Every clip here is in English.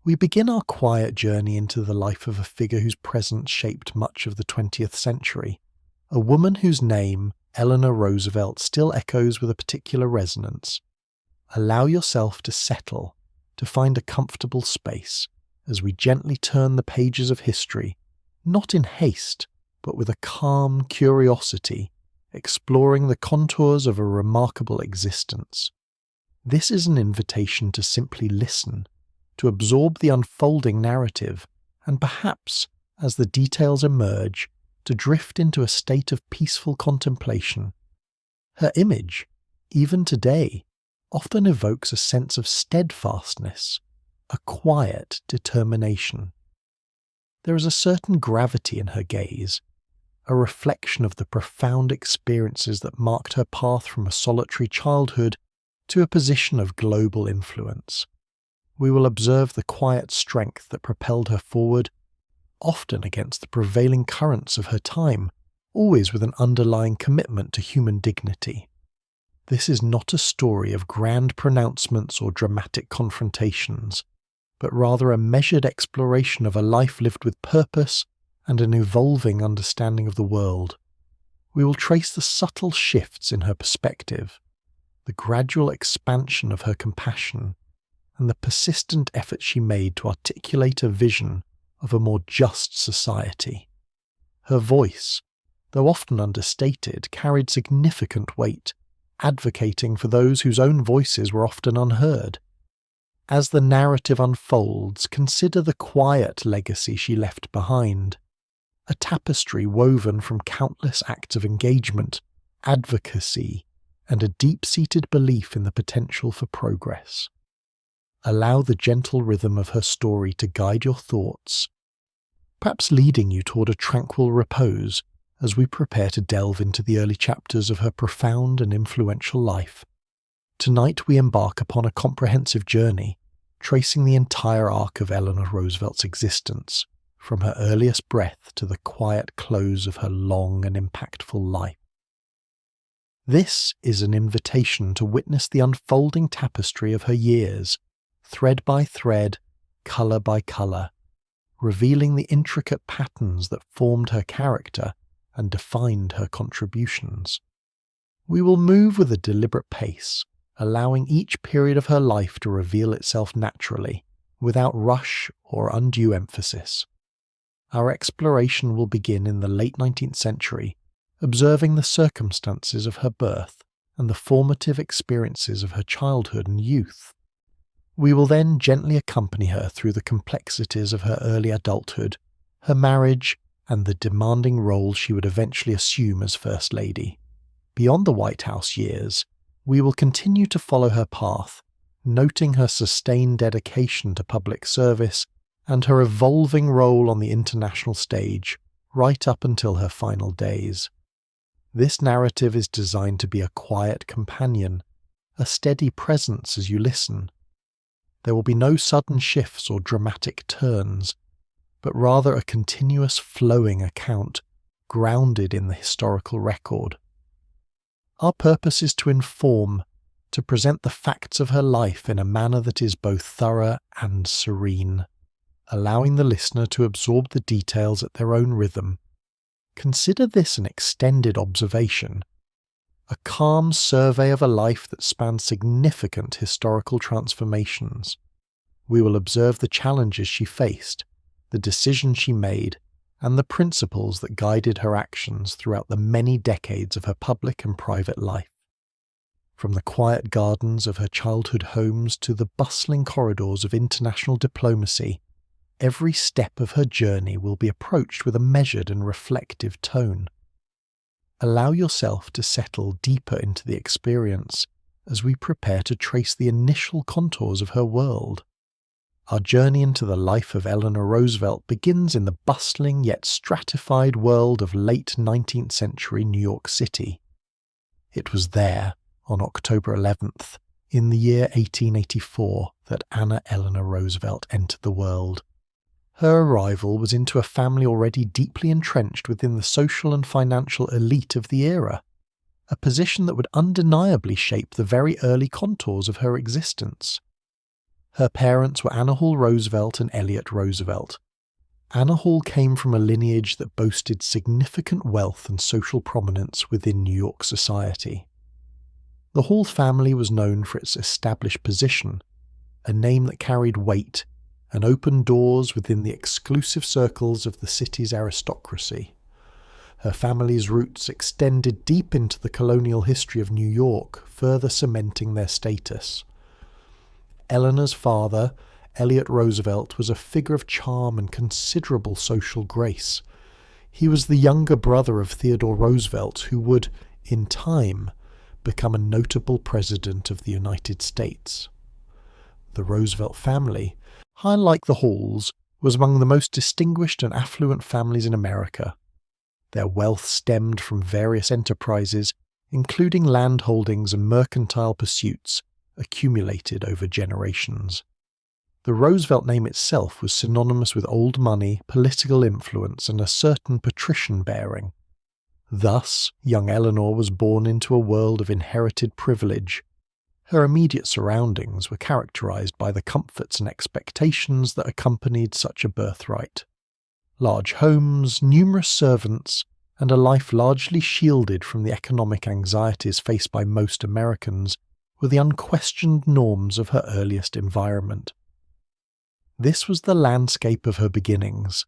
We begin our quiet journey into the life of a figure whose presence shaped much of the 20th century, a woman whose name, Eleanor Roosevelt, still echoes with a particular resonance. Allow yourself to settle, to find a comfortable space, as we gently turn the pages of history, not in haste, but with a calm curiosity, exploring the contours of a remarkable existence. This is an invitation to simply listen, to absorb the unfolding narrative, and perhaps, as the details emerge, to drift into a state of peaceful contemplation. Her image, even today, often evokes a sense of steadfastness, a quiet determination. There is a certain gravity in her gaze, a reflection of the profound experiences that marked her path from a solitary childhood to a position of global influence. We will observe the quiet strength that propelled her forward, often against the prevailing currents of her time, always with an underlying commitment to human dignity. This is not a story of grand pronouncements or dramatic confrontations, but rather a measured exploration of a life lived with purpose and an evolving understanding of the world. We will trace the subtle shifts in her perspective, the gradual expansion of her compassion, and the persistent effort she made to articulate a vision of a more just society. Her voice, though often understated, carried significant weight, advocating for those whose own voices were often unheard. As the narrative unfolds, consider the quiet legacy she left behind, a tapestry woven from countless acts of engagement, advocacy, and a deep-seated belief in the potential for progress. Allow the gentle rhythm of her story to guide your thoughts, perhaps leading you toward a tranquil repose as we prepare to delve into the early chapters of her profound and influential life. Tonight we embark upon a comprehensive journey, tracing the entire arc of Eleanor Roosevelt's existence, from her earliest breath to the quiet close of her long and impactful life. This is an invitation to witness the unfolding tapestry of her years, thread by thread, colour by colour, revealing the intricate patterns that formed her character and defined her contributions. We will move with a deliberate pace, allowing each period of her life to reveal itself naturally, without rush or undue emphasis. Our exploration will begin in the late 19th century, observing the circumstances of her birth and the formative experiences of her childhood and youth. We will then gently accompany her through the complexities of her early adulthood, her marriage, and the demanding role she would eventually assume as First Lady. Beyond the White House years, we will continue to follow her path, noting her sustained dedication to public service and her evolving role on the international stage right up until her final days. This narrative is designed to be a quiet companion, a steady presence as you listen. There will be no sudden shifts or dramatic turns, but rather a continuous flowing account, grounded in the historical record. Our purpose is to inform, to present the facts of her life in a manner that is both thorough and serene, allowing the listener to absorb the details at their own rhythm. Consider this an extended observation, a calm survey of a life that spans significant historical transformations. We will observe the challenges she faced, the decisions she made, and the principles that guided her actions throughout the many decades of her public and private life. From the quiet gardens of her childhood homes to the bustling corridors of international diplomacy, every step of her journey will be approached with a measured and reflective tone. Allow yourself to settle deeper into the experience as we prepare to trace the initial contours of her world. Our journey into the life of Eleanor Roosevelt begins in the bustling yet stratified world of late 19th century New York City. It was there, on October 11th, in the year 1884, that Anna Eleanor Roosevelt entered the world. Her arrival was into a family already deeply entrenched within the social and financial elite of the era, a position that would undeniably shape the very early contours of her existence. Her parents were Anna Hall Roosevelt and Elliot Roosevelt. Anna Hall came from a lineage that boasted significant wealth and social prominence within New York society. The Hall family was known for its established position, a name that carried weight and opened doors within the exclusive circles of the city's aristocracy. Her family's roots extended deep into the colonial history of New York, further cementing their status. Eleanor's father, Elliot Roosevelt, was a figure of charm and considerable social grace. He was the younger brother of Theodore Roosevelt, who would, in time, become a notable president of the United States. The Roosevelt family, unlike the Halls, was among the most distinguished and affluent families in America. Their wealth stemmed from various enterprises, including land holdings and mercantile pursuits, accumulated over generations. The Roosevelt name itself was synonymous with old money, political influence, and a certain patrician bearing. Thus, young Eleanor was born into a world of inherited privilege. Her immediate surroundings were characterized by the comforts and expectations that accompanied such a birthright. Large homes, numerous servants, and a life largely shielded from the economic anxieties faced by most Americans were the unquestioned norms of her earliest environment. This was the landscape of her beginnings,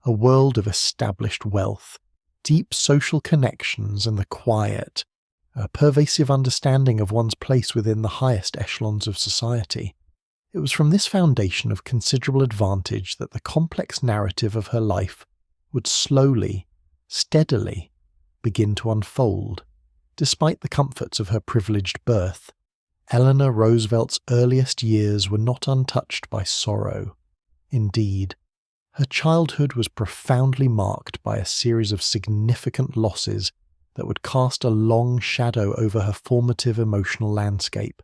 a world of established wealth, deep social connections, and the quiet, a pervasive understanding of one's place within the highest echelons of society. It was from this foundation of considerable advantage that the complex narrative of her life would slowly, steadily, begin to unfold. Despite the comforts of her privileged birth, Eleanor Roosevelt's earliest years were not untouched by sorrow. Indeed, her childhood was profoundly marked by a series of significant losses that would cast a long shadow over her formative emotional landscape.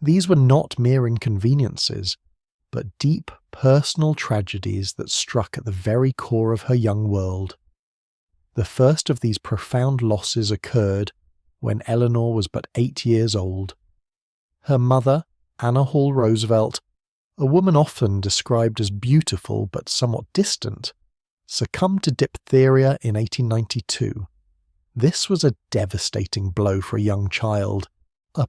These were not mere inconveniences, but deep personal tragedies that struck at the very core of her young world. The first of these profound losses occurred when Eleanor was but 8 years old. Her mother, Anna Hall Roosevelt, a woman often described as beautiful but somewhat distant, succumbed to diphtheria in 1892. This was a devastating blow for a young child,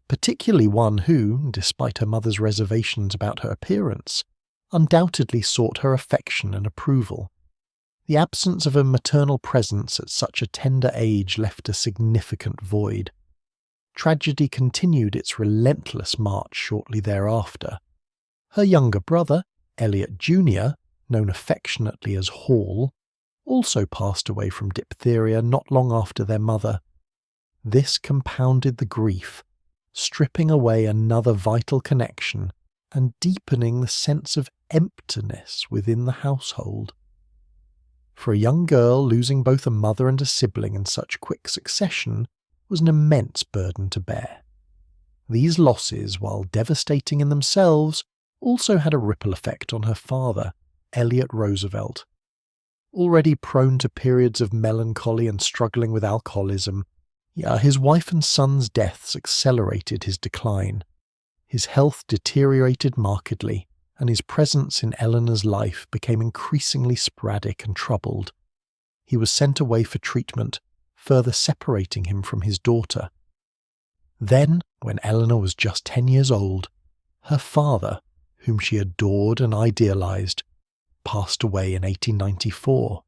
particularly one who, despite her mother's reservations about her appearance, undoubtedly sought her affection and approval. The absence of a maternal presence at such a tender age left a significant void. Tragedy continued its relentless march shortly thereafter. Her younger brother, Elliot Jr., known affectionately as Hall, also passed away from diphtheria not long after their mother. This compounded the grief, stripping away another vital connection and deepening the sense of emptiness within the household. For a young girl, losing both a mother and a sibling in such quick succession was an immense burden to bear. These losses, while devastating in themselves, also had a ripple effect on her father, Elliot Roosevelt. Already prone to periods of melancholy and struggling with alcoholism, his wife and son's deaths accelerated his decline. His health deteriorated markedly, and his presence in Eleanor's life became increasingly sporadic and troubled. He was sent away for treatment, further separating him from his daughter. Then, when Eleanor was just 10 years old, her father, whom she adored and idealized, passed away in 1894.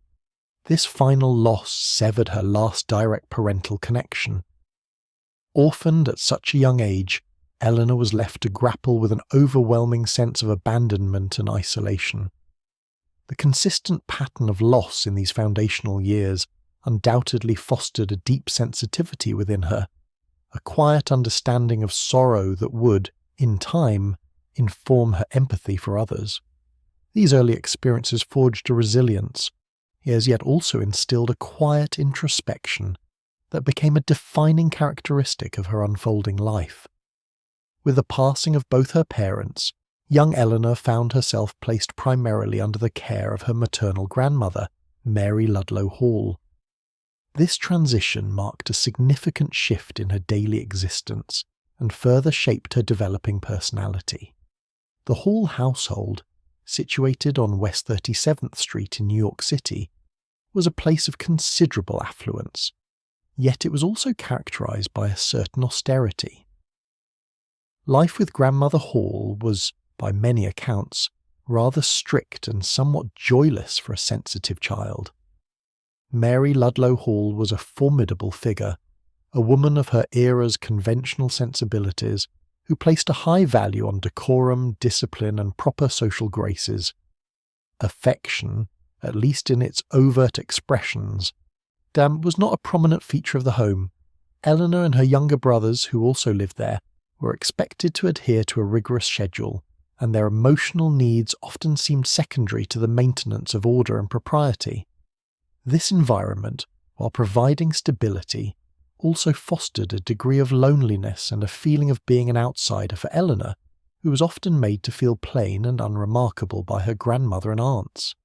This final loss severed her last direct parental connection. Orphaned at such a young age, Eleanor was left to grapple with an overwhelming sense of abandonment and isolation. The consistent pattern of loss in these foundational years undoubtedly fostered a deep sensitivity within her, a quiet understanding of sorrow that would, in time, inform her empathy for others. These early experiences forged a resilience, yet also instilled a quiet introspection that became a defining characteristic of her unfolding life. With the passing of both her parents, young Eleanor found herself placed primarily under the care of her maternal grandmother, Mary Ludlow Hall. This transition marked a significant shift in her daily existence and further shaped her developing personality. The Hall household, situated on West 37th Street in New York City, was a place of considerable affluence, yet it was also characterized by a certain austerity. Life with Grandmother Hall was, by many accounts, rather strict and somewhat joyless for a sensitive child. Mary Ludlow Hall was a formidable figure, a woman of her era's conventional sensibilities who placed a high value on decorum, discipline, and proper social graces. Affection, at least in its overt expressions, was not a prominent feature of the home. Eleanor and her younger brothers, who also lived there, were expected to adhere to a rigorous schedule, and their emotional needs often seemed secondary to the maintenance of order and propriety. This environment, while providing stability, also fostered a degree of loneliness and a feeling of being an outsider for Eleanor, who was often made to feel plain and unremarkable by her grandmother and aunts.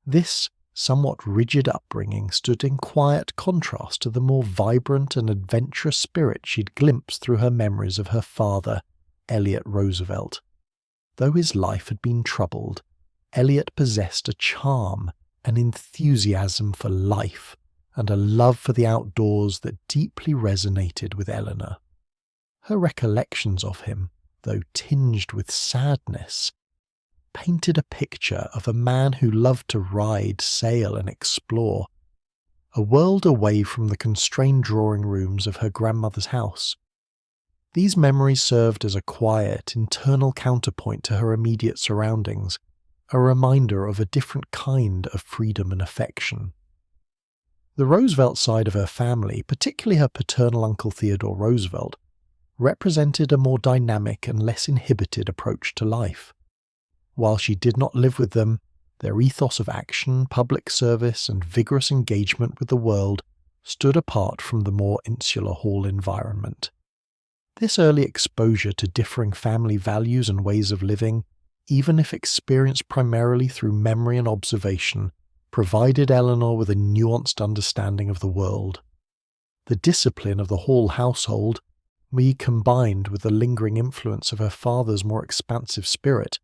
This somewhat rigid upbringing stood in quiet contrast to the more vibrant and adventurous spirit she'd glimpsed through her memories of her father, Elliot Roosevelt. Though his life had been troubled, Elliot possessed a charm, an enthusiasm for life, and a love for the outdoors that deeply resonated with Eleanor. Her recollections of him, though tinged with sadness, painted a picture of a man who loved to ride, sail, and explore, a world away from the constrained drawing rooms of her grandmother's house. These memories served as a quiet, internal counterpoint to her immediate surroundings, a reminder of a different kind of freedom and affection. The Roosevelt side of her family, particularly her paternal uncle Theodore Roosevelt, represented a more dynamic and less inhibited approach to life. While she did not live with them, their ethos of action, public service, and vigorous engagement with the world stood apart from the more insular Hall environment. This early exposure to differing family values and ways of living, even if experienced primarily through memory and observation, provided Eleanor with a nuanced understanding of the world. The discipline of the Hall household, combined with the lingering influence of her father's more expansive spirit,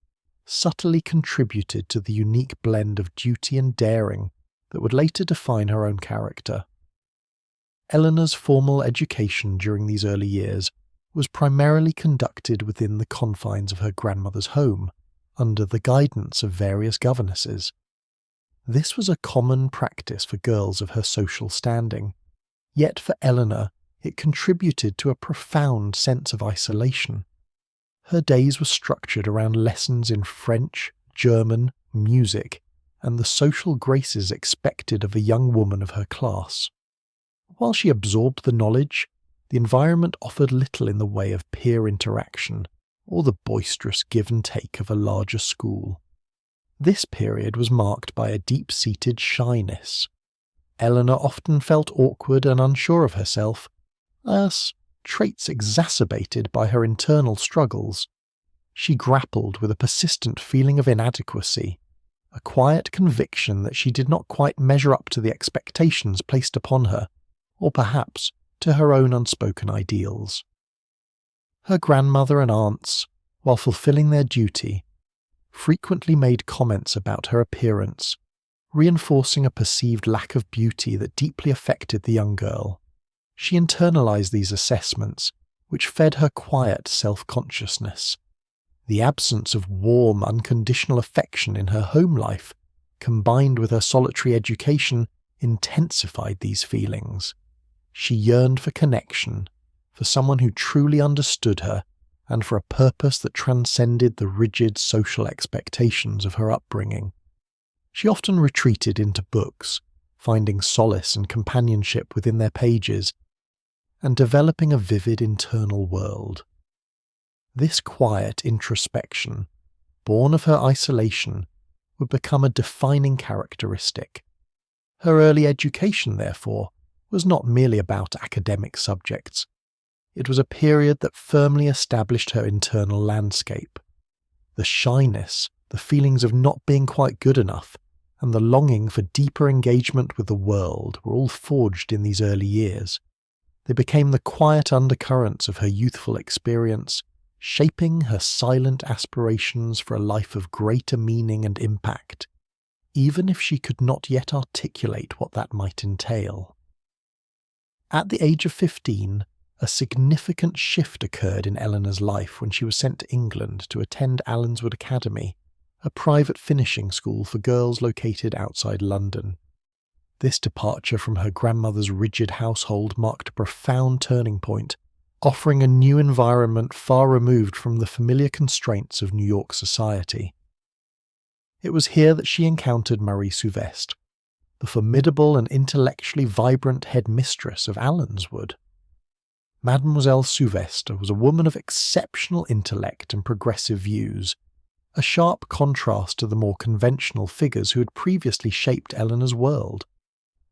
subtly contributed to the unique blend of duty and daring that would later define her own character. Eleanor's formal education during these early years was primarily conducted within the confines of her grandmother's home, under the guidance of various governesses. This was a common practice for girls of her social standing, yet for Eleanor it contributed to a profound sense of isolation. Her days were structured around lessons in French, German, music, and the social graces expected of a young woman of her class. While she absorbed the knowledge, the environment offered little in the way of peer interaction or the boisterous give and take of a larger school. This period was marked by a deep-seated shyness. Eleanor often felt awkward and unsure of herself, as traits exacerbated by her internal struggles. She grappled with a persistent feeling of inadequacy, a quiet conviction that she did not quite measure up to the expectations placed upon her, or perhaps to her own unspoken ideals. Her grandmother and aunts, while fulfilling their duty, frequently made comments about her appearance, reinforcing a perceived lack of beauty that deeply affected the young girl. She internalized these assessments, which fed her quiet self-consciousness. The absence of warm, unconditional affection in her home life, combined with her solitary education, intensified these feelings. She yearned for connection, for someone who truly understood her, and for a purpose that transcended the rigid social expectations of her upbringing. She often retreated into books, finding solace and companionship within their pages, and developing a vivid internal world. This quiet introspection, born of her isolation, would become a defining characteristic. Her early education, therefore, was not merely about academic subjects. It was a period that firmly established her internal landscape. The shyness, the feelings of not being quite good enough, and the longing for deeper engagement with the world were all forged in these early years. They became the quiet undercurrents of her youthful experience, shaping her silent aspirations for a life of greater meaning and impact, even if she could not yet articulate what that might entail. At the age of 15, a significant shift occurred in Eleanor's life when she was sent to England to attend Allenswood Academy, a private finishing school for girls located outside London. This departure from her grandmother's rigid household marked a profound turning point, offering a new environment far removed from the familiar constraints of New York society. It was here that she encountered Marie Souvestre, the formidable and intellectually vibrant headmistress of Allenswood. Mademoiselle Souvestre was a woman of exceptional intellect and progressive views, a sharp contrast to the more conventional figures who had previously shaped Eleanor's world.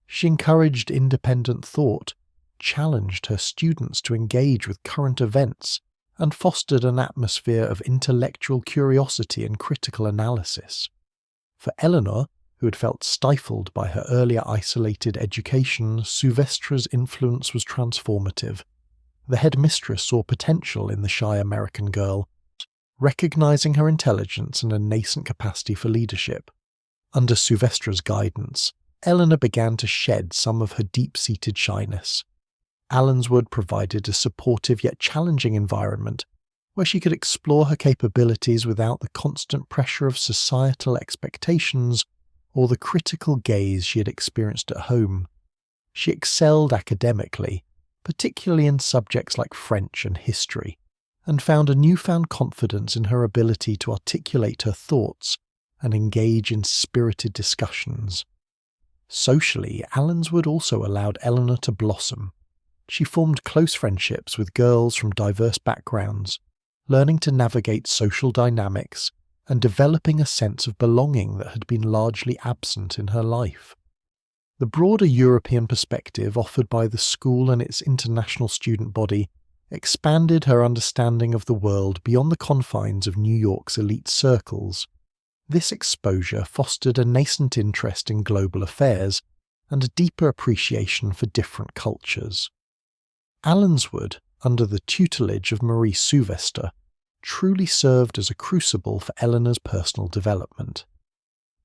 She encouraged independent thought, challenged her students to engage with current events, and fostered an atmosphere of intellectual curiosity and critical analysis. For Eleanor, who had felt stifled by her earlier isolated education, Souvestre's influence was transformative. The headmistress saw potential in the shy American girl, recognizing her intelligence and a nascent capacity for leadership. Under Souvestre's guidance, Eleanor began to shed some of her deep-seated shyness. Allenswood provided a supportive yet challenging environment where she could explore her capabilities without the constant pressure of societal expectations or the critical gaze she had experienced at home. She excelled academically, particularly in subjects like French and history, and found a newfound confidence in her ability to articulate her thoughts and engage in spirited discussions. Socially, Allenswood also allowed Eleanor to blossom. She formed close friendships with girls from diverse backgrounds, learning to navigate social dynamics and developing a sense of belonging that had been largely absent in her life. The broader European perspective offered by the school and its international student body expanded her understanding of the world beyond the confines of New York's elite circles. This exposure fostered a nascent interest in global affairs and a deeper appreciation for different cultures. Allenswood, under the tutelage of Marie Souvestre, truly served as a crucible for Eleanor's personal development.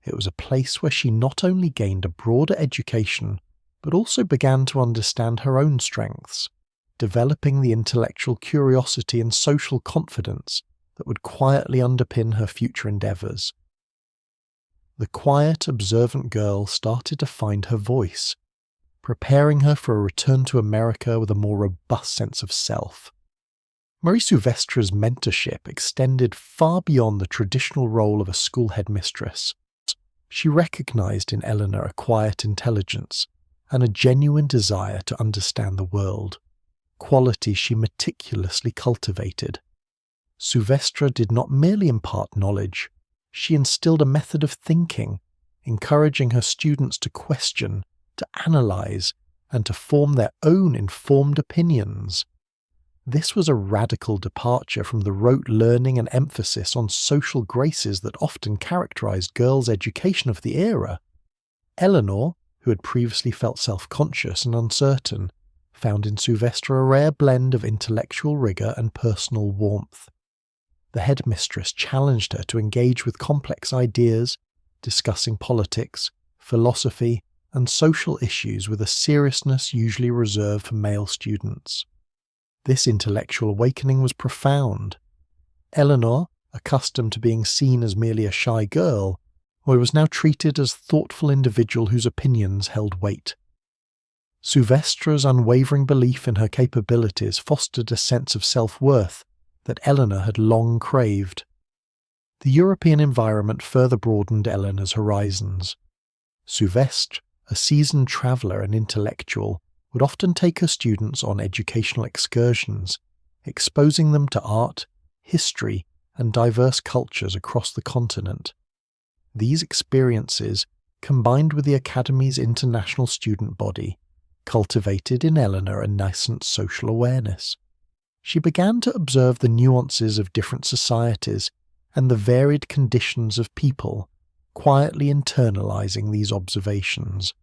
It was a place where she not only gained a broader education, but also began to understand her own strengths, developing the intellectual curiosity and social confidence that would quietly underpin her future endeavours. The quiet, observant girl started to find her voice, preparing her for a return to America with a more robust sense of self. Marie Souvestre's mentorship extended far beyond the traditional role of a school headmistress. She recognized in Eleanor a quiet intelligence and a genuine desire to understand the world, qualities she meticulously cultivated. Souvestre did not merely impart knowledge, she instilled a method of thinking, encouraging her students to question, to analyze, and to form their own informed opinions. This was a radical departure from the rote learning and emphasis on social graces that often characterized girls' education of the era. Eleanor, who had previously felt self-conscious and uncertain, found in Souvestre a rare blend of intellectual rigor and personal warmth. The headmistress challenged her to engage with complex ideas, discussing politics, philosophy, and social issues with a seriousness usually reserved for male students. This intellectual awakening was profound. Eleanor, accustomed to being seen as merely a shy girl, was now treated as a thoughtful individual whose opinions held weight. Souvestre's unwavering belief in her capabilities fostered a sense of self-worth that Eleanor had long craved. The European environment further broadened Eleanor's horizons. Souvestre, a seasoned traveller and intellectual, would often take her students on educational excursions, exposing them to art, history, and diverse cultures across the continent. These experiences, combined with the Academy's international student body, cultivated in Eleanor a nascent social awareness. She began to observe the nuances of different societies and the varied conditions of people, quietly internalizing these observations.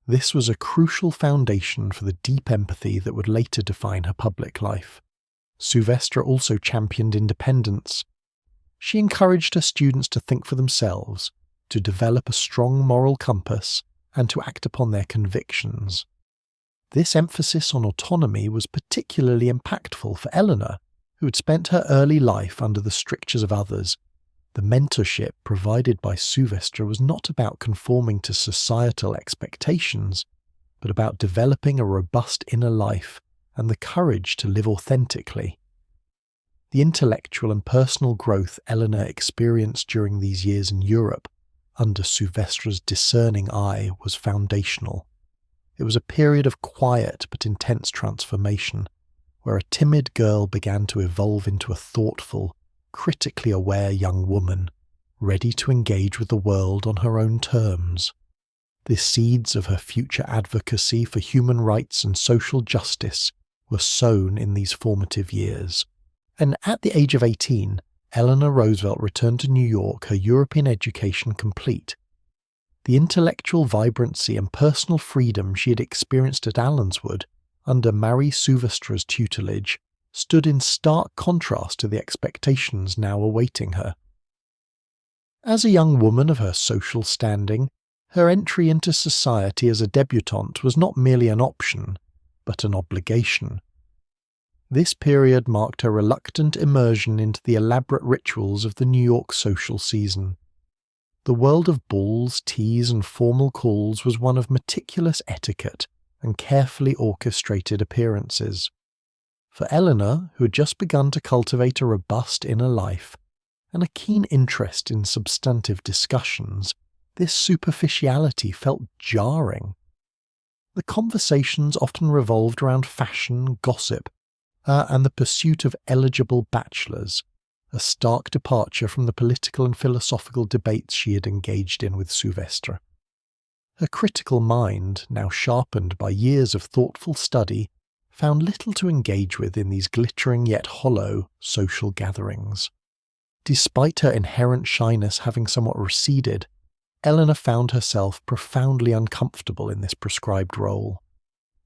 This was a crucial foundation for the deep empathy that would later define her public life. Sylvestre also championed independence. She encouraged her students to think for themselves, to develop a strong moral compass, and to act upon their convictions. This emphasis on autonomy was particularly impactful for Eleanor, who had spent her early life under the strictures of others. The mentorship provided by Sylvestre was not about conforming to societal expectations, but about developing a robust inner life and the courage to live authentically. The intellectual and personal growth Eleanor experienced during these years in Europe, under Sylvestre's discerning eye, was foundational. It was a period of quiet but intense transformation, where a timid girl began to evolve into a thoughtful, critically aware young woman, ready to engage with the world on her own terms. The seeds of her future advocacy for human rights and social justice were sown in these formative years. And at the age of 18, Eleanor Roosevelt returned to New York, her European education complete. The intellectual vibrancy and personal freedom she had experienced at Allenswood, under Marie Sylvestre's tutelage, stood in stark contrast to the expectations now awaiting her. As a young woman of her social standing, her entry into society as a debutante was not merely an option, but an obligation. This period marked her reluctant immersion into the elaborate rituals of the New York social season. The world of balls, teas, and formal calls was one of meticulous etiquette and carefully orchestrated appearances. For Eleanor, who had just begun to cultivate a robust inner life and a keen interest in substantive discussions, this superficiality felt jarring. The conversations often revolved around fashion, gossip, and the pursuit of eligible bachelors, a stark departure from the political and philosophical debates she had engaged in with Sylvestre. Her critical mind, now sharpened by years of thoughtful study, found little to engage with in these glittering yet hollow social gatherings. Despite her inherent shyness having somewhat receded, Eleanor found herself profoundly uncomfortable in this prescribed role.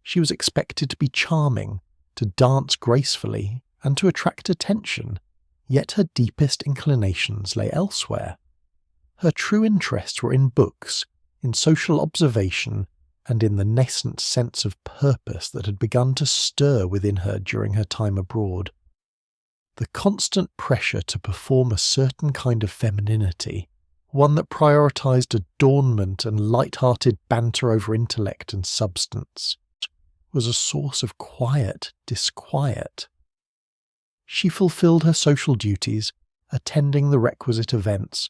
She was expected to be charming, to dance gracefully, and to attract attention, yet her deepest inclinations lay elsewhere. Her true interests were in books, in social observation, and in the nascent sense of purpose that had begun to stir within her during her time abroad. The constant pressure to perform a certain kind of femininity, one that prioritized adornment and light-hearted banter over intellect and substance, was a source of quiet disquiet. She fulfilled her social duties, attending the requisite events,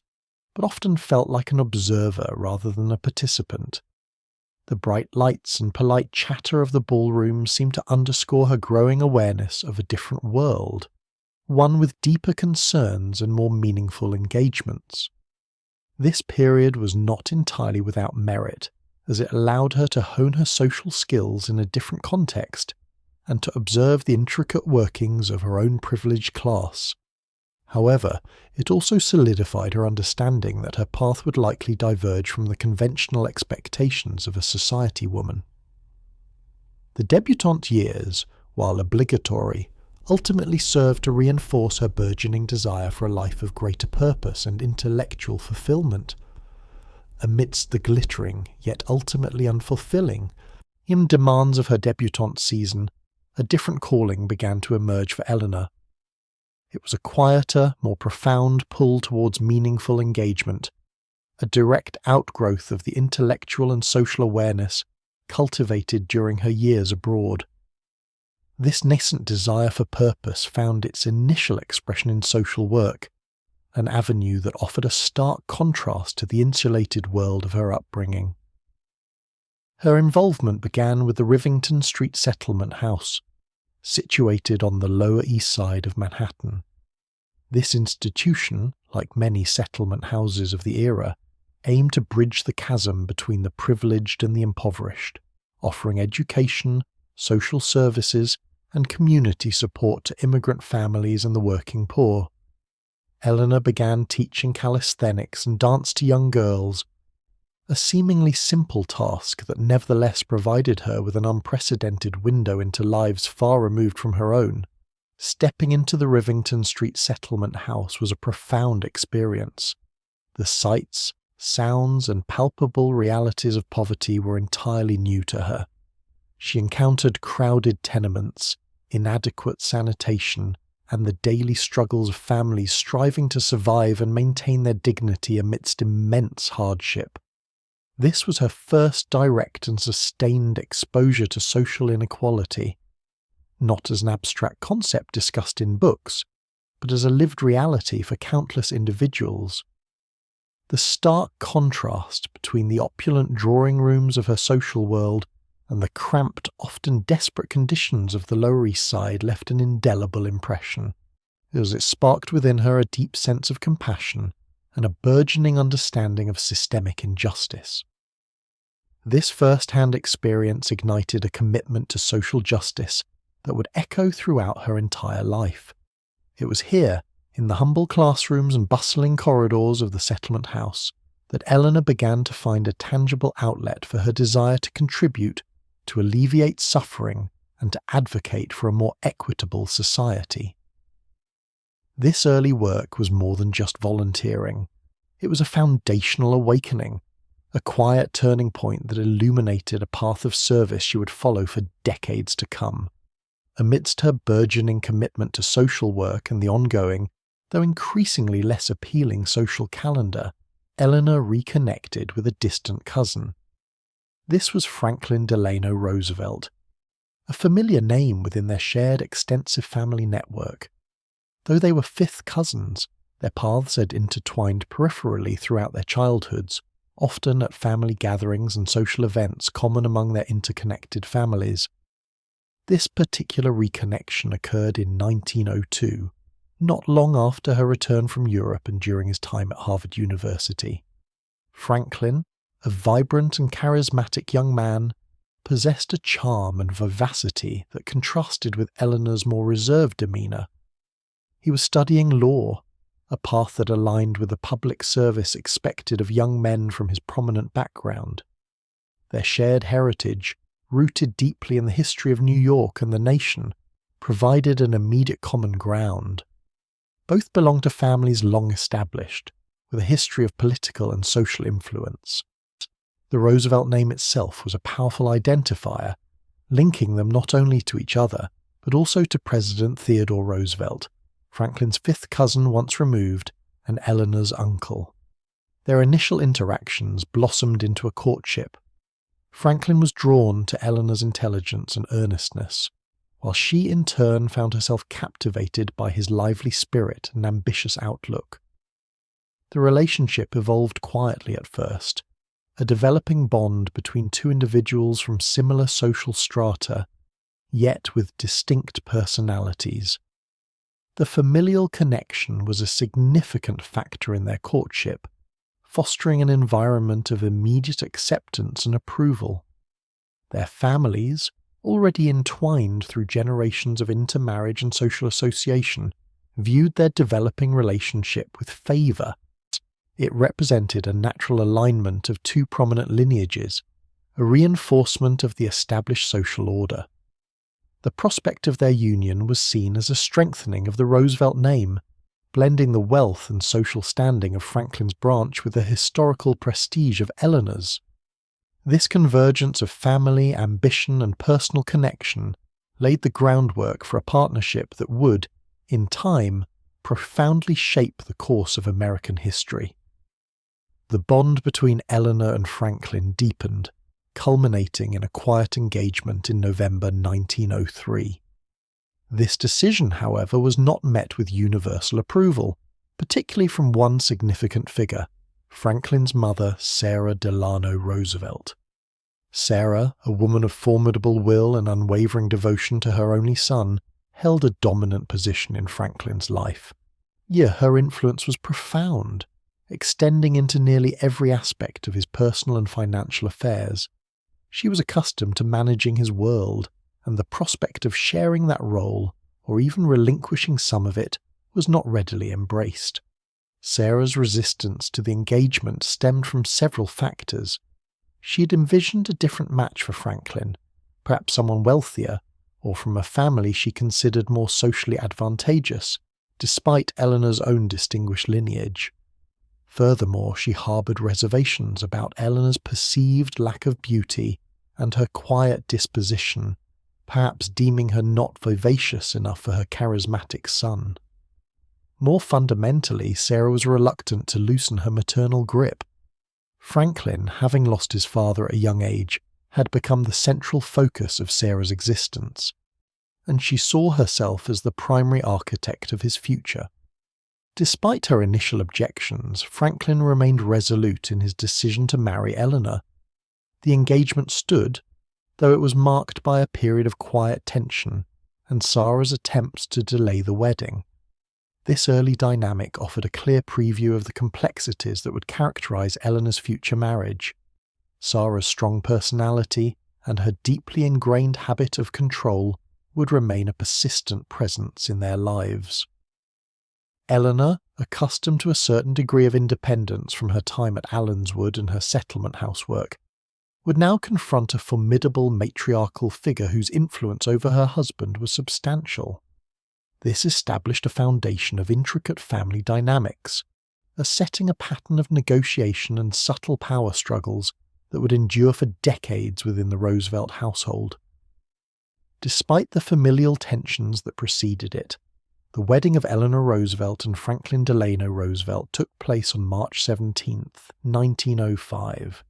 but often felt like an observer rather than a participant. The bright lights and polite chatter of the ballroom seemed to underscore her growing awareness of a different world, one with deeper concerns and more meaningful engagements. This period was not entirely without merit, as it allowed her to hone her social skills in a different context and to observe the intricate workings of her own privileged class. However, it also solidified her understanding that her path would likely diverge from the conventional expectations of a society woman. The debutante years, while obligatory, ultimately served to reinforce her burgeoning desire for a life of greater purpose and intellectual fulfillment. Amidst the glittering, yet ultimately unfulfilling, demands of her debutante season, a different calling began to emerge for Eleanor. It was a quieter, more profound pull towards meaningful engagement, a direct outgrowth of the intellectual and social awareness cultivated during her years abroad. This nascent desire for purpose found its initial expression in social work, an avenue that offered a stark contrast to the insulated world of her upbringing. Her involvement began with the Rivington Street Settlement House, situated on the Lower East Side of Manhattan. This institution, like many settlement houses of the era, aimed to bridge the chasm between the privileged and the impoverished, offering education, social services, and community support to immigrant families and the working poor. Eleanor began teaching calisthenics and dance to young girls, a seemingly simple task that nevertheless provided her with an unprecedented window into lives far removed from her own, Stepping into the Rivington Street settlement house was a profound experience. The sights, sounds, and palpable realities of poverty were entirely new to her. She encountered crowded tenements, inadequate sanitation, and the daily struggles of families striving to survive and maintain their dignity amidst immense hardship. This was her first direct and sustained exposure to social inequality, not as an abstract concept discussed in books, but as a lived reality for countless individuals. The stark contrast between the opulent drawing rooms of her social world and the cramped, often desperate conditions of the Lower East Side left an indelible impression, as it sparked within her a deep sense of compassion and a burgeoning understanding of systemic injustice. This first-hand experience ignited a commitment to social justice that would echo throughout her entire life. It was here, in the humble classrooms and bustling corridors of the settlement house, that Eleanor began to find a tangible outlet for her desire to contribute, to alleviate suffering, and to advocate for a more equitable society. This early work was more than just volunteering. It was a foundational awakening, a quiet turning point that illuminated a path of service she would follow for decades to come. Amidst her burgeoning commitment to social work and the ongoing, though increasingly less appealing social calendar, Eleanor reconnected with a distant cousin. This was Franklin Delano Roosevelt, a familiar name within their shared extensive family network. Though they were fifth cousins, their paths had intertwined peripherally throughout their childhoods, often at family gatherings and social events common among their interconnected families. This particular reconnection occurred in 1902, not long after her return from Europe and during his time at Harvard University. Franklin, a vibrant and charismatic young man, possessed a charm and vivacity that contrasted with Eleanor's more reserved demeanour. He was studying law, a path that aligned with the public service expected of young men from his prominent background. Their shared heritage, rooted deeply in the history of New York and the nation, provided an immediate common ground. Both belonged to families long established, with a history of political and social influence. The Roosevelt name itself was a powerful identifier, linking them not only to each other, but also to President Theodore Roosevelt, Franklin's fifth cousin once removed, and Eleanor's uncle. Their initial interactions blossomed into a courtship. Franklin was drawn to Eleanor's intelligence and earnestness, while she in turn found herself captivated by his lively spirit and ambitious outlook. The relationship evolved quietly at first, a developing bond between two individuals from similar social strata, yet with distinct personalities. The familial connection was a significant factor in their courtship, fostering an environment of immediate acceptance and approval. Their families, already entwined through generations of intermarriage and social association, viewed their developing relationship with favour. It represented a natural alignment of two prominent lineages, a reinforcement of the established social order. The prospect of their union was seen as a strengthening of the Roosevelt name, blending the wealth and social standing of Franklin's branch with the historical prestige of Eleanor's. This convergence of family, ambition, and personal connection laid the groundwork for a partnership that would, in time, profoundly shape the course of American history. The bond between Eleanor and Franklin deepened, culminating in a quiet engagement in November 1903. This decision, however, was not met with universal approval, particularly from one significant figure, Franklin's mother, Sarah Delano Roosevelt. Sarah, a woman of formidable will and unwavering devotion to her only son, held a dominant position in Franklin's life. Yet her influence was profound, extending into nearly every aspect of his personal and financial affairs. She was accustomed to managing his world, and the prospect of sharing that role, or even relinquishing some of it, was not readily embraced. Sarah's resistance to the engagement stemmed from several factors. She had envisioned a different match for Franklin, perhaps someone wealthier, or from a family she considered more socially advantageous, despite Eleanor's own distinguished lineage. Furthermore, she harboured reservations about Eleanor's perceived lack of beauty and her quiet disposition, perhaps deeming her not vivacious enough for her charismatic son. More fundamentally, Sarah was reluctant to loosen her maternal grip. Franklin, having lost his father at a young age, had become the central focus of Sarah's existence, and she saw herself as the primary architect of his future. Despite her initial objections, Franklin remained resolute in his decision to marry Eleanor. The engagement stood, though it was marked by a period of quiet tension and Sarah's attempts to delay the wedding. This early dynamic offered a clear preview of the complexities that would characterize Eleanor's future marriage. Sarah's strong personality and her deeply ingrained habit of control would remain a persistent presence in their lives. Eleanor, accustomed to a certain degree of independence from her time at Allenswood and her settlement housework, would now confront a formidable matriarchal figure whose influence over her husband was substantial. This established a foundation of intricate family dynamics, setting a pattern of negotiation and subtle power struggles that would endure for decades within the Roosevelt household. Despite the familial tensions that preceded it, the wedding of Eleanor Roosevelt and Franklin Delano Roosevelt took place on March 17, 1905.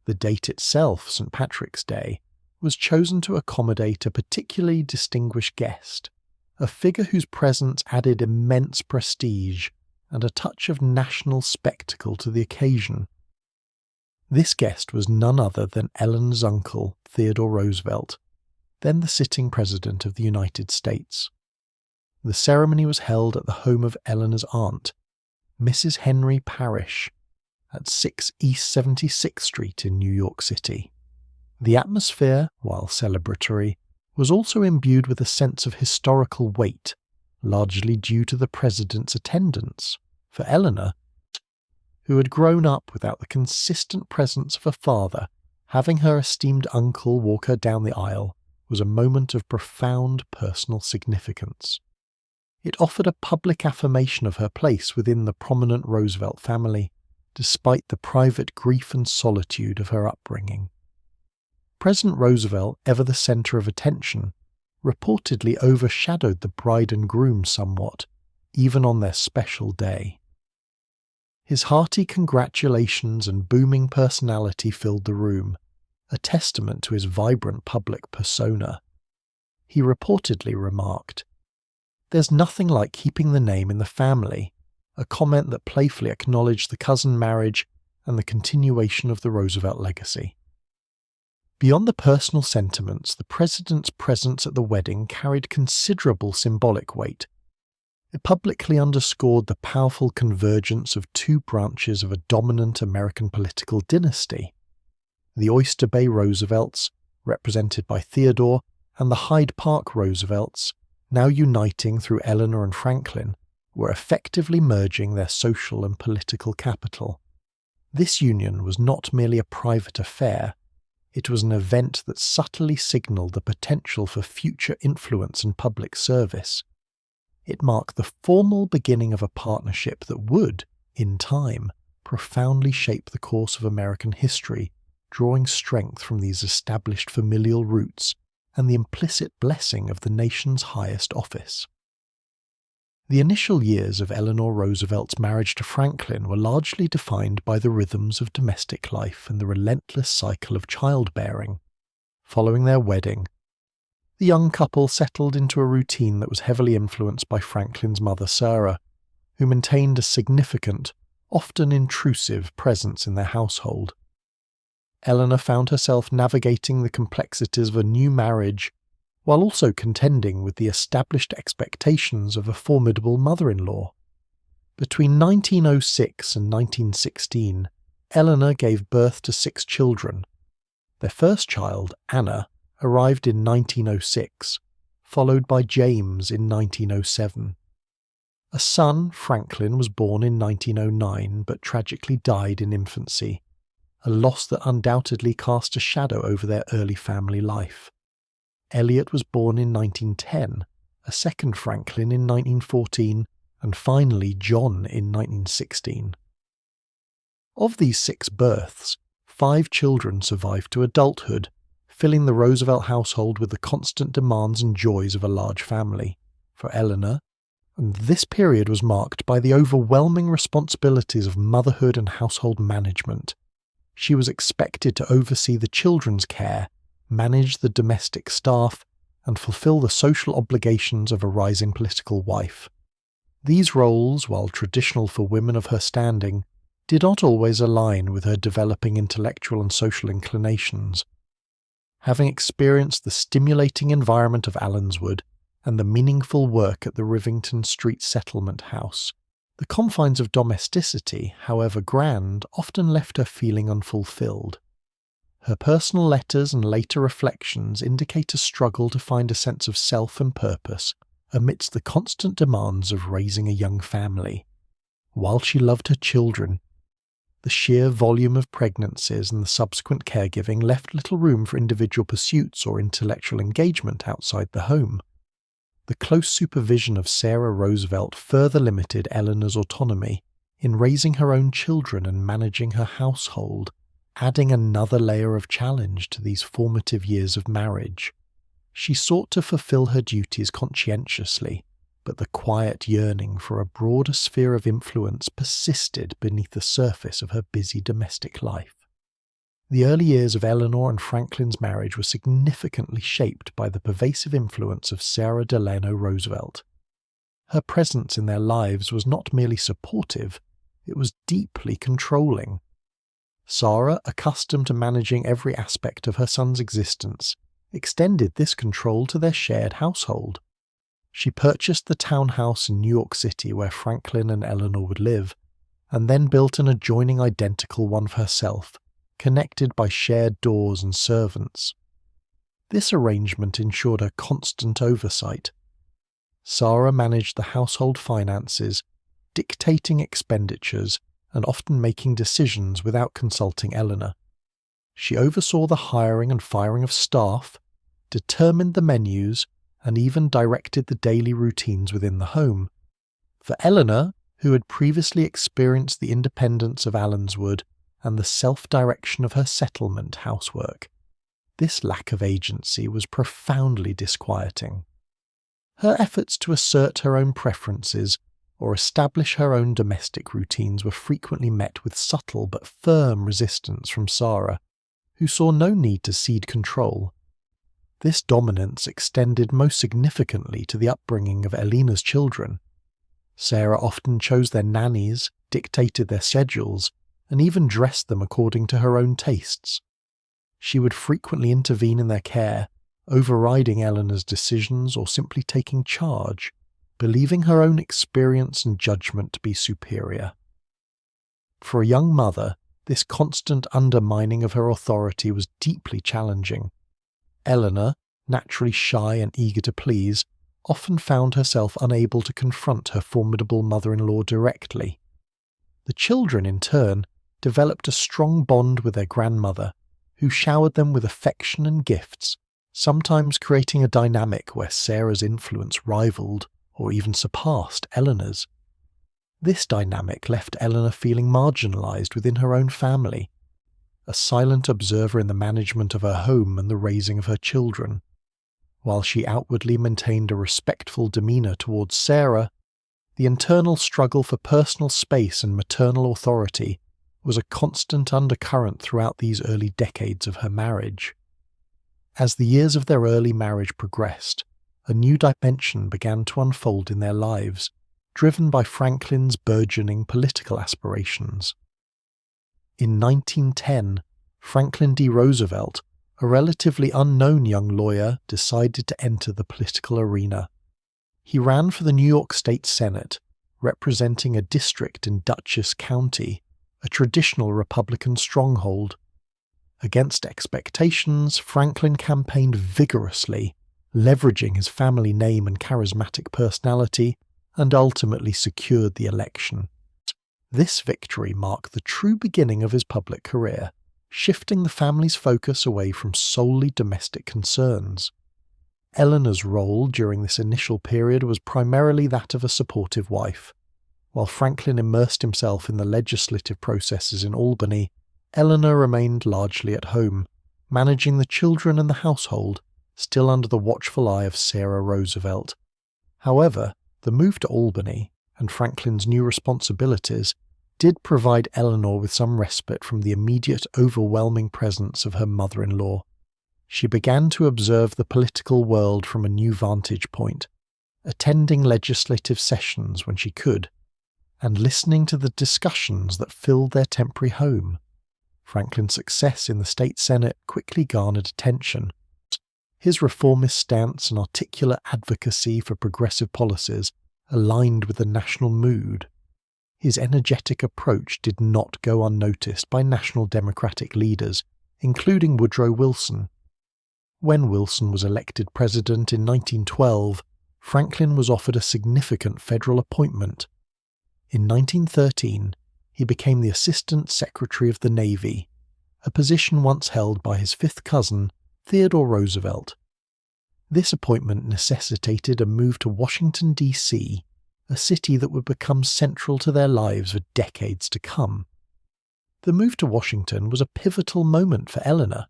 The date itself, St. Patrick's Day, was chosen to accommodate a particularly distinguished guest, a figure whose presence added immense prestige and a touch of national spectacle to the occasion. This guest was none other than Eleanor's uncle, Theodore Roosevelt, then the sitting President of the United States. The ceremony was held at the home of Eleanor's aunt, Mrs. Henry Parrish, at 6 East 76th Street in New York City. The atmosphere, while celebratory, was also imbued with a sense of historical weight, largely due to the President's attendance. For Eleanor, who had grown up without the consistent presence of a father, having her esteemed uncle walk her down the aisle was a moment of profound personal significance. It offered a public affirmation of her place within the prominent Roosevelt family, despite the private grief and solitude of her upbringing. President Roosevelt, ever the center of attention, reportedly overshadowed the bride and groom somewhat, even on their special day. His hearty congratulations and booming personality filled the room, a testament to his vibrant public persona. He reportedly remarked, "There's nothing like keeping the name in the family," a comment that playfully acknowledged the cousin marriage and the continuation of the Roosevelt legacy. Beyond the personal sentiments, the president's presence at the wedding carried considerable symbolic weight. It publicly underscored the powerful convergence of two branches of a dominant American political dynasty. The Oyster Bay Roosevelts, represented by Theodore, and the Hyde Park Roosevelts, now uniting through Eleanor and Franklin, were effectively merging their social and political capital. This union was not merely a private affair, it was an event that subtly signalled the potential for future influence and public service. It marked the formal beginning of a partnership that would, in time, profoundly shape the course of American history, drawing strength from these established familial roots and the implicit blessing of the nation's highest office. The initial years of Eleanor Roosevelt's marriage to Franklin were largely defined by the rhythms of domestic life and the relentless cycle of childbearing. Following their wedding, the young couple settled into a routine that was heavily influenced by Franklin's mother Sarah, who maintained a significant, often intrusive presence in their household. Eleanor found herself navigating the complexities of a new marriage while also contending with the established expectations of a formidable mother-in-law. Between 1906 and 1916, Eleanor gave birth to 6 children. Their first child, Anna, arrived in 1906, followed by James in 1907. A son, Franklin, was born in 1909 but tragically died in infancy, a loss that undoubtedly cast a shadow over their early family life. Elliot was born in 1910, a second Franklin in 1914, and finally John in 1916. Of these 6 births, 5 children survived to adulthood, filling the Roosevelt household with the constant demands and joys of a large family. For Eleanor, and this period was marked by the overwhelming responsibilities of motherhood and household management. She was expected to oversee the children's care, manage the domestic staff, and fulfill the social obligations of a rising political wife. These roles, while traditional for women of her standing, did not always align with her developing intellectual and social inclinations. Having experienced the stimulating environment of Allenswood and the meaningful work at the Rivington Street Settlement House, the confines of domesticity, however grand, often left her feeling unfulfilled. Her personal letters and later reflections indicate a struggle to find a sense of self and purpose amidst the constant demands of raising a young family. While she loved her children, the sheer volume of pregnancies and the subsequent caregiving left little room for individual pursuits or intellectual engagement outside the home. The close supervision of Sarah Roosevelt further limited Eleanor's autonomy in raising her own children and managing her household, adding another layer of challenge to these formative years of marriage. She sought to fulfill her duties conscientiously, but the quiet yearning for a broader sphere of influence persisted beneath the surface of her busy domestic life. The early years of Eleanor and Franklin's marriage were significantly shaped by the pervasive influence of Sarah Delano Roosevelt. Her presence in their lives was not merely supportive, it was deeply controlling. Sarah, accustomed to managing every aspect of her son's existence, extended this control to their shared household. She purchased the townhouse in New York City where Franklin and Eleanor would live, and then built an adjoining identical one for herself, connected by shared doors and servants. This arrangement ensured her constant oversight. Sarah managed the household finances, dictating expenditures and often making decisions without consulting Eleanor. She oversaw the hiring and firing of staff, determined the menus, and even directed the daily routines within the home. For Eleanor, who had previously experienced the independence of Allenswood and the self-direction of her settlement housework, this lack of agency was profoundly disquieting. Her efforts to assert her own preferences or establish her own domestic routines were frequently met with subtle but firm resistance from Sarah, who saw no need to cede control. This dominance extended most significantly to the upbringing of Eleanor's children. Sarah often chose their nannies, dictated their schedules, and even dressed them according to her own tastes. She would frequently intervene in their care, overriding Eleanor's decisions or simply taking charge, believing her own experience and judgment to be superior. For a young mother, this constant undermining of her authority was deeply challenging. Eleanor, naturally shy and eager to please, often found herself unable to confront her formidable mother-in-law directly. The children, in turn, developed a strong bond with their grandmother, who showered them with affection and gifts, sometimes creating a dynamic where Sarah's influence rivaled or even surpassed Eleanor's. This dynamic left Eleanor feeling marginalized within her own family, a silent observer in the management of her home and the raising of her children. While she outwardly maintained a respectful demeanor towards Sarah, the internal struggle for personal space and maternal authority was a constant undercurrent throughout these early decades of her marriage. As the years of their early marriage progressed, a new dimension began to unfold in their lives, driven by Franklin's burgeoning political aspirations. In 1910, Franklin D. Roosevelt, a relatively unknown young lawyer, decided to enter the political arena. He ran for the New York State Senate, representing a district in Dutchess County, a traditional Republican stronghold. Against expectations, Franklin campaigned vigorously, leveraging his family name and charismatic personality, and ultimately secured the election. This victory marked the true beginning of his public career, shifting the family's focus away from solely domestic concerns. Eleanor's role during this initial period was primarily that of a supportive wife. While Franklin immersed himself in the legislative processes in Albany, Eleanor remained largely at home, managing the children and the household, still under the watchful eye of Sarah Roosevelt. However, the move to Albany and Franklin's new responsibilities did provide Eleanor with some respite from the immediate overwhelming presence of her mother-in-law. She began to observe the political world from a new vantage point, attending legislative sessions when she could, and listening to the discussions that filled their temporary home. Franklin's success in the state Senate quickly garnered attention. His reformist stance and articulate advocacy for progressive policies aligned with the national mood. His energetic approach did not go unnoticed by national Democratic leaders, including Woodrow Wilson. When Wilson was elected president in 1912, Franklin was offered a significant federal appointment. In 1913, he became the Assistant Secretary of the Navy, a position once held by his fifth cousin, Theodore Roosevelt. This appointment necessitated a move to Washington, D.C., a city that would become central to their lives for decades to come. The move to Washington was a pivotal moment for Eleanor.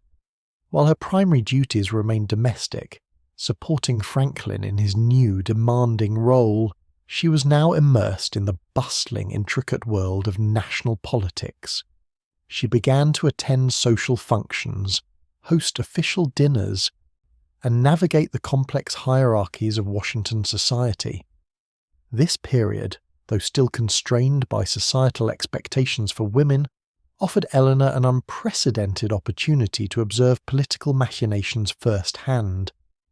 While her primary duties remained domestic, supporting Franklin in his new, demanding role, she was now immersed in the bustling, intricate world of national politics. She began to attend social functions, host official dinners, and navigate the complex hierarchies of Washington society. This period, though still constrained by societal expectations for women, offered Eleanor an unprecedented opportunity to observe political machinations firsthand,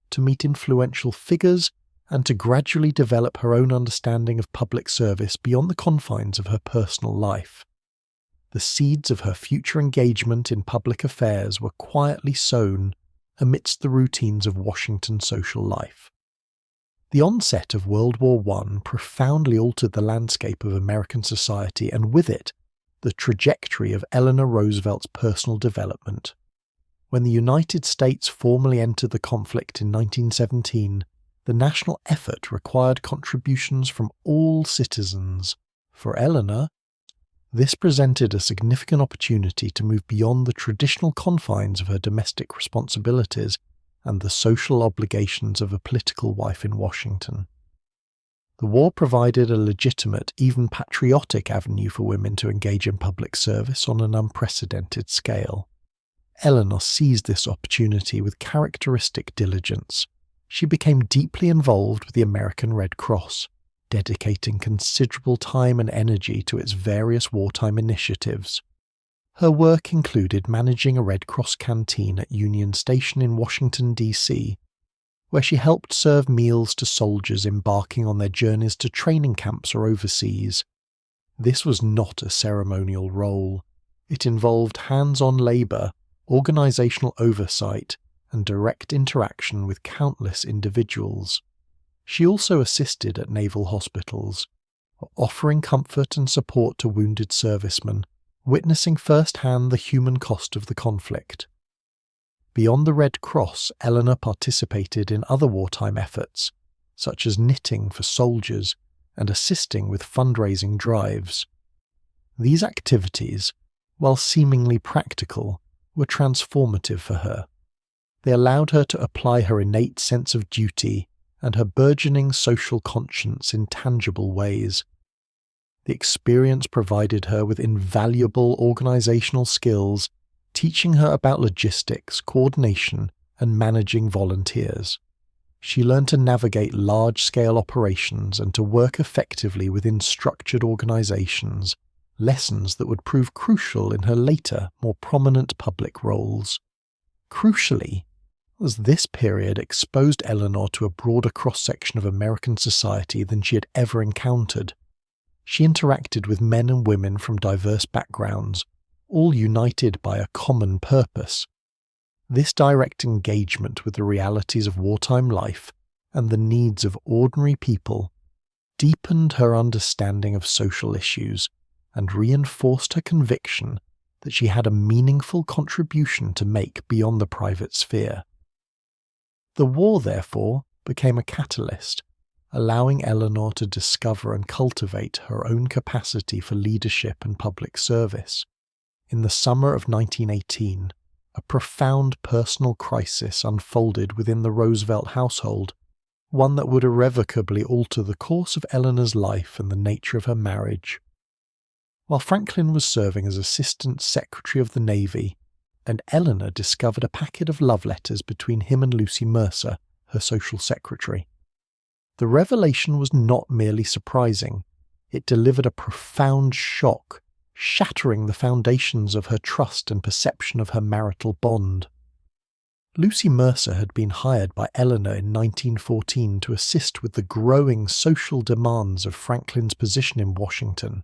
to meet influential figures, and to gradually develop her own understanding of public service beyond the confines of her personal life. The seeds of her future engagement in public affairs were quietly sown amidst the routines of Washington social life. The onset of World War I profoundly altered the landscape of American society, and with it, the trajectory of Eleanor Roosevelt's personal development. When the United States formally entered the conflict in 1917, the national effort required contributions from all citizens. For Eleanor, this presented a significant opportunity to move beyond the traditional confines of her domestic responsibilities and the social obligations of a political wife in Washington. The war provided a legitimate, even patriotic avenue for women to engage in public service on an unprecedented scale. Eleanor seized this opportunity with characteristic diligence. She became deeply involved with the American Red Cross, dedicating considerable time and energy to its various wartime initiatives. Her work included managing a Red Cross canteen at Union Station in Washington, D.C., where she helped serve meals to soldiers embarking on their journeys to training camps or overseas. This was not a ceremonial role. It involved hands-on labour, organisational oversight, and direct interaction with countless individuals. She also assisted at naval hospitals, offering comfort and support to wounded servicemen, witnessing firsthand the human cost of the conflict. Beyond the Red Cross, Eleanor participated in other wartime efforts, such as knitting for soldiers and assisting with fundraising drives. These activities, while seemingly practical, were transformative for her. They allowed her to apply her innate sense of duty and her burgeoning social conscience in tangible ways. The experience provided her with invaluable organizational skills, teaching her about logistics, coordination, and managing volunteers. She learned to navigate large-scale operations and to work effectively within structured organizations, lessons that would prove crucial in her later, more prominent public roles. Crucially, as this period exposed Eleanor to a broader cross-section of American society than she had ever encountered. She interacted with men and women from diverse backgrounds, all united by a common purpose. This direct engagement with the realities of wartime life and the needs of ordinary people deepened her understanding of social issues and reinforced her conviction that she had a meaningful contribution to make beyond the private sphere. The war, therefore, became a catalyst, allowing Eleanor to discover and cultivate her own capacity for leadership and public service. In the summer of 1918, a profound personal crisis unfolded within the Roosevelt household, one that would irrevocably alter the course of Eleanor's life and the nature of her marriage. While Franklin was serving as Assistant Secretary of the Navy, and Eleanor discovered a packet of love letters between him and Lucy Mercer, her social secretary. The revelation was not merely surprising, it delivered a profound shock, shattering the foundations of her trust and perception of her marital bond. Lucy Mercer had been hired by Eleanor in 1914 to assist with the growing social demands of Franklin's position in Washington.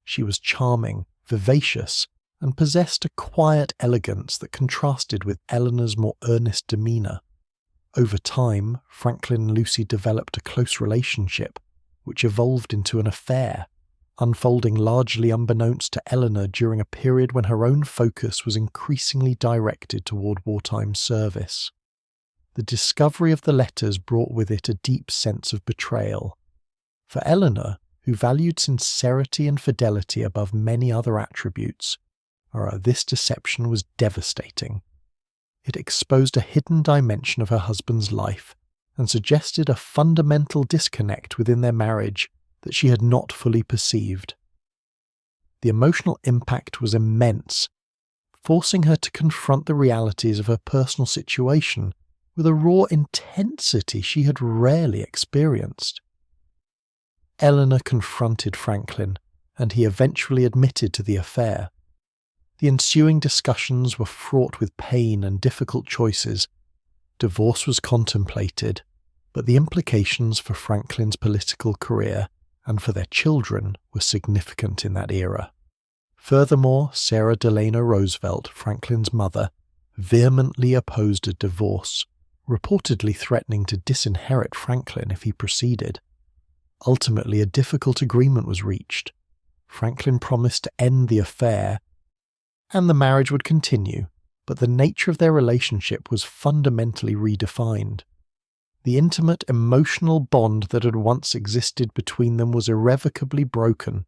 She was charming, vivacious, and possessed a quiet elegance that contrasted with Eleanor's more earnest demeanour. Over time, Franklin and Lucy developed a close relationship, which evolved into an affair, unfolding largely unbeknownst to Eleanor during a period when her own focus was increasingly directed toward wartime service. The discovery of the letters brought with it a deep sense of betrayal. For Eleanor, who valued sincerity and fidelity above many other attributes, this deception was devastating. It exposed a hidden dimension of her husband's life and suggested a fundamental disconnect within their marriage that she had not fully perceived. The emotional impact was immense, forcing her to confront the realities of her personal situation with a raw intensity she had rarely experienced. Eleanor confronted Franklin, and he eventually admitted to the affair. The ensuing discussions were fraught with pain and difficult choices. Divorce was contemplated, but the implications for Franklin's political career and for their children were significant in that era. Furthermore, Sarah Delano Roosevelt, Franklin's mother, vehemently opposed a divorce, reportedly threatening to disinherit Franklin if he proceeded. Ultimately, a difficult agreement was reached. Franklin promised to end the affair, and the marriage would continue, but the nature of their relationship was fundamentally redefined. The intimate emotional bond that had once existed between them was irrevocably broken.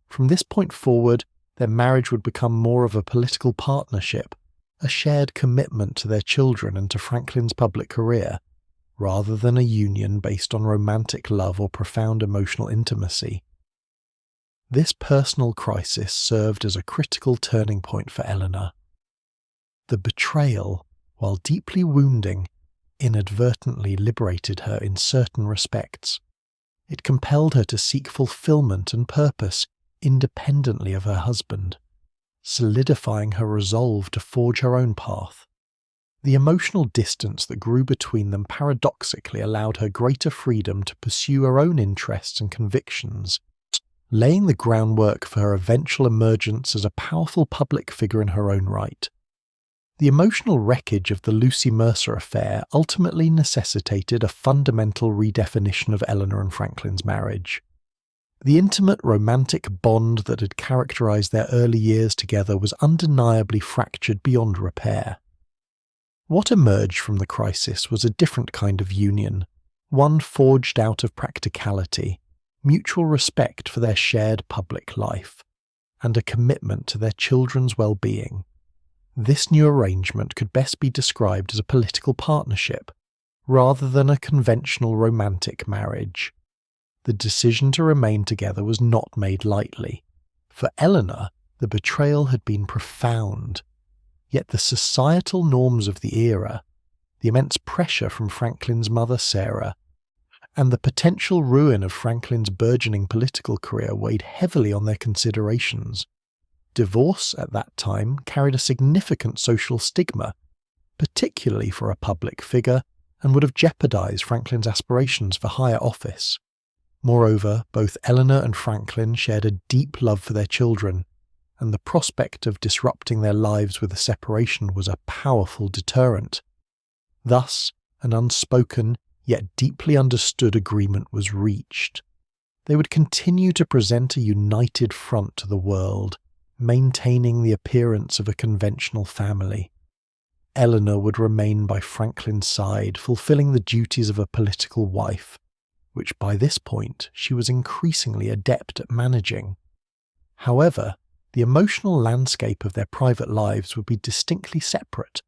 From this point forward, their marriage would become more of a political partnership, a shared commitment to their children and to Franklin's public career, rather than a union based on romantic love or profound emotional intimacy. This personal crisis served as a critical turning point for Eleanor. The betrayal, while deeply wounding, inadvertently liberated her in certain respects. It compelled her to seek fulfillment and purpose independently of her husband, solidifying her resolve to forge her own path. The emotional distance that grew between them paradoxically allowed her greater freedom to pursue her own interests and convictions, laying the groundwork for her eventual emergence as a powerful public figure in her own right. The emotional wreckage of the Lucy Mercer affair ultimately necessitated a fundamental redefinition of Eleanor and Franklin's marriage. The intimate romantic bond that had characterized their early years together was undeniably fractured beyond repair. What emerged from the crisis was a different kind of union, one forged out of practicality, mutual respect for their shared public life, and a commitment to their children's well-being. This new arrangement could best be described as a political partnership, rather than a conventional romantic marriage. The decision to remain together was not made lightly. For Eleanor, the betrayal had been profound, yet the societal norms of the era, the immense pressure from Franklin's mother Sarah, and the potential ruin of Franklin's burgeoning political career weighed heavily on their considerations. Divorce at that time carried a significant social stigma, particularly for a public figure, and would have jeopardized Franklin's aspirations for higher office. Moreover, both Eleanor and Franklin shared a deep love for their children, and the prospect of disrupting their lives with a separation was a powerful deterrent. Thus, an unspoken, yet deeply understood agreement was reached. They would continue to present a united front to the world, maintaining the appearance of a conventional family. Eleanor would remain by Franklin's side, fulfilling the duties of a political wife, which by this point she was increasingly adept at managing. However, the emotional landscape of their private lives would be distinctly separate,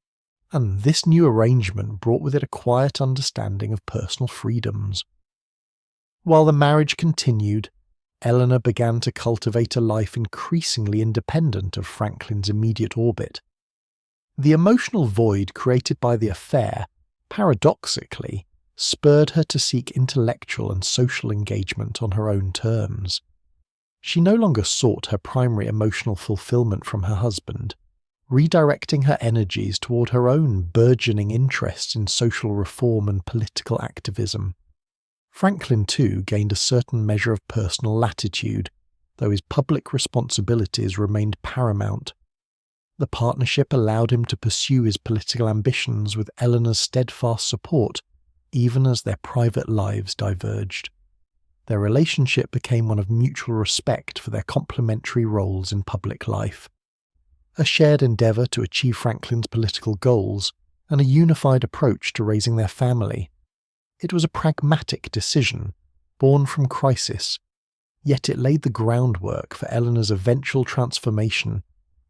and this new arrangement brought with it a quiet understanding of personal freedoms. While the marriage continued, Eleanor began to cultivate a life increasingly independent of Franklin's immediate orbit. The emotional void created by the affair, paradoxically, spurred her to seek intellectual and social engagement on her own terms. She no longer sought her primary emotional fulfillment from her husband, redirecting her energies toward her own burgeoning interests in social reform and political activism. Franklin, too, gained a certain measure of personal latitude, though his public responsibilities remained paramount. The partnership allowed him to pursue his political ambitions with Eleanor's steadfast support, even as their private lives diverged. Their relationship became one of mutual respect for their complementary roles in public life. A shared endeavour to achieve Franklin's political goals, and a unified approach to raising their family. It was a pragmatic decision, born from crisis, yet it laid the groundwork for Eleanor's eventual transformation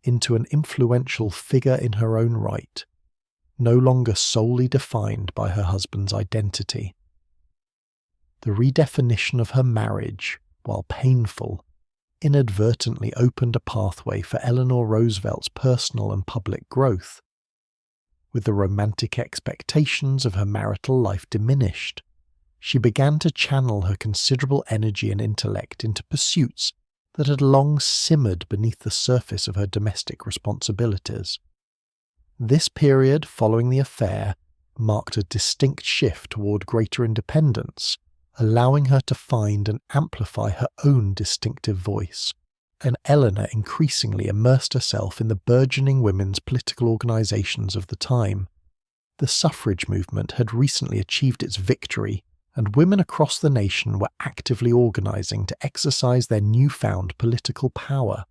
into an influential figure in her own right, no longer solely defined by her husband's identity. The redefinition of her marriage, while painful, inadvertently opened a pathway for Eleanor Roosevelt's personal and public growth. With the romantic expectations of her marital life diminished, she began to channel her considerable energy and intellect into pursuits that had long simmered beneath the surface of her domestic responsibilities. This period following the affair marked a distinct shift toward greater independence, allowing her to find and amplify her own distinctive voice, and Eleanor increasingly immersed herself in the burgeoning women's political organizations of the time. The suffrage movement had recently achieved its victory, and women across the nation were actively organizing to exercise their newfound political power.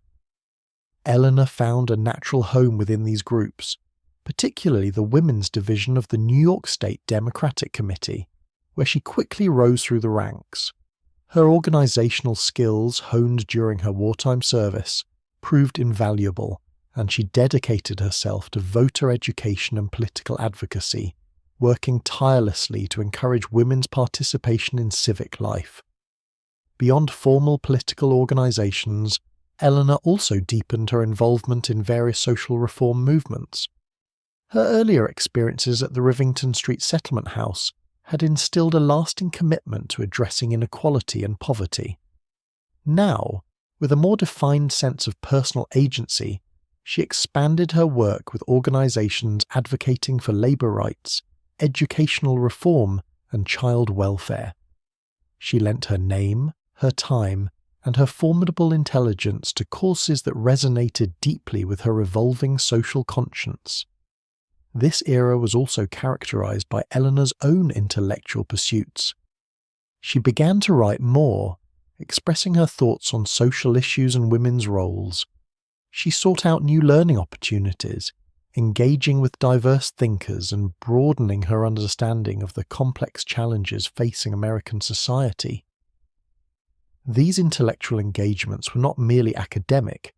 Eleanor found a natural home within these groups, particularly the women's division of the New York State Democratic Committee, where she quickly rose through the ranks. Her organizational skills, honed during her wartime service, proved invaluable, and she dedicated herself to voter education and political advocacy, working tirelessly to encourage women's participation in civic life. Beyond formal political organizations, Eleanor also deepened her involvement in various social reform movements. Her earlier experiences at the Rivington Street Settlement House had instilled a lasting commitment to addressing inequality and poverty. Now, with a more defined sense of personal agency, she expanded her work with organizations advocating for labor rights, educational reform, and child welfare. She lent her name, her time, and her formidable intelligence to causes that resonated deeply with her evolving social conscience. This era was also characterized by Eleanor's own intellectual pursuits. She began to write more, expressing her thoughts on social issues and women's roles. She sought out new learning opportunities, engaging with diverse thinkers and broadening her understanding of the complex challenges facing American society. These intellectual engagements were not merely academic,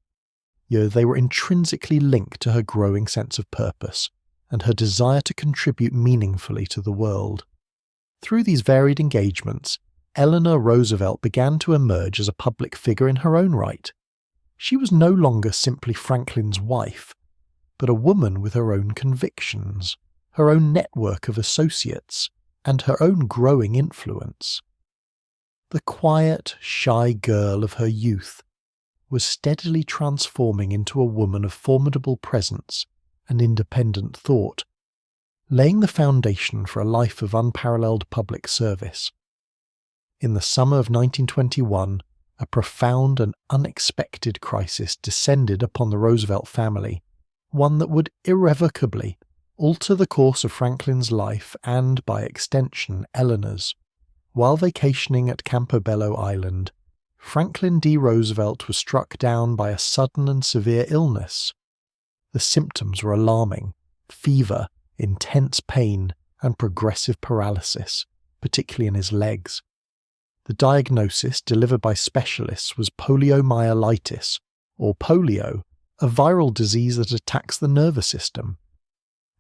yet they were intrinsically linked to her growing sense of purpose and her desire to contribute meaningfully to the world. Through these varied engagements, Eleanor Roosevelt began to emerge as a public figure in her own right. She was no longer simply Franklin's wife, but a woman with her own convictions, her own network of associates, and her own growing influence. The quiet, shy girl of her youth was steadily transforming into a woman of formidable presence and independent thought, laying the foundation for a life of unparalleled public service. In the summer of 1921, a profound and unexpected crisis descended upon the Roosevelt family, one that would irrevocably alter the course of Franklin's life and, by extension, Eleanor's. While vacationing at Campobello Island, Franklin D. Roosevelt was struck down by a sudden and severe illness. The symptoms were alarming, fever, intense pain, and progressive paralysis, particularly in his legs. The diagnosis delivered by specialists was poliomyelitis, or polio, a viral disease that attacks the nervous system.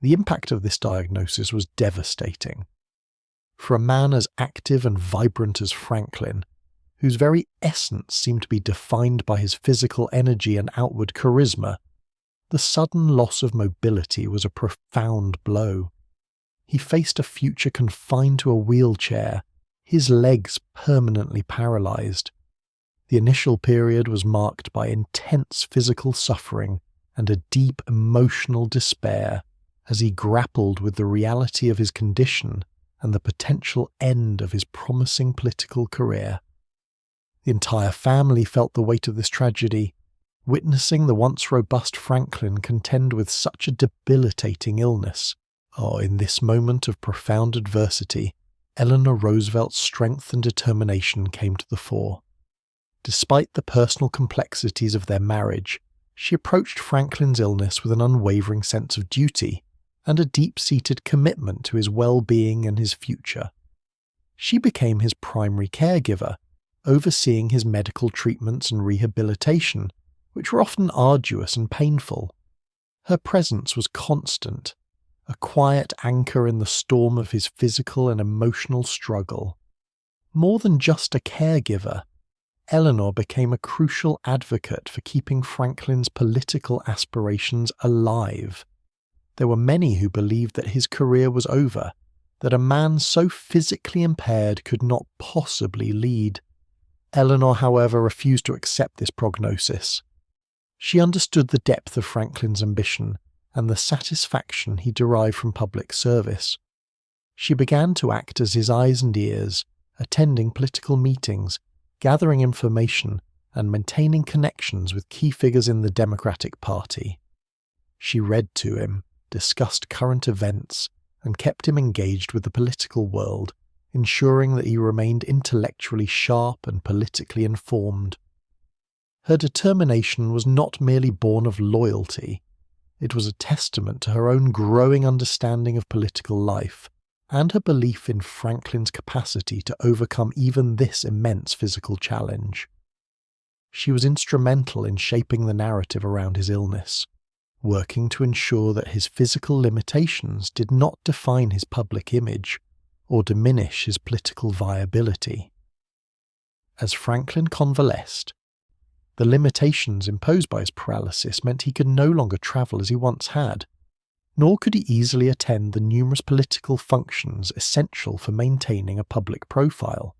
The impact of this diagnosis was devastating. For a man as active and vibrant as Franklin, whose very essence seemed to be defined by his physical energy and outward charisma, the sudden loss of mobility was a profound blow. He faced a future confined to a wheelchair, his legs permanently paralyzed. The initial period was marked by intense physical suffering and a deep emotional despair as he grappled with the reality of his condition and the potential end of his promising political career. The entire family felt the weight of this tragedy, witnessing the once robust Franklin contend with such a debilitating illness. In this moment of profound adversity, Eleanor Roosevelt's strength and determination came to the fore. Despite the personal complexities of their marriage, she approached Franklin's illness with an unwavering sense of duty and a deep-seated commitment to his well-being and his future. She became his primary caregiver, overseeing his medical treatments and rehabilitation, which were often arduous and painful. Her presence was constant, a quiet anchor in the storm of his physical and emotional struggle. More than just a caregiver, Eleanor became a crucial advocate for keeping Franklin's political aspirations alive. There were many who believed that his career was over, that a man so physically impaired could not possibly lead. Eleanor, however, refused to accept this prognosis. She understood the depth of Franklin's ambition and the satisfaction he derived from public service. She began to act as his eyes and ears, attending political meetings, gathering information, and maintaining connections with key figures in the Democratic Party. She read to him, discussed current events, and kept him engaged with the political world, ensuring that he remained intellectually sharp and politically informed. Her determination was not merely born of loyalty. It was a testament to her own growing understanding of political life and her belief in Franklin's capacity to overcome even this immense physical challenge. She was instrumental in shaping the narrative around his illness, working to ensure that his physical limitations did not define his public image or diminish his political viability. As Franklin convalesced, the limitations imposed by his paralysis meant he could no longer travel as he once had, nor could he easily attend the numerous political functions essential for maintaining a public profile.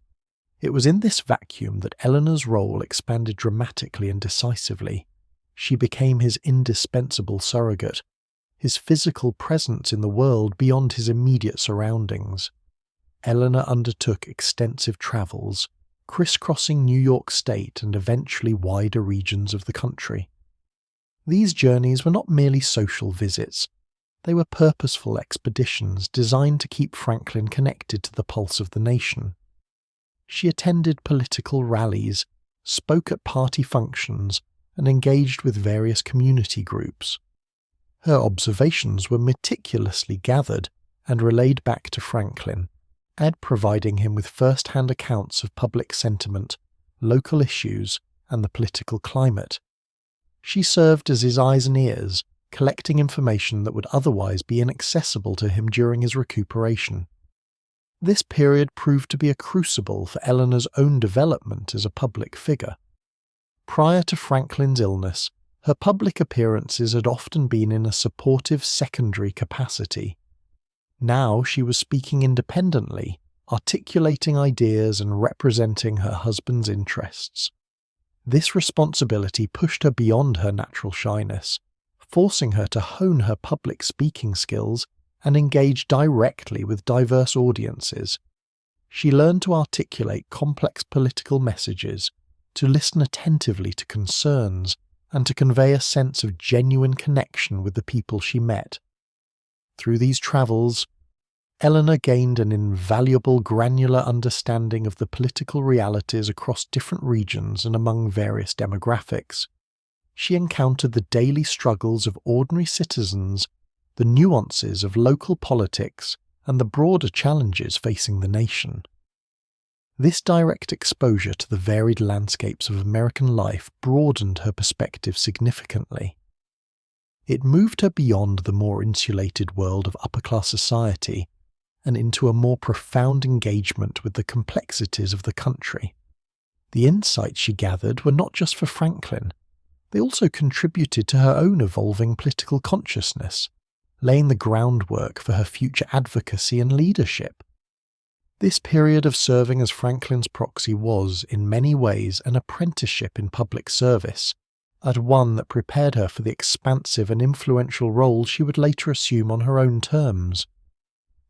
It was in this vacuum that Eleanor's role expanded dramatically and decisively. She became his indispensable surrogate, his physical presence in the world beyond his immediate surroundings. Eleanor undertook extensive travels, crisscrossing New York State and eventually wider regions of the country. These journeys were not merely social visits. They were purposeful expeditions designed to keep Franklin connected to the pulse of the nation. She attended political rallies, spoke at party functions, and engaged with various community groups. Her observations were meticulously gathered and relayed back to Franklin, providing him with first-hand accounts of public sentiment, local issues, and the political climate. She served as his eyes and ears, collecting information that would otherwise be inaccessible to him during his recuperation. This period proved to be a crucible for Eleanor's own development as a public figure. Prior to Franklin's illness, her public appearances had often been in a supportive secondary capacity. Now she was speaking independently, articulating ideas and representing her husband's interests. This responsibility pushed her beyond her natural shyness, forcing her to hone her public speaking skills and engage directly with diverse audiences. She learned to articulate complex political messages, to listen attentively to concerns, and to convey a sense of genuine connection with the people she met. Through these travels, Eleanor gained an invaluable granular understanding of the political realities across different regions and among various demographics. She encountered the daily struggles of ordinary citizens, the nuances of local politics, and the broader challenges facing the nation. This direct exposure to the varied landscapes of American life broadened her perspective significantly. It moved her beyond the more insulated world of upper-class society and into a more profound engagement with the complexities of the country. The insights she gathered were not just for Franklin, they also contributed to her own evolving political consciousness, laying the groundwork for her future advocacy and leadership. This period of serving as Franklin's proxy was, in many ways, an apprenticeship in public service, and one that prepared her for the expansive and influential role she would later assume on her own terms.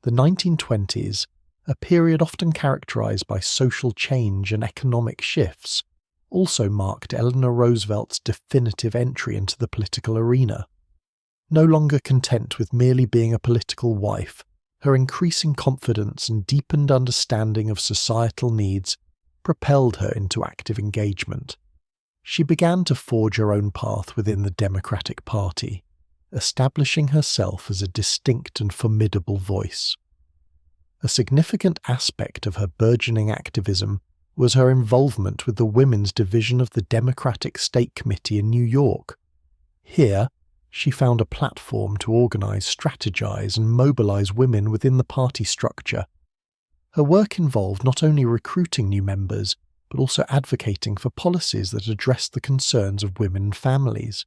The 1920s, a period often characterized by social change and economic shifts, also marked Eleanor Roosevelt's definitive entry into the political arena. No longer content with merely being a political wife, her increasing confidence and deepened understanding of societal needs propelled her into active engagement. She began to forge her own path within the Democratic Party, establishing herself as a distinct and formidable voice. A significant aspect of her burgeoning activism was her involvement with the Women's Division of the Democratic State Committee in New York. Here, she found a platform to organize, strategize, and mobilize women within the party structure. Her work involved not only recruiting new members, but also advocating for policies that addressed the concerns of women and families.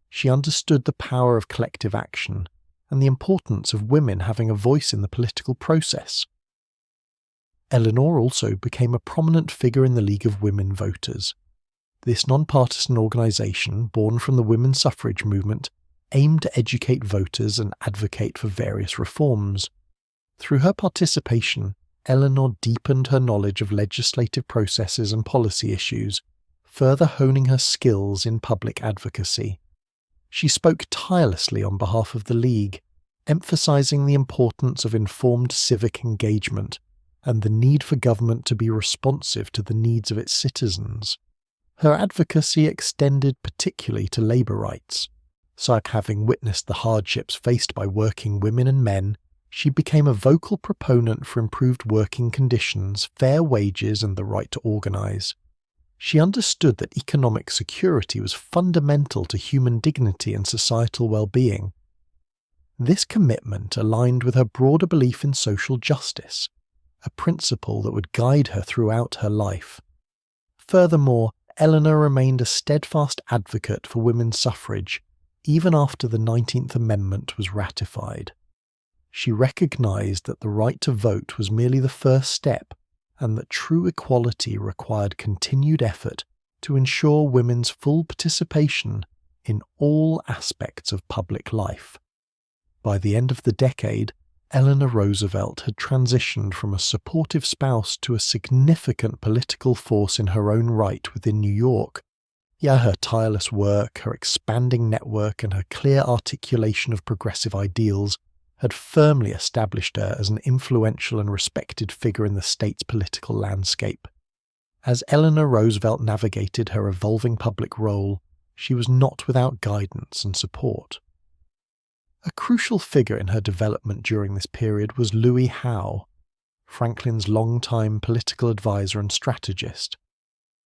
She understood the power of collective action and the importance of women having a voice in the political process. Eleanor also became a prominent figure in the League of Women Voters. This nonpartisan organization, born from the women's suffrage movement, aimed to educate voters and advocate for various reforms. Through her participation, Eleanor deepened her knowledge of legislative processes and policy issues, further honing her skills in public advocacy. She spoke tirelessly on behalf of the League, emphasizing the importance of informed civic engagement and the need for government to be responsive to the needs of its citizens. Her advocacy extended particularly to labour rights. So, having witnessed the hardships faced by working women and men, she became a vocal proponent for improved working conditions, fair wages, and the right to organise. She understood that economic security was fundamental to human dignity and societal well-being. This commitment aligned with her broader belief in social justice, a principle that would guide her throughout her life. Furthermore, Eleanor remained a steadfast advocate for women's suffrage, even after the 19th Amendment was ratified. She recognised that the right to vote was merely the first step, and that true equality required continued effort to ensure women's full participation in all aspects of public life. By the end of the decade, Eleanor Roosevelt had transitioned from a supportive spouse to a significant political force in her own right within New York. Yet her tireless work, her expanding network, and her clear articulation of progressive ideals had firmly established her as an influential and respected figure in the state's political landscape. As Eleanor Roosevelt navigated her evolving public role, she was not without guidance and support. A crucial figure in her development during this period was Louis Howe, Franklin's longtime political advisor and strategist.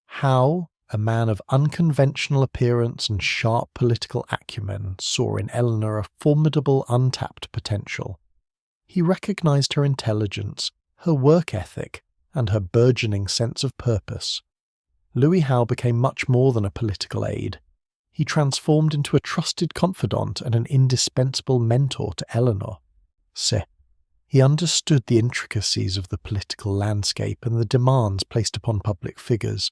Howe, a man of unconventional appearance and sharp political acumen, saw in Eleanor a formidable untapped potential. He recognized her intelligence, her work ethic, and her burgeoning sense of purpose. Louis Howe became much more than a political aide. He transformed into a trusted confidant and an indispensable mentor to Eleanor. He understood the intricacies of the political landscape and the demands placed upon public figures.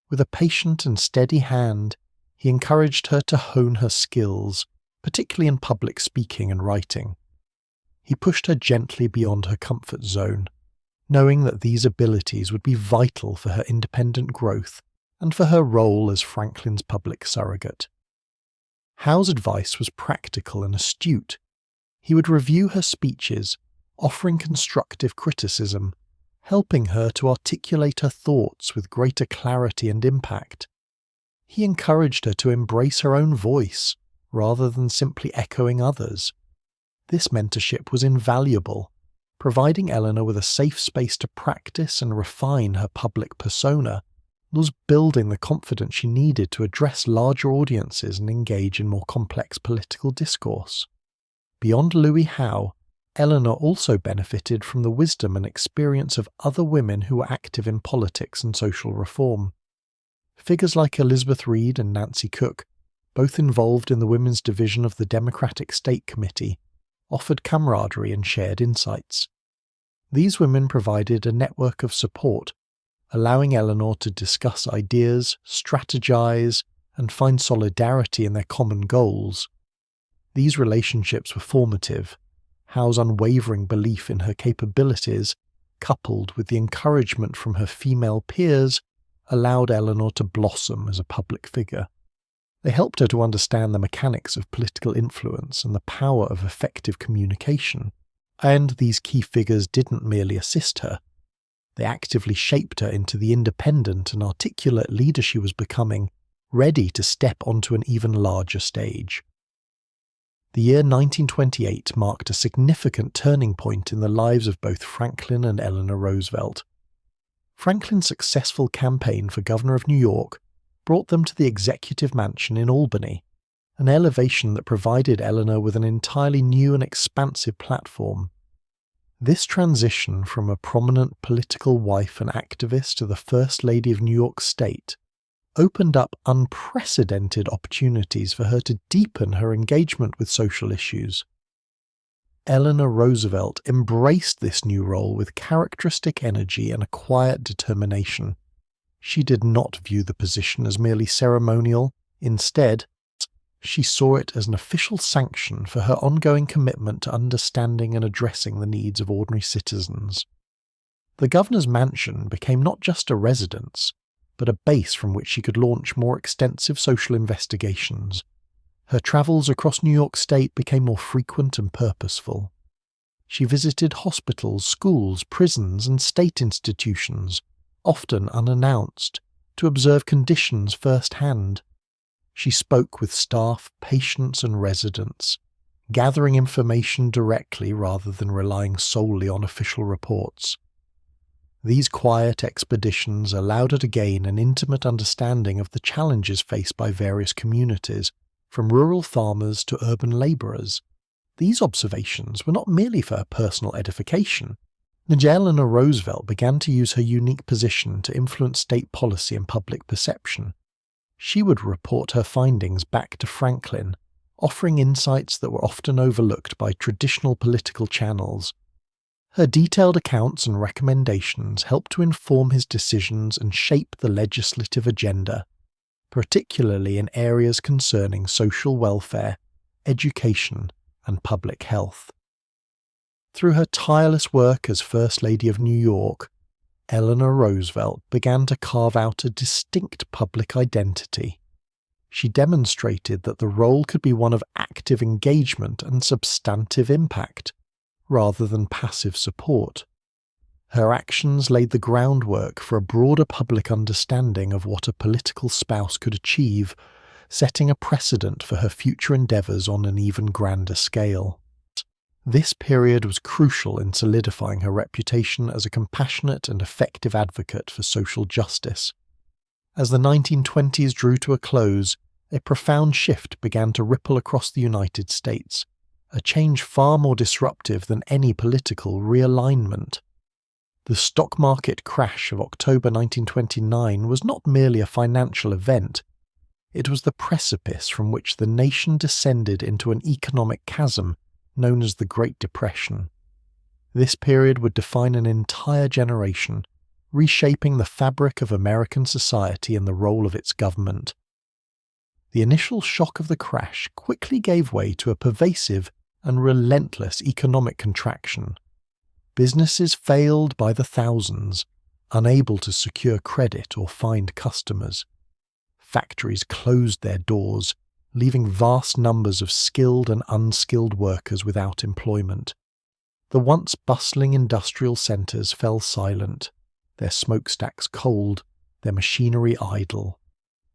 With a patient and steady hand, he encouraged her to hone her skills, particularly in public speaking and writing. He pushed her gently beyond her comfort zone, knowing that these abilities would be vital for her independent growth and for her role as Franklin's public surrogate. Howe's advice was practical and astute. He would review her speeches, offering constructive criticism, helping her to articulate her thoughts with greater clarity and impact. He encouraged her to embrace her own voice, rather than simply echoing others. This mentorship was invaluable, providing Eleanor with a safe space to practice and refine her public persona, was building the confidence she needed to address larger audiences and engage in more complex political discourse. Beyond Louis Howe, Eleanor also benefited from the wisdom and experience of other women who were active in politics and social reform. Figures like Elizabeth Reed and Nancy Cook, both involved in the women's division of the Democratic State Committee, offered camaraderie and shared insights. These women provided a network of support, allowing Eleanor to discuss ideas, strategize, and find solidarity in their common goals. These relationships were formative. Howe's unwavering belief in her capabilities, coupled with the encouragement from her female peers, allowed Eleanor to blossom as a public figure. They helped her to understand the mechanics of political influence and the power of effective communication. And these key figures didn't merely assist her. They actively shaped her into the independent and articulate leader she was becoming, ready to step onto an even larger stage. The year 1928 marked a significant turning point in the lives of both Franklin and Eleanor Roosevelt. Franklin's successful campaign for governor of New York brought them to the executive mansion in Albany, an elevation that provided Eleanor with an entirely new and expansive platform. This transition from a prominent political wife and activist to the First Lady of New York State opened up unprecedented opportunities for her to deepen her engagement with social issues. Eleanor Roosevelt embraced this new role with characteristic energy and a quiet determination. She did not view the position as merely ceremonial. Instead, she saw it as an official sanction for her ongoing commitment to understanding and addressing the needs of ordinary citizens. The governor's mansion became not just a residence, but a base from which she could launch more extensive social investigations. Her travels across New York State became more frequent and purposeful. She visited hospitals, schools, prisons, and state institutions, often unannounced, to observe conditions firsthand. She spoke with staff, patients, and residents, gathering information directly rather than relying solely on official reports. These quiet expeditions allowed her to gain an intimate understanding of the challenges faced by various communities, from rural farmers to urban labourers. These observations were not merely for her personal edification. Eleanor Roosevelt began to use her unique position to influence state policy and public perception. She would report her findings back to Franklin, offering insights that were often overlooked by traditional political channels. Her detailed accounts and recommendations helped to inform his decisions and shape the legislative agenda, particularly in areas concerning social welfare, education, and public health. Through her tireless work as First Lady of New York, Eleanor Roosevelt began to carve out a distinct public identity. She demonstrated that the role could be one of active engagement and substantive impact, rather than passive support. Her actions laid the groundwork for a broader public understanding of what a political spouse could achieve, setting a precedent for her future endeavours on an even grander scale. This period was crucial in solidifying her reputation as a compassionate and effective advocate for social justice. As the 1920s drew to a close, a profound shift began to ripple across the United States, a change far more disruptive than any political realignment. The stock market crash of October 1929 was not merely a financial event. It was the precipice from which the nation descended into an economic chasm known as the Great Depression. This period would define an entire generation, reshaping the fabric of American society and the role of its government. The initial shock of the crash quickly gave way to a pervasive and relentless economic contraction. Businesses failed by the thousands, unable to secure credit or find customers. Factories closed their doors, leaving vast numbers of skilled and unskilled workers without employment. The once bustling industrial centres fell silent, their smokestacks cold, their machinery idle.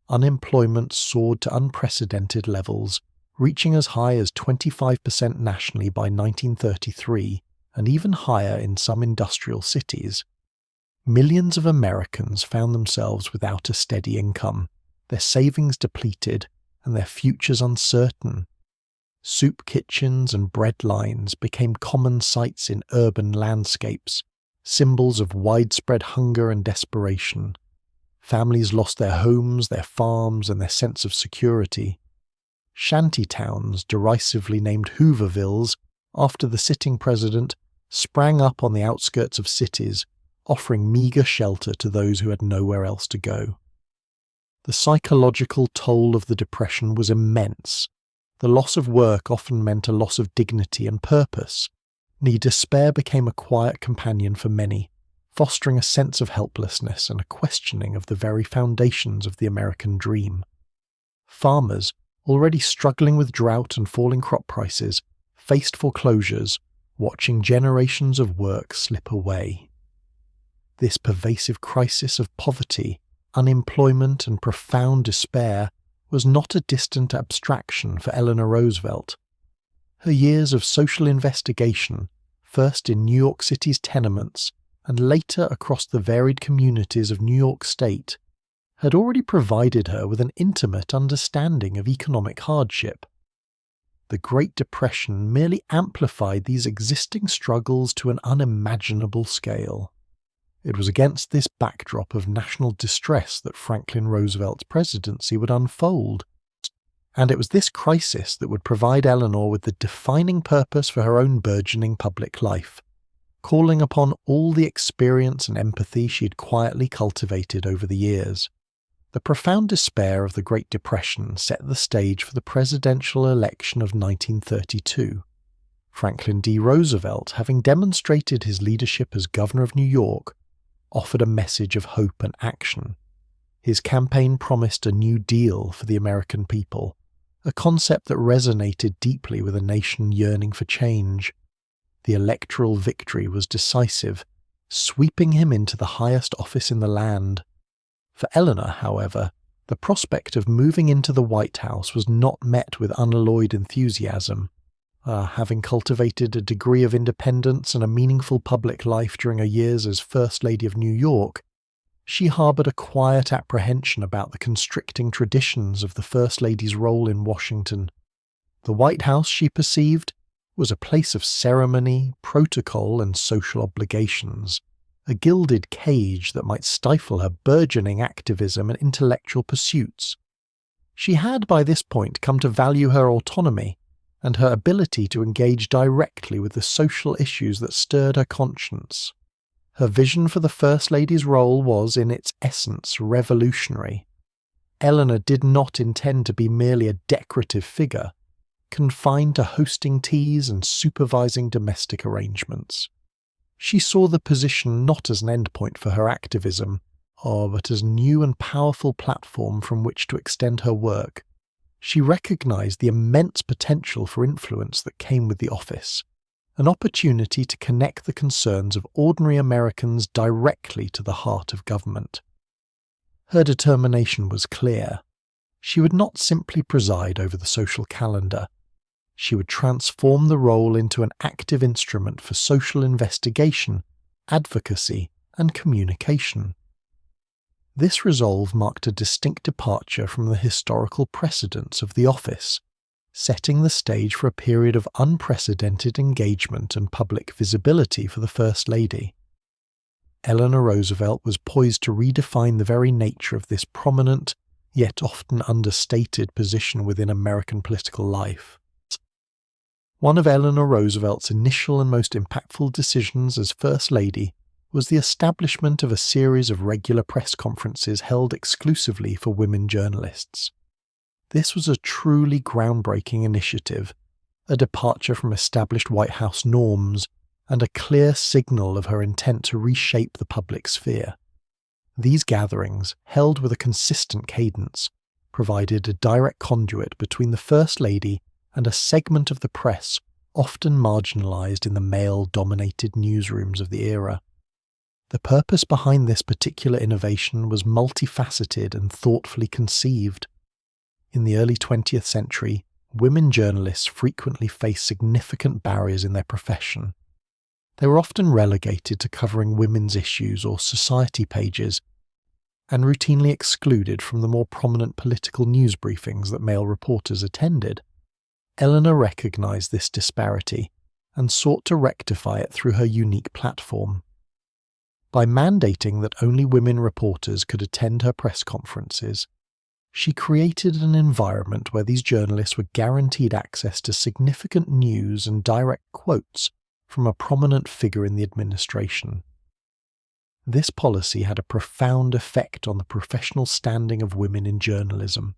Unemployment soared to unprecedented levels, reaching as high as 25% nationally by 1933 and even higher in some industrial cities. Millions of Americans found themselves without a steady income, their savings depleted, and their futures uncertain. Soup kitchens and bread lines became common sights in urban landscapes, symbols of widespread hunger and desperation. Families lost their homes, their farms, and their sense of security. Shanty towns, derisively named Hoovervilles, after the sitting president, sprang up on the outskirts of cities, offering meagre shelter to those who had nowhere else to go. The psychological toll of the Depression was immense. The loss of work often meant a loss of dignity and purpose. Despair became a quiet companion for many, fostering a sense of helplessness and a questioning of the very foundations of the American dream. Farmers, already struggling with drought and falling crop prices, faced foreclosures, watching generations of work slip away. This pervasive crisis of poverty, unemployment, and profound despair was not a distant abstraction for Eleanor Roosevelt. Her years of social investigation, first in New York City's tenements and later across the varied communities of New York State, had already provided her with an intimate understanding of economic hardship. The Great Depression merely amplified these existing struggles to an unimaginable scale. It was against this backdrop of national distress that Franklin Roosevelt's presidency would unfold, and it was this crisis that would provide Eleanor with the defining purpose for her own burgeoning public life, calling upon all the experience and empathy she had quietly cultivated over the years. The profound despair of the Great Depression set the stage for the presidential election of 1932. Franklin D. Roosevelt, having demonstrated his leadership as governor of New York, offered a message of hope and action. His campaign promised a New Deal for the American people, a concept that resonated deeply with a nation yearning for change. The electoral victory was decisive, sweeping him into the highest office in the land. For Eleanor, however, the prospect of moving into the White House was not met with unalloyed enthusiasm. Having cultivated a degree of independence and a meaningful public life during her years as First Lady of New York, she harboured a quiet apprehension about the constricting traditions of the First Lady's role in Washington. The White House, she perceived, was a place of ceremony, protocol, and social obligations, a gilded cage that might stifle her burgeoning activism and intellectual pursuits. She had by this point come to value her autonomy and her ability to engage directly with the social issues that stirred her conscience. Her vision for the First Lady's role was, in its essence, revolutionary. Eleanor did not intend to be merely a decorative figure, confined to hosting teas and supervising domestic arrangements. She saw the position not as an endpoint for her activism, but as a new and powerful platform from which to extend her work. She recognized the immense potential for influence that came with the office, an opportunity to connect the concerns of ordinary Americans directly to the heart of government. Her determination was clear. She would not simply preside over the social calendar. She would transform the role into an active instrument for social investigation, advocacy, and communication. This resolve marked a distinct departure from the historical precedents of the office, setting the stage for a period of unprecedented engagement and public visibility for the First Lady. Eleanor Roosevelt was poised to redefine the very nature of this prominent, yet often understated position within American political life. One of Eleanor Roosevelt's initial and most impactful decisions as First Lady was the establishment of a series of regular press conferences held exclusively for women journalists. This was a truly groundbreaking initiative, a departure from established White House norms, and a clear signal of her intent to reshape the public sphere. These gatherings, held with a consistent cadence, provided a direct conduit between the First Lady and a segment of the press often marginalized in the male-dominated newsrooms of the era. The purpose behind this particular innovation was multifaceted and thoughtfully conceived. In the early 20th century, women journalists frequently faced significant barriers in their profession. They were often relegated to covering women's issues or society pages, and routinely excluded from the more prominent political news briefings that male reporters attended. Eleanor recognized this disparity and sought to rectify it through her unique platform. By mandating that only women reporters could attend her press conferences, she created an environment where these journalists were guaranteed access to significant news and direct quotes from a prominent figure in the administration. This policy had a profound effect on the professional standing of women in journalism.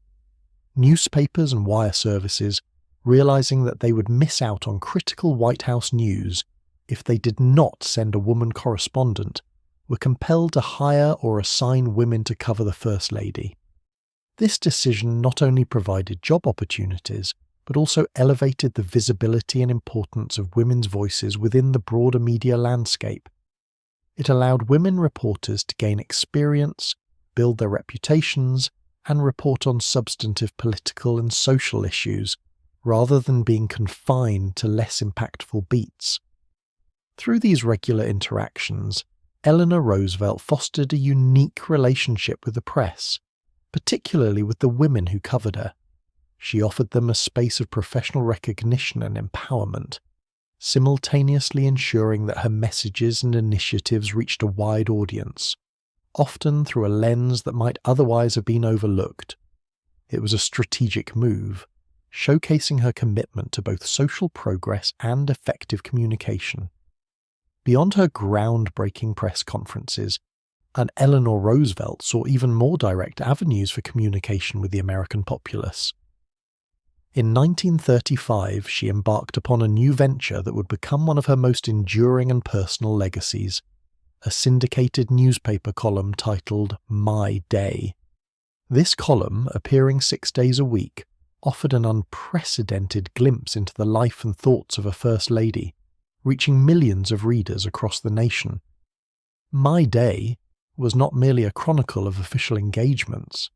Newspapers and wire services, realizing that they would miss out on critical White House news if they did not send a woman correspondent, were compelled to hire or assign women to cover the First Lady. This decision not only provided job opportunities, but also elevated the visibility and importance of women's voices within the broader media landscape. It allowed women reporters to gain experience, build their reputations, and report on substantive political and social issues, rather than being confined to less impactful beats. Through these regular interactions, Eleanor Roosevelt fostered a unique relationship with the press, particularly with the women who covered her. She offered them a space of professional recognition and empowerment, simultaneously ensuring that her messages and initiatives reached a wide audience, often through a lens that might otherwise have been overlooked. It was a strategic move, showcasing her commitment to both social progress and effective communication. Beyond her groundbreaking press conferences, Eleanor Roosevelt saw even more direct avenues for communication with the American populace. In 1935, she embarked upon a new venture that would become one of her most enduring and personal legacies, a syndicated newspaper column titled My Day. This column, appearing 6 days a week, offered an unprecedented glimpse into the life and thoughts of a First Lady, reaching millions of readers across the nation. My Day was not merely a chronicle of official engagements.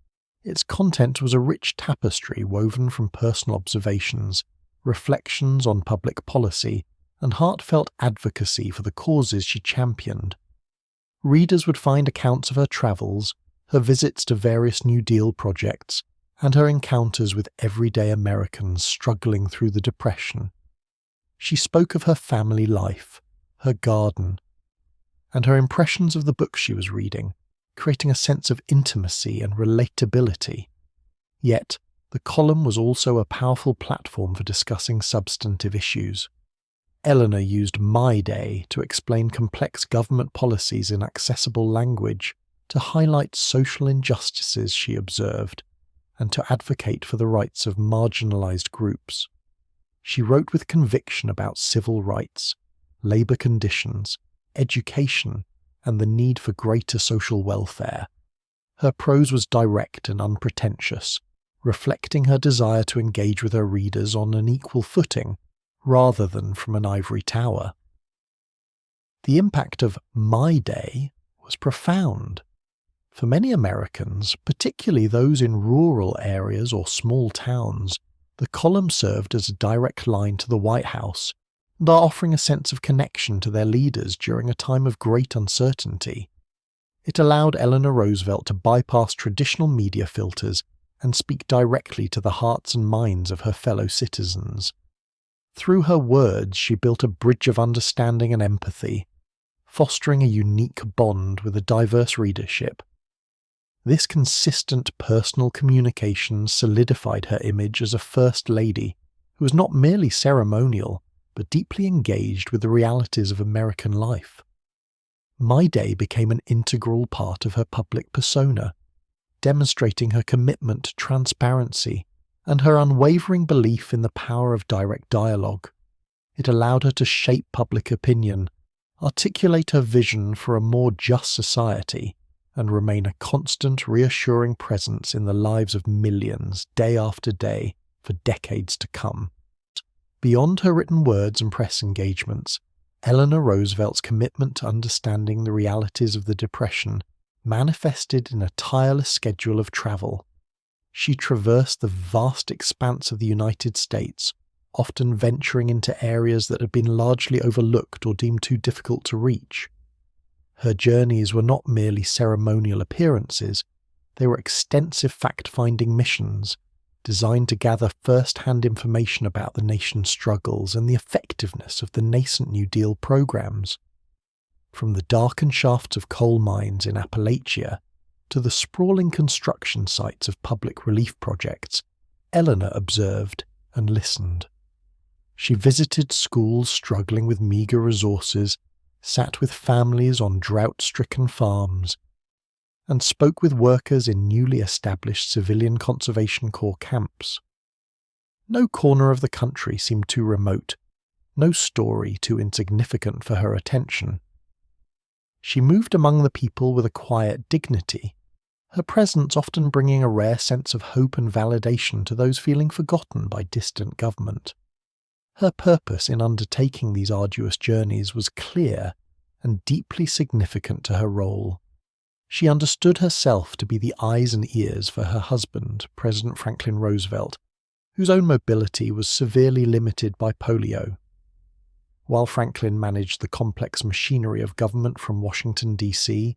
Its content was a rich tapestry woven from personal observations, reflections on public policy, and heartfelt advocacy for the causes she championed. Readers would find accounts of her travels, her visits to various New Deal projects, and her encounters with everyday Americans struggling through the Depression. She spoke of her family life, her garden, and her impressions of the books she was reading, creating a sense of intimacy and relatability. Yet, the column was also a powerful platform for discussing substantive issues. Eleanor used My Day to explain complex government policies in accessible language, to highlight social injustices she observed, and to advocate for the rights of marginalized groups. She wrote with conviction about civil rights, labor conditions, education, and the need for greater social welfare. Her prose was direct and unpretentious, reflecting her desire to engage with her readers on an equal footing, rather than from an ivory tower. The impact of My Day was profound. For many Americans, particularly those in rural areas or small towns, the column served as a direct line to the White House, and are offering a sense of connection to their leaders during a time of great uncertainty. It allowed Eleanor Roosevelt to bypass traditional media filters and speak directly to the hearts and minds of her fellow citizens. Through her words, she built a bridge of understanding and empathy, fostering a unique bond with a diverse readership. This consistent personal communication solidified her image as a First Lady who was not merely ceremonial, but deeply engaged with the realities of American life. My Day became an integral part of her public persona, demonstrating her commitment to transparency and her unwavering belief in the power of direct dialogue. It allowed her to shape public opinion, articulate her vision for a more just society, and remain a constant, reassuring presence in the lives of millions, day after day, for decades to come. Beyond her written words and press engagements, Eleanor Roosevelt's commitment to understanding the realities of the Depression manifested in a tireless schedule of travel. She traversed the vast expanse of the United States, often venturing into areas that had been largely overlooked or deemed too difficult to reach. Her journeys were not merely ceremonial appearances, they were extensive fact-finding missions, designed to gather first-hand information about the nation's struggles and the effectiveness of the nascent New Deal programs. From the darkened shafts of coal mines in Appalachia to the sprawling construction sites of public relief projects, Eleanor observed and listened. She visited schools struggling with meagre resources, sat with families on drought-stricken farms, and spoke with workers in newly established civilian conservation corps camps. No corner of the country seemed too remote, no story too insignificant for her attention. She moved among the people with a quiet dignity, her presence often bringing a rare sense of hope and validation to those feeling forgotten by distant government. Her purpose in undertaking these arduous journeys was clear and deeply significant to her role. She understood herself to be the eyes and ears for her husband, President Franklin Roosevelt, whose own mobility was severely limited by polio. While Franklin managed the complex machinery of government from Washington, D.C.,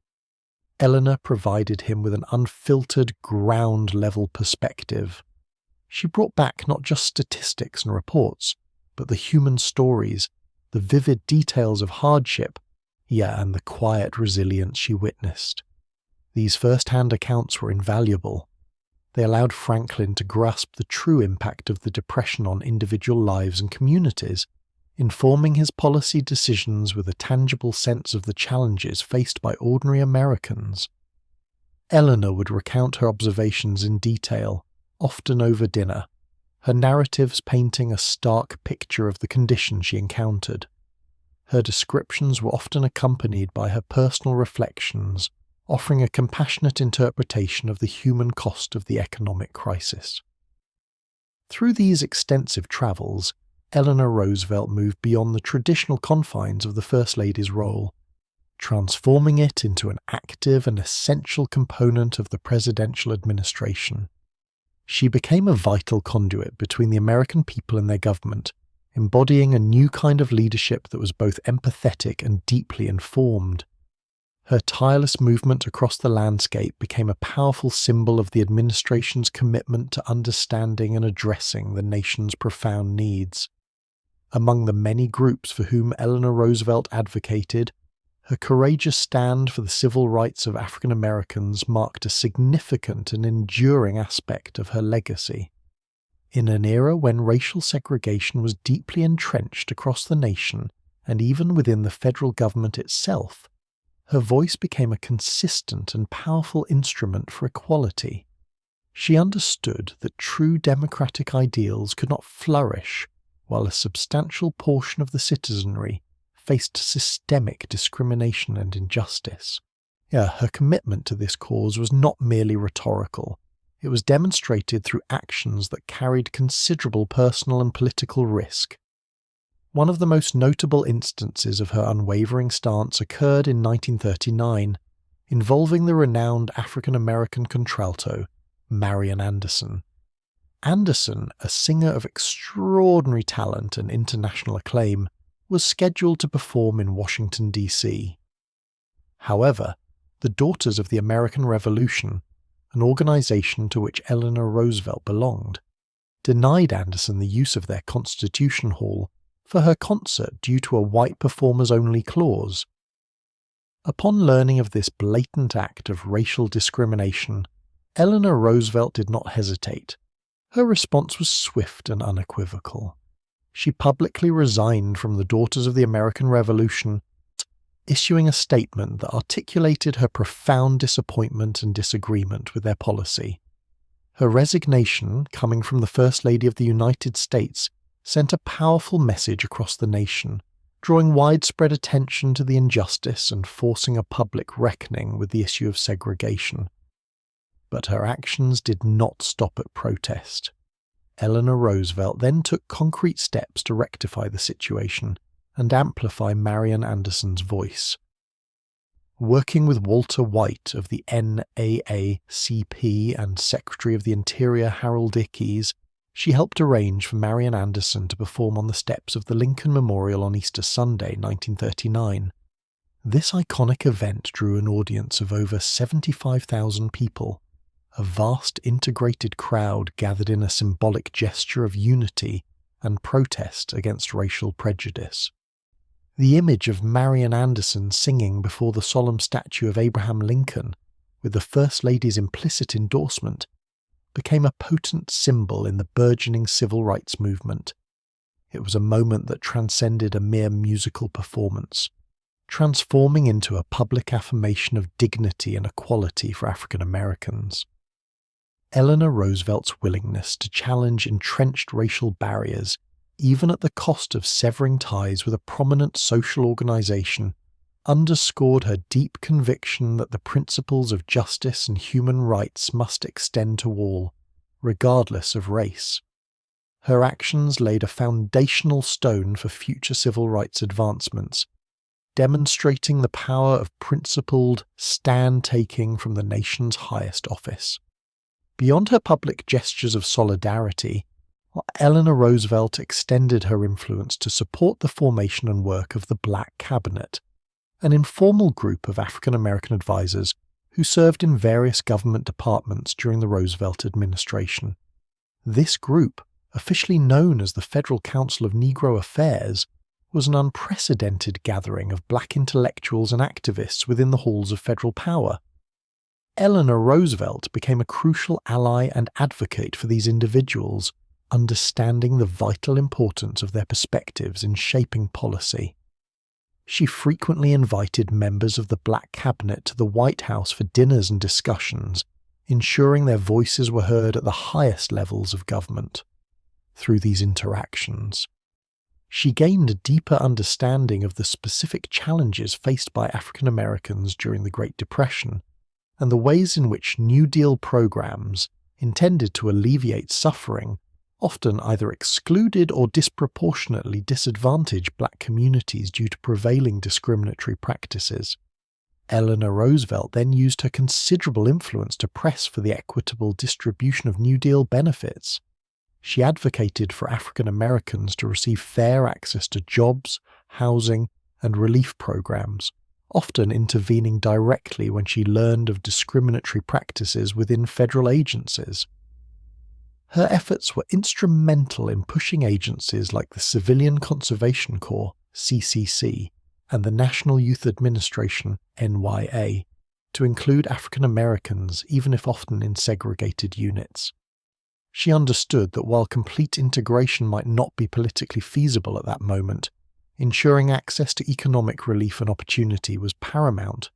Eleanor provided him with an unfiltered, ground-level perspective. She brought back not just statistics and reports, but the human stories, the vivid details of hardship, and the quiet resilience she witnessed. These first-hand accounts were invaluable. They allowed Franklin to grasp the true impact of the Depression on individual lives and communities, informing his policy decisions with a tangible sense of the challenges faced by ordinary Americans. Eleanor would recount her observations in detail, often over dinner, her narratives painting a stark picture of the conditions she encountered. Her descriptions were often accompanied by her personal reflections, offering a compassionate interpretation of the human cost of the economic crisis. Through these extensive travels, Eleanor Roosevelt moved beyond the traditional confines of the First Lady's role, transforming it into an active and essential component of the presidential administration. She became a vital conduit between the American people and their government, embodying a new kind of leadership that was both empathetic and deeply informed. Her tireless movement across the landscape became a powerful symbol of the administration's commitment to understanding and addressing the nation's profound needs. Among the many groups for whom Eleanor Roosevelt advocated, her courageous stand for the civil rights of African Americans marked a significant and enduring aspect of her legacy. In an era when racial segregation was deeply entrenched across the nation and even within the federal government itself, her voice became a consistent and powerful instrument for equality. She understood that true democratic ideals could not flourish while a substantial portion of the citizenry faced systemic discrimination and injustice. Her commitment to this cause was not merely rhetorical. It was demonstrated through actions that carried considerable personal and political risk. One of the most notable instances of her unwavering stance occurred in 1939, involving the renowned African-American contralto, Marian Anderson. Anderson, a singer of extraordinary talent and international acclaim, was scheduled to perform in Washington, D.C. However, the Daughters of the American Revolution, an organization to which Eleanor Roosevelt belonged, denied Anderson the use of their Constitution Hall for her concert due to a white performers-only clause. Upon learning of this blatant act of racial discrimination, Eleanor Roosevelt did not hesitate. Her response was swift and unequivocal. She publicly resigned from the Daughters of the American Revolution, issuing a statement that articulated her profound disappointment and disagreement with their policy. Her resignation, coming from the First Lady of the United States, sent a powerful message across the nation, drawing widespread attention to the injustice and forcing a public reckoning with the issue of segregation. But her actions did not stop at protest. Eleanor Roosevelt then took concrete steps to rectify the situation and amplify Marian Anderson's voice. Working with Walter White of the NAACP and Secretary of the Interior Harold Ickes, she helped arrange for Marian Anderson to perform on the steps of the Lincoln Memorial on Easter Sunday, 1939. This iconic event drew an audience of over 75,000 people. A vast integrated crowd gathered in a symbolic gesture of unity and protest against racial prejudice. The image of Marian Anderson singing before the solemn statue of Abraham Lincoln, with the First Lady's implicit endorsement, became a potent symbol in the burgeoning civil rights movement. It was a moment that transcended a mere musical performance, transforming into a public affirmation of dignity and equality for African Americans. Eleanor Roosevelt's willingness to challenge entrenched racial barriers, even at the cost of severing ties with a prominent social organization, underscored her deep conviction that the principles of justice and human rights must extend to all, regardless of race. Her actions laid a foundational stone for future civil rights advancements, demonstrating the power of principled stand-taking from the nation's highest office. Beyond her public gestures of solidarity, Eleanor Roosevelt extended her influence to support the formation and work of the Black Cabinet, an informal group of African American advisors who served in various government departments during the Roosevelt administration. This group, officially known as the Federal Council of Negro Affairs, was an unprecedented gathering of black intellectuals and activists within the halls of federal power. Eleanor Roosevelt became a crucial ally and advocate for these individuals, understanding the vital importance of their perspectives in shaping policy. She frequently invited members of the Black Cabinet to the White House for dinners and discussions, ensuring their voices were heard at the highest levels of government. Through these interactions, she gained a deeper understanding of the specific challenges faced by African Americans during the Great Depression, and the ways in which New Deal programs, intended to alleviate suffering, often either excluded or disproportionately disadvantaged black communities due to prevailing discriminatory practices. Eleanor Roosevelt then used her considerable influence to press for the equitable distribution of New Deal benefits. She advocated for African Americans to receive fair access to jobs, housing, and relief programs, often intervening directly when she learned of discriminatory practices within federal agencies. Her efforts were instrumental in pushing agencies like the Civilian Conservation Corps, CCC, and the National Youth Administration, NYA, to include African Americans, even if often in segregated units. She understood that while complete integration might not be politically feasible at that moment, ensuring access to economic relief and opportunity was paramount.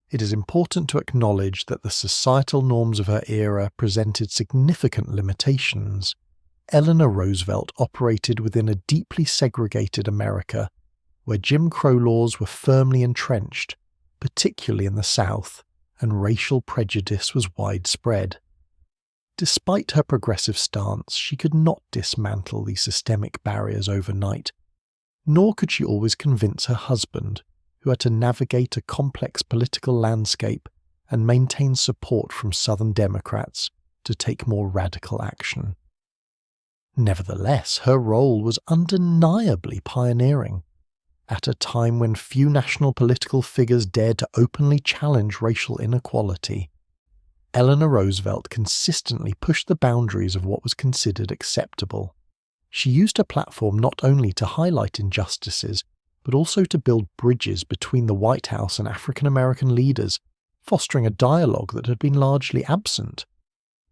It is important to acknowledge that the societal norms of her era presented significant limitations. Eleanor Roosevelt operated within a deeply segregated America, where Jim Crow laws were firmly entrenched, particularly in the South, and racial prejudice was widespread. Despite her progressive stance, she could not dismantle these systemic barriers overnight, nor could she always convince her husband, who had to navigate a complex political landscape and maintain support from Southern Democrats, to take more radical action. Nevertheless, her role was undeniably pioneering. At a time when few national political figures dared to openly challenge racial inequality, Eleanor Roosevelt consistently pushed the boundaries of what was considered acceptable. She used her platform not only to highlight injustices, but also to build bridges between the White House and African American leaders, fostering a dialogue that had been largely absent.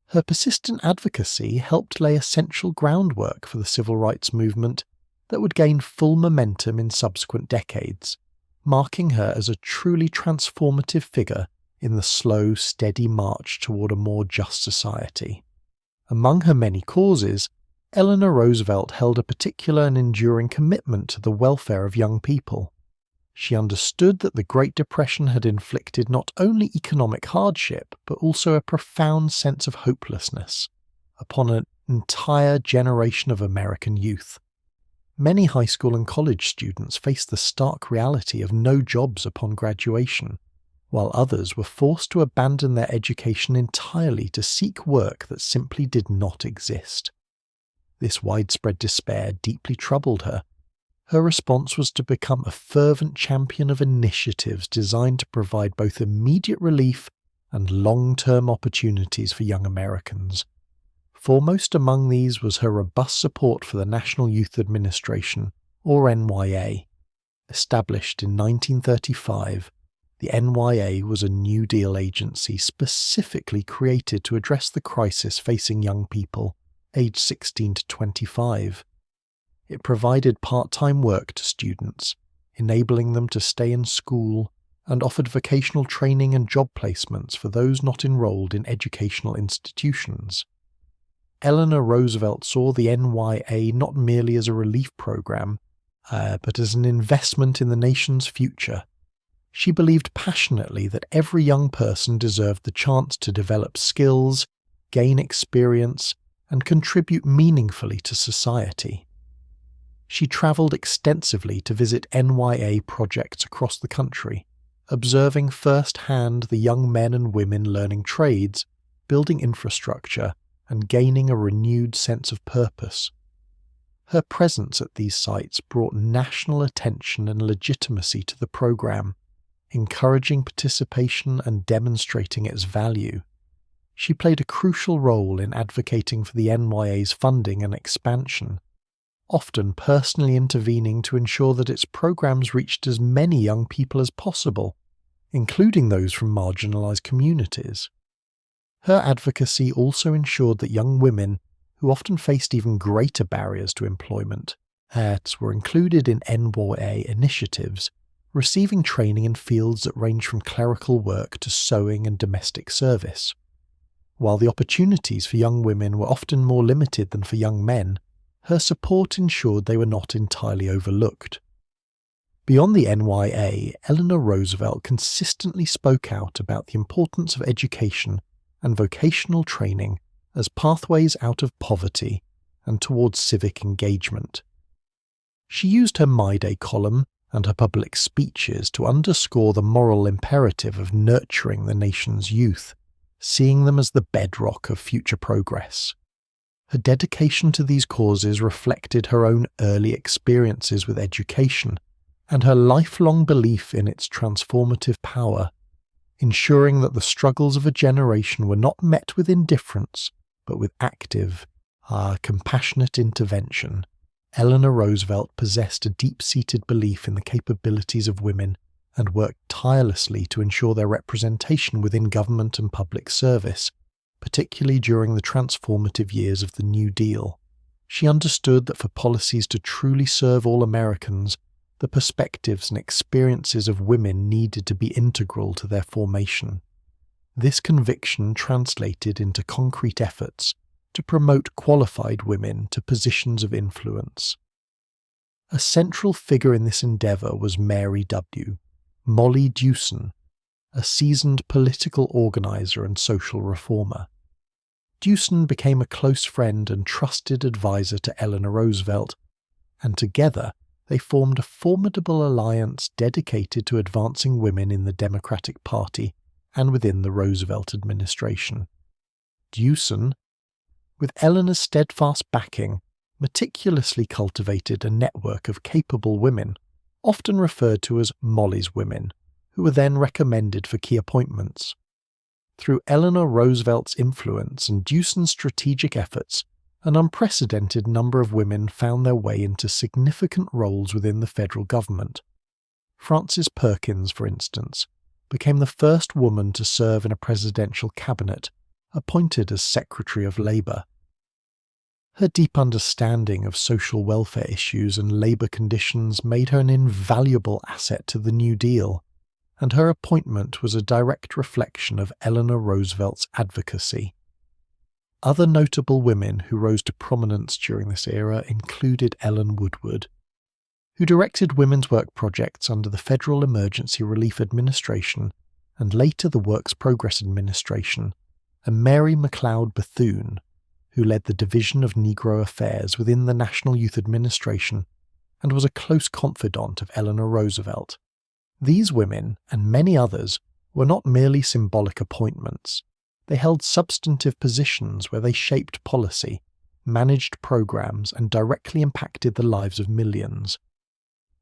Her persistent advocacy helped lay essential groundwork for the civil rights movement that would gain full momentum in subsequent decades, marking her as a truly transformative figure in the slow, steady march toward a more just society. Among her many causes, Eleanor Roosevelt held a particular and enduring commitment to the welfare of young people. She understood that the Great Depression had inflicted not only economic hardship, but also a profound sense of hopelessness upon an entire generation of American youth. Many high school and college students faced the stark reality of no jobs upon graduation, while others were forced to abandon their education entirely to seek work that simply did not exist. This widespread despair deeply troubled her. Her response was to become a fervent champion of initiatives designed to provide both immediate relief and long-term opportunities for young Americans. Foremost among these was her robust support for the National Youth Administration, or NYA. Established in 1935, the NYA was a New Deal agency specifically created to address the crisis facing young people, aged 16 to 25. It provided part-time work to students, enabling them to stay in school, and offered vocational training and job placements for those not enrolled in educational institutions. Eleanor Roosevelt saw the NYA not merely as a relief program, but as an investment in the nation's future. She believed passionately that every young person deserved the chance to develop skills, gain experience, and contribute meaningfully to society. She travelled extensively to visit NYA projects across the country, observing firsthand the young men and women learning trades, building infrastructure, and gaining a renewed sense of purpose. Her presence at these sites brought national attention and legitimacy to the program, encouraging participation and demonstrating its value. She played a crucial role in advocating for the NYA's funding and expansion, often personally intervening to ensure that its programs reached as many young people as possible, including those from marginalized communities. Her advocacy also ensured that young women, who often faced even greater barriers to employment, were included in NYA initiatives, receiving training in fields that range from clerical work to sewing and domestic service. While the opportunities for young women were often more limited than for young men, her support ensured they were not entirely overlooked. Beyond the NYA, Eleanor Roosevelt consistently spoke out about the importance of education and vocational training as pathways out of poverty and towards civic engagement. She used her My Day column and her public speeches to underscore the moral imperative of nurturing the nation's youth, seeing them as the bedrock of future progress. Her dedication to these causes reflected her own early experiences with education and her lifelong belief in its transformative power, ensuring that the struggles of a generation were not met with indifference, but with active, compassionate intervention. Eleanor Roosevelt possessed a deep-seated belief in the capabilities of women and worked tirelessly to ensure their representation within government and public service, particularly during the transformative years of the New Deal. She understood that for policies to truly serve all Americans, the perspectives and experiences of women needed to be integral to their formation. This conviction translated into concrete efforts to promote qualified women to positions of influence. A central figure in this endeavour was Mary W. Molly Dewson, a seasoned political organiser and social reformer. Dewson became a close friend and trusted advisor to Eleanor Roosevelt, and together they formed a formidable alliance dedicated to advancing women in the Democratic Party and within the Roosevelt administration. Dewson, with Eleanor's steadfast backing, meticulously cultivated a network of capable women, often referred to as Molly's women, who were then recommended for key appointments. Through Eleanor Roosevelt's influence and Dewson's strategic efforts, an unprecedented number of women found their way into significant roles within the federal government. Frances Perkins, for instance, became the first woman to serve in a presidential cabinet, appointed as Secretary of Labor. Her deep understanding of social welfare issues and labor conditions made her an invaluable asset to the New Deal, and her appointment was a direct reflection of Eleanor Roosevelt's advocacy. Other notable women who rose to prominence during this era included Ellen Woodward, who directed women's work projects under the Federal Emergency Relief Administration and later the Works Progress Administration, and Mary McLeod Bethune, who led the Division of Negro Affairs within the National Youth Administration and was a close confidant of Eleanor Roosevelt. These women, and many others, were not merely symbolic appointments. They held substantive positions where they shaped policy, managed programs, and directly impacted the lives of millions.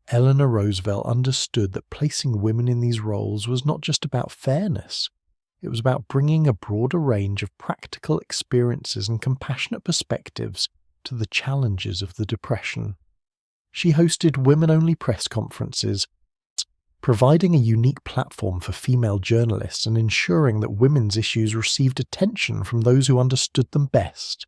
Eleanor Roosevelt understood that placing women in these roles was not just about fairness. It was about bringing a broader range of practical experiences and compassionate perspectives to the challenges of the Depression. She hosted women-only press conferences, providing a unique platform for female journalists and ensuring that women's issues received attention from those who understood them best.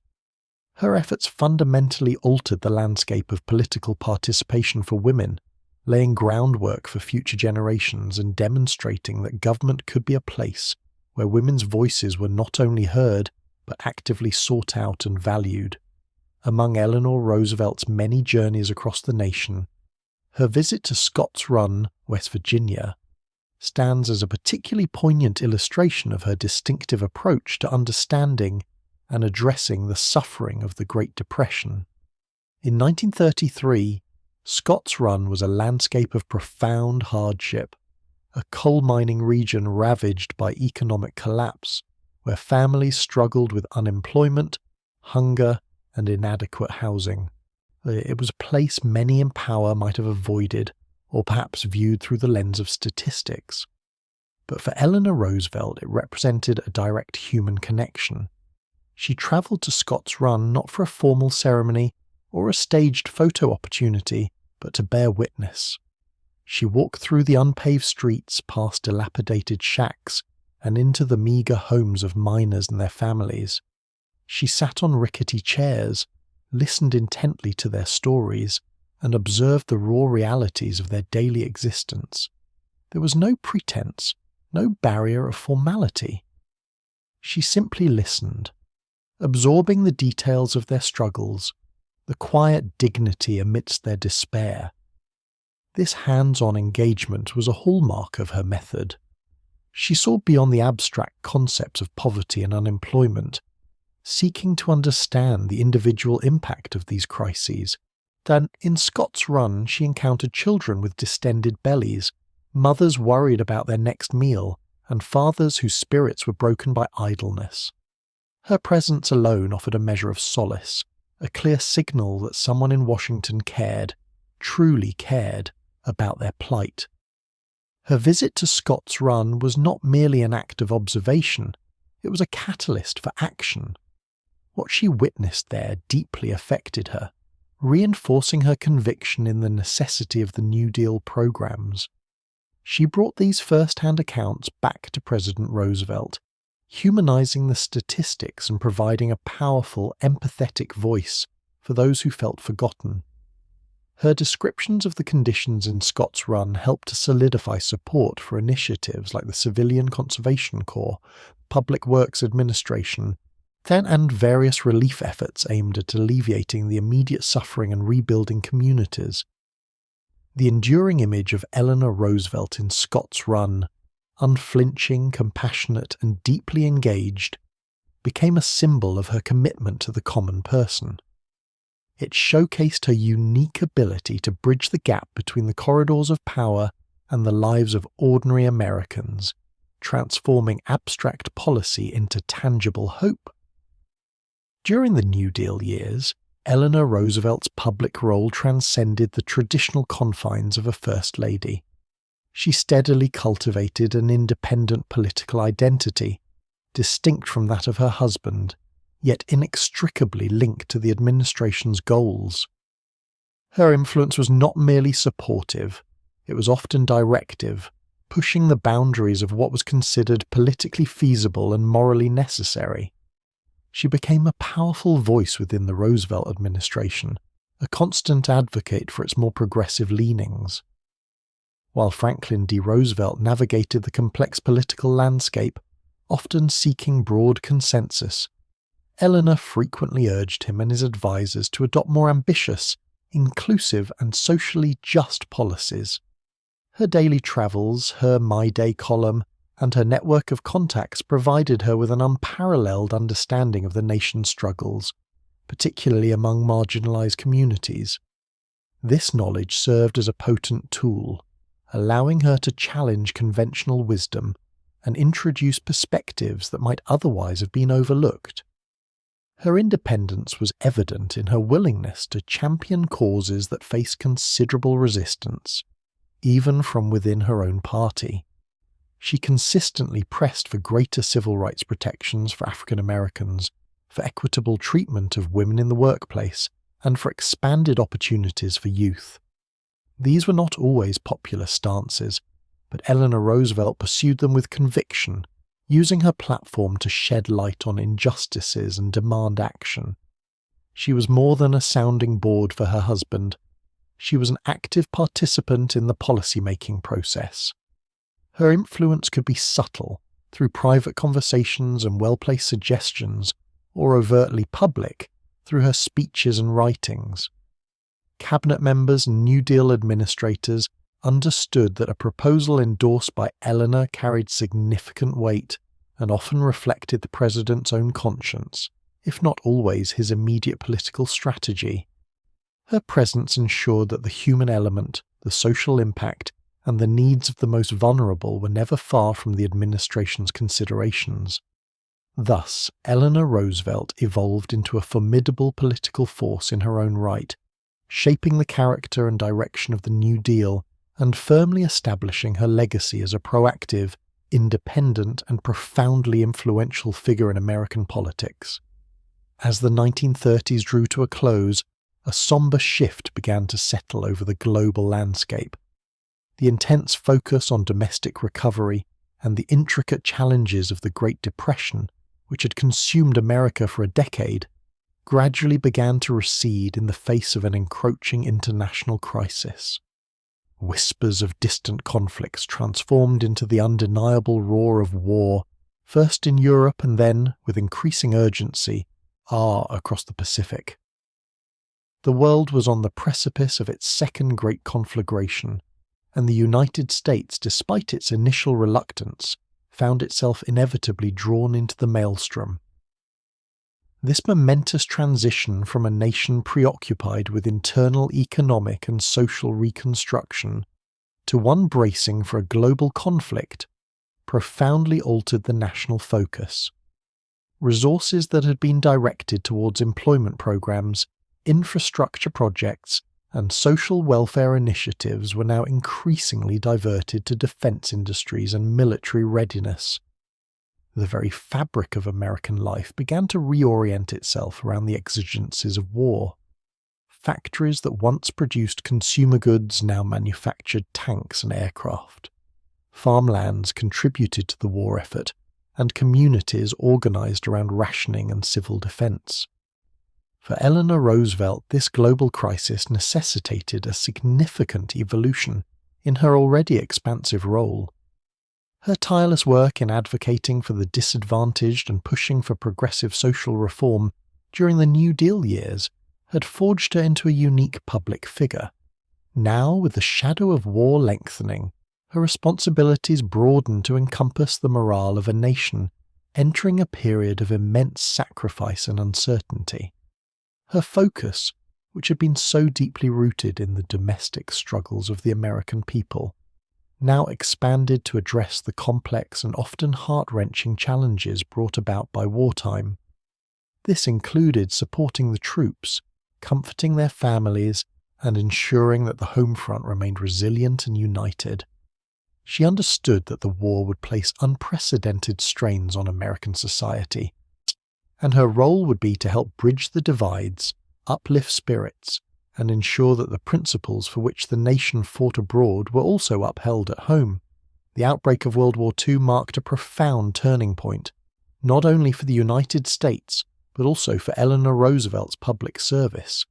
Her efforts fundamentally altered the landscape of political participation for women, laying groundwork for future generations and demonstrating that government could be a place where women's voices were not only heard, but actively sought out and valued. Among Eleanor Roosevelt's many journeys across the nation, her visit to Scott's Run, West Virginia, stands as a particularly poignant illustration of her distinctive approach to understanding and addressing the suffering of the Great Depression. In 1933, Scott's Run was a landscape of profound hardship, a coal mining region ravaged by economic collapse, where families struggled with unemployment, hunger, and inadequate housing. It was a place many in power might have avoided, or perhaps viewed through the lens of statistics. But for Eleanor Roosevelt, it represented a direct human connection. She travelled to Scott's Run not for a formal ceremony or a staged photo opportunity, but to bear witness. She walked through the unpaved streets, past dilapidated shacks, and into the meagre homes of miners and their families. She sat on rickety chairs, listened intently to their stories, and observed the raw realities of their daily existence. There was no pretense, no barrier of formality. She simply listened, absorbing the details of their struggles, the quiet dignity amidst their despair. This hands-on engagement was a hallmark of her method. She saw beyond the abstract concepts of poverty and unemployment, seeking to understand the individual impact of these crises. Then, in Scott's Run, she encountered children with distended bellies, mothers worried about their next meal, and fathers whose spirits were broken by idleness. Her presence alone offered a measure of solace, a clear signal that someone in Washington cared, truly cared, about their plight. Her visit to Scott's Run was not merely an act of observation, it was a catalyst for action. What she witnessed there deeply affected her, reinforcing her conviction in the necessity of the New Deal programs. She brought these first-hand accounts back to President Roosevelt, humanizing the statistics and providing a powerful, empathetic voice for those who felt forgotten. Her descriptions of the conditions in Scott's Run helped to solidify support for initiatives like the Civilian Conservation Corps, Public Works Administration, and various relief efforts aimed at alleviating the immediate suffering and rebuilding communities. The enduring image of Eleanor Roosevelt in Scott's Run, unflinching, compassionate, and deeply engaged, became a symbol of her commitment to the common person. It showcased her unique ability to bridge the gap between the corridors of power and the lives of ordinary Americans, transforming abstract policy into tangible hope. During the New Deal years, Eleanor Roosevelt's public role transcended the traditional confines of a First Lady. She steadily cultivated an independent political identity, distinct from that of her husband, yet inextricably linked to the administration's goals. Her influence was not merely supportive, it was often directive, pushing the boundaries of what was considered politically feasible and morally necessary. She became a powerful voice within the Roosevelt administration, a constant advocate for its more progressive leanings. While Franklin D. Roosevelt navigated the complex political landscape, often seeking broad consensus, Eleanor frequently urged him and his advisers to adopt more ambitious, inclusive, and socially just policies. Her daily travels, her My Day column, and her network of contacts provided her with an unparalleled understanding of the nation's struggles, particularly among marginalized communities. This knowledge served as a potent tool, allowing her to challenge conventional wisdom and introduce perspectives that might otherwise have been overlooked. Her independence was evident in her willingness to champion causes that face considerable resistance, even from within her own party. She consistently pressed for greater civil rights protections for African Americans, for equitable treatment of women in the workplace, and for expanded opportunities for youth. These were not always popular stances, but Eleanor Roosevelt pursued them with conviction, using her platform to shed light on injustices and demand action. She was more than a sounding board for her husband. She was an active participant in the policy-making process. Her influence could be subtle, through private conversations and well-placed suggestions, or overtly public, through her speeches and writings. Cabinet members and New Deal administrators understood that a proposal endorsed by Eleanor carried significant weight and often reflected the president's own conscience, if not always his immediate political strategy. Her presence ensured that the human element, the social impact, and the needs of the most vulnerable were never far from the administration's considerations. Thus, Eleanor Roosevelt evolved into a formidable political force in her own right, shaping the character and direction of the New Deal and firmly establishing her legacy as a proactive, independent, and profoundly influential figure in American politics. As the 1930s drew to a close, a somber shift began to settle over the global landscape. The intense focus on domestic recovery and the intricate challenges of the Great Depression, which had consumed America for a decade, gradually began to recede in the face of an encroaching international crisis. Whispers of distant conflicts transformed into the undeniable roar of war, first in Europe and then, with increasing urgency, across the Pacific. The world was on the precipice of its second great conflagration, and the United States, despite its initial reluctance, found itself inevitably drawn into the maelstrom. This momentous transition from a nation preoccupied with internal economic and social reconstruction to one bracing for a global conflict profoundly altered the national focus. Resources that had been directed towards employment programs, infrastructure projects, and social welfare initiatives were now increasingly diverted to defense industries and military readiness. The very fabric of American life began to reorient itself around the exigencies of war. Factories that once produced consumer goods now manufactured tanks and aircraft. Farmlands contributed to the war effort, and communities organized around rationing and civil defense. For Eleanor Roosevelt, this global crisis necessitated a significant evolution in her already expansive role. Her tireless work in advocating for the disadvantaged and pushing for progressive social reform during the New Deal years had forged her into a unique public figure. Now, with the shadow of war lengthening, her responsibilities broadened to encompass the morale of a nation entering a period of immense sacrifice and uncertainty. Her focus, which had been so deeply rooted in the domestic struggles of the American people, now expanded to address the complex and often heart-wrenching challenges brought about by wartime. This included supporting the troops, comforting their families, and ensuring that the home front remained resilient and united. She understood that the war would place unprecedented strains on American society, and her role would be to help bridge the divides, uplift spirits, and ensure that the principles for which the nation fought abroad were also upheld at home. The outbreak of World War II marked a profound turning point, not only for the United States, but also for Eleanor Roosevelt's public service.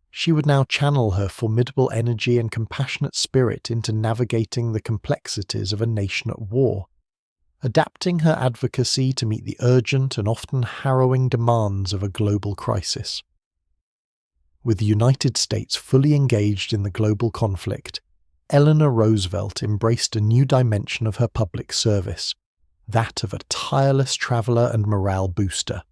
She would now channel her formidable energy and compassionate spirit into navigating the complexities of a nation at war, adapting her advocacy to meet the urgent and often harrowing demands of a global crisis. With the United States fully engaged in the global conflict, Eleanor Roosevelt embraced a new dimension of her public service, that of a tireless traveller and morale booster.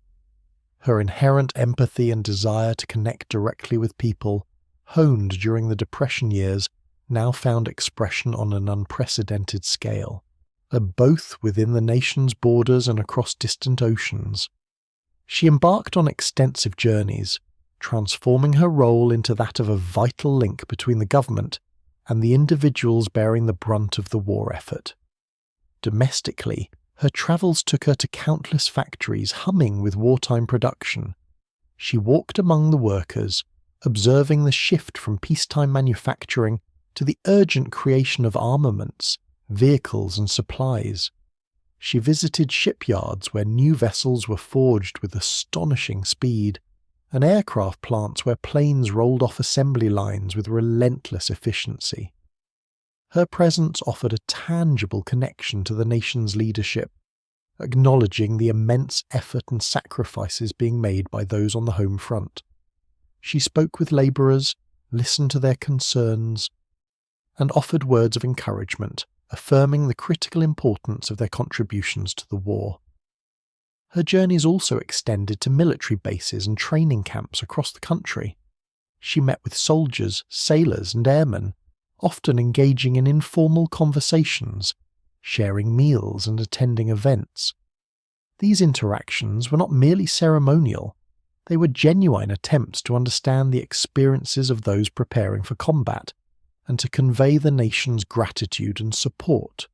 Her inherent empathy and desire to connect directly with people, honed during the Depression years, now found expression on an unprecedented scale. both within the nation's borders and across distant oceans. She embarked on extensive journeys, transforming her role into that of a vital link between the government and the individuals bearing the brunt of the war effort. Domestically, her travels took her to countless factories humming with wartime production. She walked among the workers, observing the shift from peacetime manufacturing to the urgent creation of armaments, vehicles and supplies. She visited shipyards where new vessels were forged with astonishing speed, and aircraft plants where planes rolled off assembly lines with relentless efficiency. Her presence offered a tangible connection to the nation's leadership, acknowledging the immense effort and sacrifices being made by those on the home front. She spoke with labourers, listened to their concerns, and offered words of encouragement, affirming the critical importance of their contributions to the war. Her journeys also extended to military bases and training camps across the country. She met with soldiers, sailors, and airmen, often engaging in informal conversations, sharing meals and attending events. These interactions were not merely ceremonial, they were genuine attempts to understand the experiences of those preparing for combat, and to convey the nation's gratitude and support.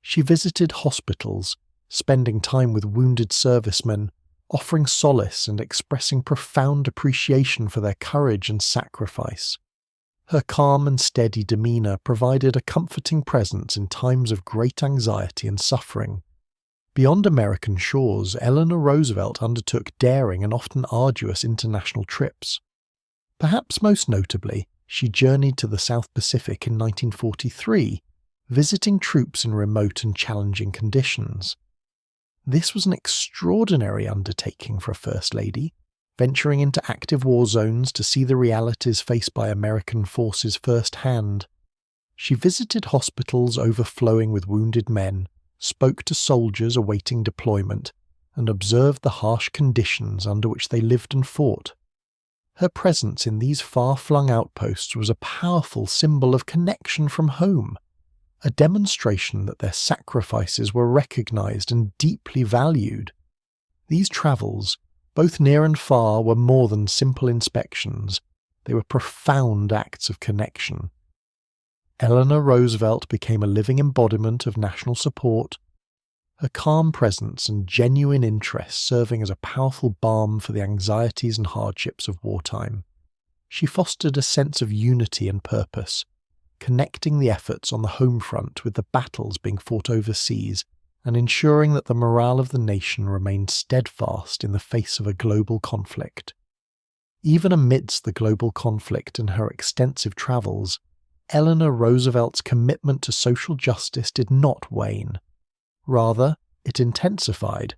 She visited hospitals, spending time with wounded servicemen, offering solace and expressing profound appreciation for their courage and sacrifice. Her calm and steady demeanour provided a comforting presence in times of great anxiety and suffering. Beyond American shores, Eleanor Roosevelt undertook daring and often arduous international trips. Perhaps most notably, she journeyed to the South Pacific in 1943, visiting troops in remote and challenging conditions. This was an extraordinary undertaking for a First Lady, venturing into active war zones to see the realities faced by American forces firsthand. She visited hospitals overflowing with wounded men, spoke to soldiers awaiting deployment, and observed the harsh conditions under which they lived and fought. Her presence in these far-flung outposts was a powerful symbol of connection from home, a demonstration that their sacrifices were recognized and deeply valued. These travels, both near and far, were more than simple inspections. They were profound acts of connection. Eleanor Roosevelt became a living embodiment of national support, her calm presence and genuine interest serving as a powerful balm for the anxieties and hardships of wartime. She fostered a sense of unity and purpose, connecting the efforts on the home front with the battles being fought overseas and ensuring that the morale of the nation remained steadfast in the face of a global conflict. Even amidst the global conflict and her extensive travels, Eleanor Roosevelt's commitment to social justice did not wane. Rather, it intensified,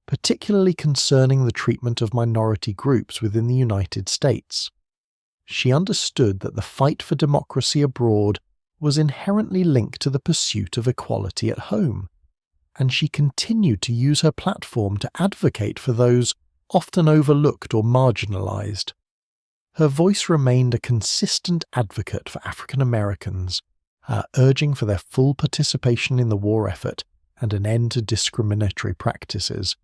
particularly concerning the treatment of minority groups within the United States. She understood that the fight for democracy abroad was inherently linked to the pursuit of equality at home, and she continued to use her platform to advocate for those often overlooked or marginalized. Her voice remained a consistent advocate for African Americans, urging for their full participation in the war effort and an end to discriminatory practices.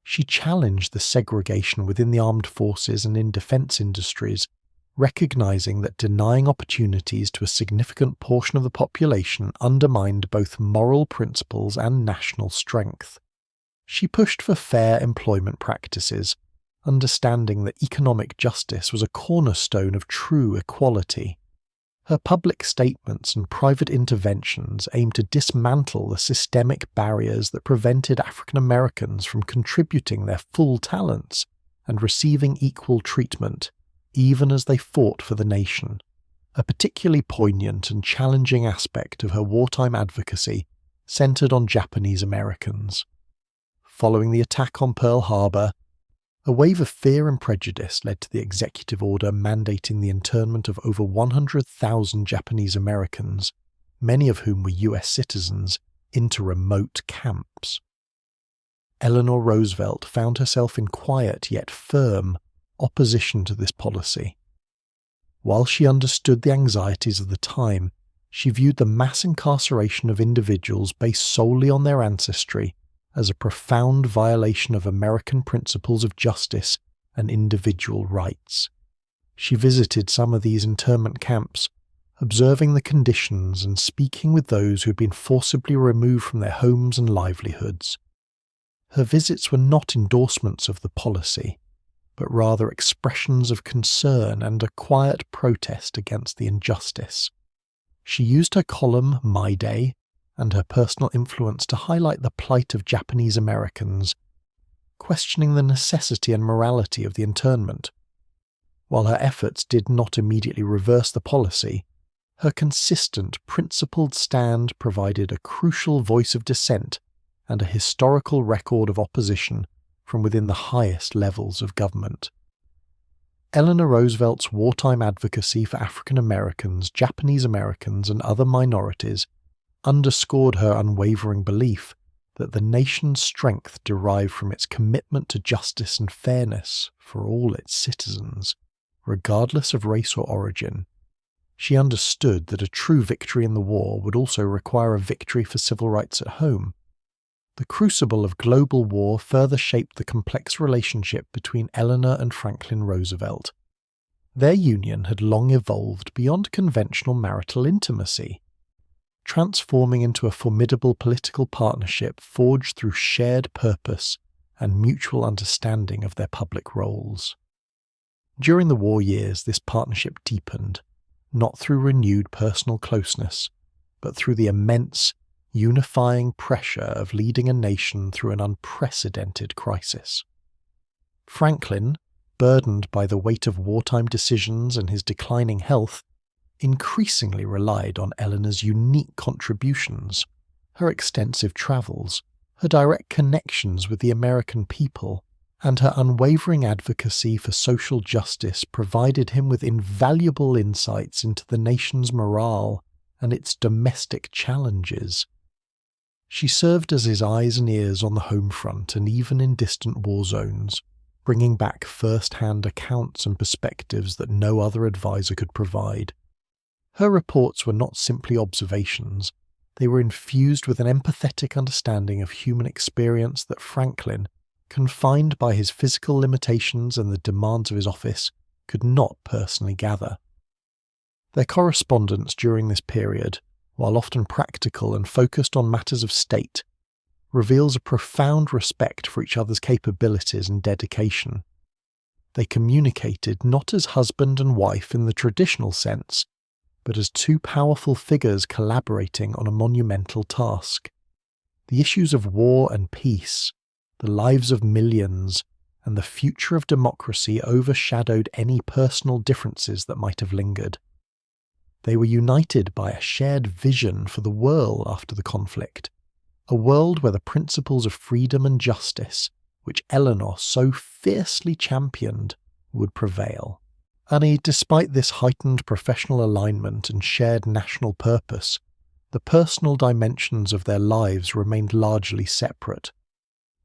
She challenged the segregation within the armed forces and in defense industries, recognizing that denying opportunities to a significant portion of the population undermined both moral principles and national strength. She pushed for fair employment practices, understanding that economic justice was a cornerstone of true equality. Her public statements and private interventions aimed to dismantle the systemic barriers that prevented African Americans from contributing their full talents and receiving equal treatment, even as they fought for the nation. A particularly poignant and challenging aspect of her wartime advocacy centered on Japanese Americans. Following the attack on Pearl Harbor, a wave of fear and prejudice led to the executive order mandating the internment of over 100,000 Japanese Americans, many of whom were US citizens, into remote camps. Eleanor Roosevelt found herself in quiet yet firm opposition to this policy. While she understood the anxieties of the time, She viewed the mass incarceration of individuals based solely on their ancestry as a profound violation of American principles of justice and individual rights. She visited some of these internment camps, observing the conditions and speaking with those who had been forcibly removed from their homes and livelihoods. Her visits were not endorsements of the policy, but rather expressions of concern and a quiet protest against the injustice. She used her column My Day and her personal influence to highlight the plight of Japanese Americans, questioning the necessity and morality of the internment. While her efforts did not immediately reverse the policy, her consistent, principled stand provided a crucial voice of dissent and a historical record of opposition from within the highest levels of government. Eleanor Roosevelt's wartime advocacy for African Americans, Japanese Americans, and other minorities underscored her unwavering belief that the nation's strength derived from its commitment to justice and fairness for all its citizens, regardless of race or origin. She understood that a true victory in the war would also require a victory for civil rights at home. The crucible of global war further shaped the complex relationship between Eleanor and Franklin Roosevelt. Their union had long evolved beyond conventional marital intimacy, transforming into a formidable political partnership forged through shared purpose and mutual understanding of their public roles. During the war years, this partnership deepened, not through renewed personal closeness, but through the immense, unifying pressure of leading a nation through an unprecedented crisis. Franklin, burdened by the weight of wartime decisions and his declining health, increasingly relied on Eleanor's unique contributions, her extensive travels, her direct connections with the American people, and her unwavering advocacy for social justice provided him with invaluable insights into the nation's morale and its domestic challenges. She served as his eyes and ears on the home front and even in distant war zones, bringing back first-hand accounts and perspectives that no other advisor could provide. Her reports were not simply observations, they were infused with an empathetic understanding of human experience that Franklin, confined by his physical limitations and the demands of his office, could not personally gather. Their correspondence during this period, while often practical and focused on matters of state, reveals a profound respect for each other's capabilities and dedication. They communicated not as husband and wife in the traditional sense, but as two powerful figures collaborating on a monumental task. The issues of war and peace, the lives of millions, and the future of democracy overshadowed any personal differences that might have lingered. They were united by a shared vision for the world after the conflict, a world where the principles of freedom and justice, which Eleanor so fiercely championed, would prevail. And despite this heightened professional alignment and shared national purpose, the personal dimensions of their lives remained largely separate.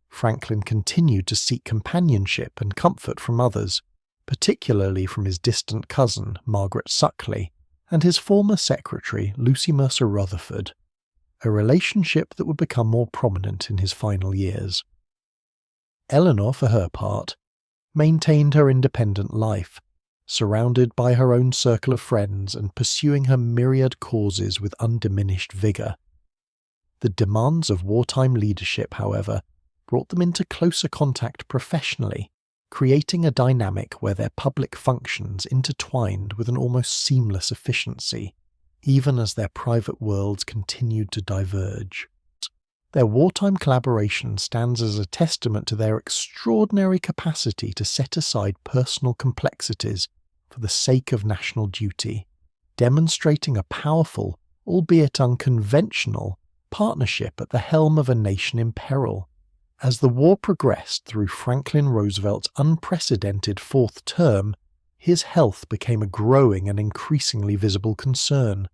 Franklin continued to seek companionship and comfort from others, particularly from his distant cousin, Margaret Suckley, and his former secretary, Lucy Mercer Rutherford, a relationship that would become more prominent in his final years. Eleanor, for her part, maintained her independent life, surrounded by her own circle of friends and pursuing her myriad causes with undiminished vigour. The demands of wartime leadership, however, brought them into closer contact professionally, creating a dynamic where their public functions intertwined with an almost seamless efficiency, even as their private worlds continued to diverge. Their wartime collaboration stands as a testament to their extraordinary capacity to set aside personal complexities for the sake of national duty, demonstrating a powerful, albeit unconventional, partnership at the helm of a nation in peril. As the war progressed through Franklin Roosevelt's unprecedented fourth term, his health became a growing and increasingly visible concern.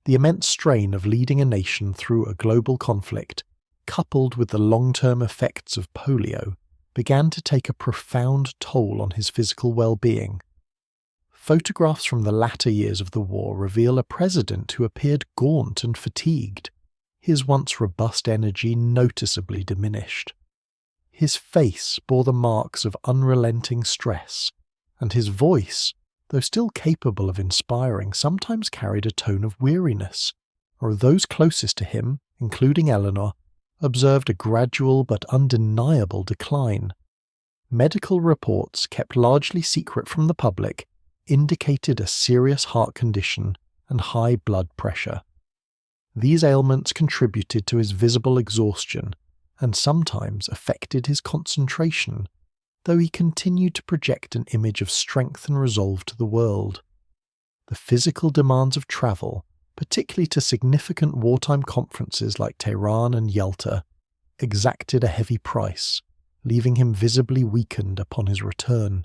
The immense strain of leading a nation through a global conflict, coupled with the long-term effects of polio, began to take a profound toll on his physical well-being. photographs from the latter years of the war reveal a president who appeared gaunt and fatigued, his once robust energy noticeably diminished. His face bore the marks of unrelenting stress, and his voice, though still capable of inspiring, sometimes carried a tone of weariness, or those closest to him, including Eleanor, observed a gradual but undeniable decline. Medical reports, kept largely secret from the public, indicated a serious heart condition and high blood pressure. These ailments contributed to his visible exhaustion and sometimes affected his concentration, though he continued to project an image of strength and resolve to the world. The physical demands of travel, particularly to significant wartime conferences like Tehran and Yalta, exacted a heavy price, leaving him visibly weakened upon his return.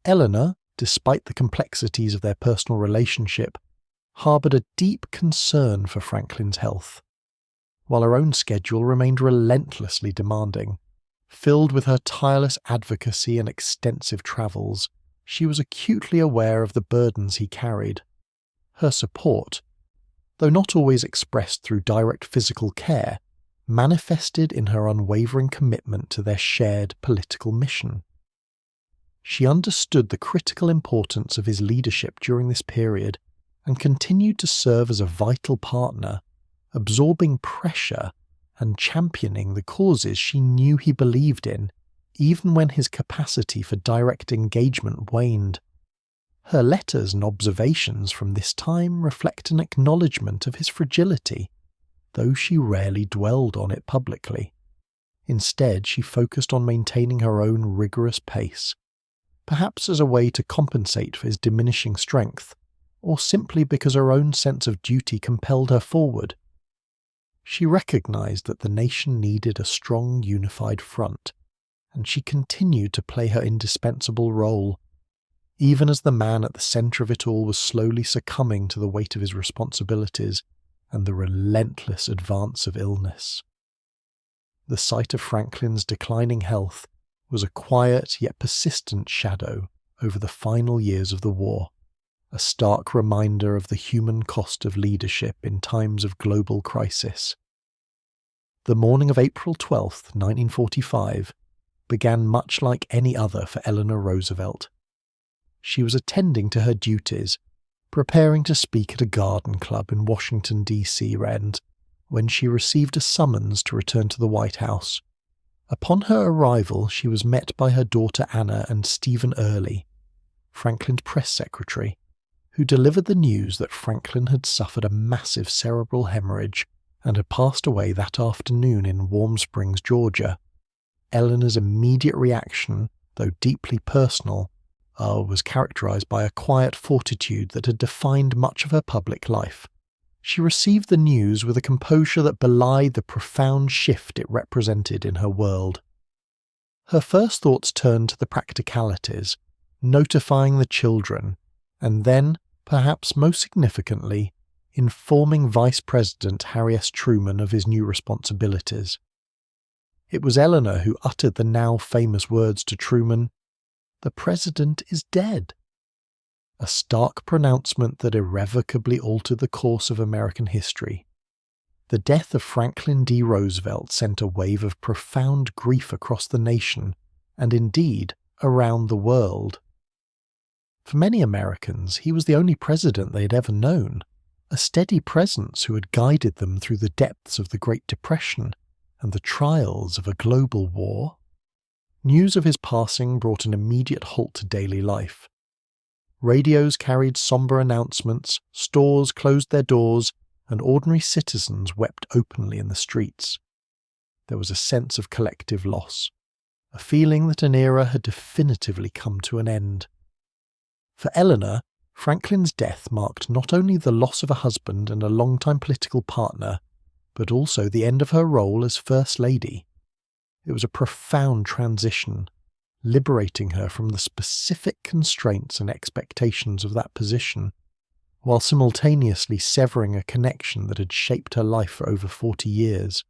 Eleanor, despite the complexities of their personal relationship, harboured a deep concern for Franklin's health, while her own schedule remained relentlessly demanding. Filled with her tireless advocacy and extensive travels, she was acutely aware of the burdens he carried. Her support, though not always expressed through direct physical care, manifested in her unwavering commitment to their shared political mission. She understood the critical importance of his leadership during this period and continued to serve as a vital partner, absorbing pressure and championing the causes she knew he believed in, even when his capacity for direct engagement waned. Her letters and observations from this time reflect an acknowledgement of his fragility, though she rarely dwelled on it publicly. Instead, she focused on maintaining her own rigorous pace, perhaps as a way to compensate for his diminishing strength, or simply because her own sense of duty compelled her forward. She recognized that the nation needed a strong, unified front, and she continued to play her indispensable role, even as the man at the center of it all was slowly succumbing to the weight of his responsibilities and the relentless advance of illness. The sight of Franklin's declining health was a quiet yet persistent shadow over the final years of the war, a stark reminder of the human cost of leadership in times of global crisis. The morning of April 12, 1945, began much like any other for Eleanor Roosevelt. She was attending to her duties, preparing to speak at a garden club in Washington, D.C., when she received a summons to return to the White House. Upon her arrival, she was met by her daughter Anna and Stephen Early, Franklin's press secretary, who delivered the news that Franklin had suffered a massive cerebral hemorrhage and had passed away that afternoon in Warm Springs, Georgia. Eleanor's immediate reaction, though deeply personal, was characterized by a quiet fortitude that had defined much of her public life. She received the news with a composure that belied the profound shift it represented in her world. Her first thoughts turned to the practicalities, notifying the children, and then, perhaps most significantly, informing Vice President Harry S. Truman of his new responsibilities. It was Eleanor who uttered the now famous words to Truman, "The President is dead," a stark pronouncement that irrevocably altered the course of American history. The death of Franklin D. Roosevelt sent a wave of profound grief across the nation, and indeed around the world. For many Americans, he was the only president they had ever known, a steady presence who had guided them through the depths of the Great Depression and the trials of a global war. News of his passing brought an immediate halt to daily life. Radios carried somber announcements, stores closed their doors, and ordinary citizens wept openly in the streets. There was a sense of collective loss, a feeling that an era had definitively come to an end. For Eleanor, Franklin's death marked not only the loss of a husband and a longtime political partner, but also the end of her role as First Lady. It was a profound transition, liberating her from the specific constraints and expectations of that position, while simultaneously severing a connection that had shaped her life for over 40 years.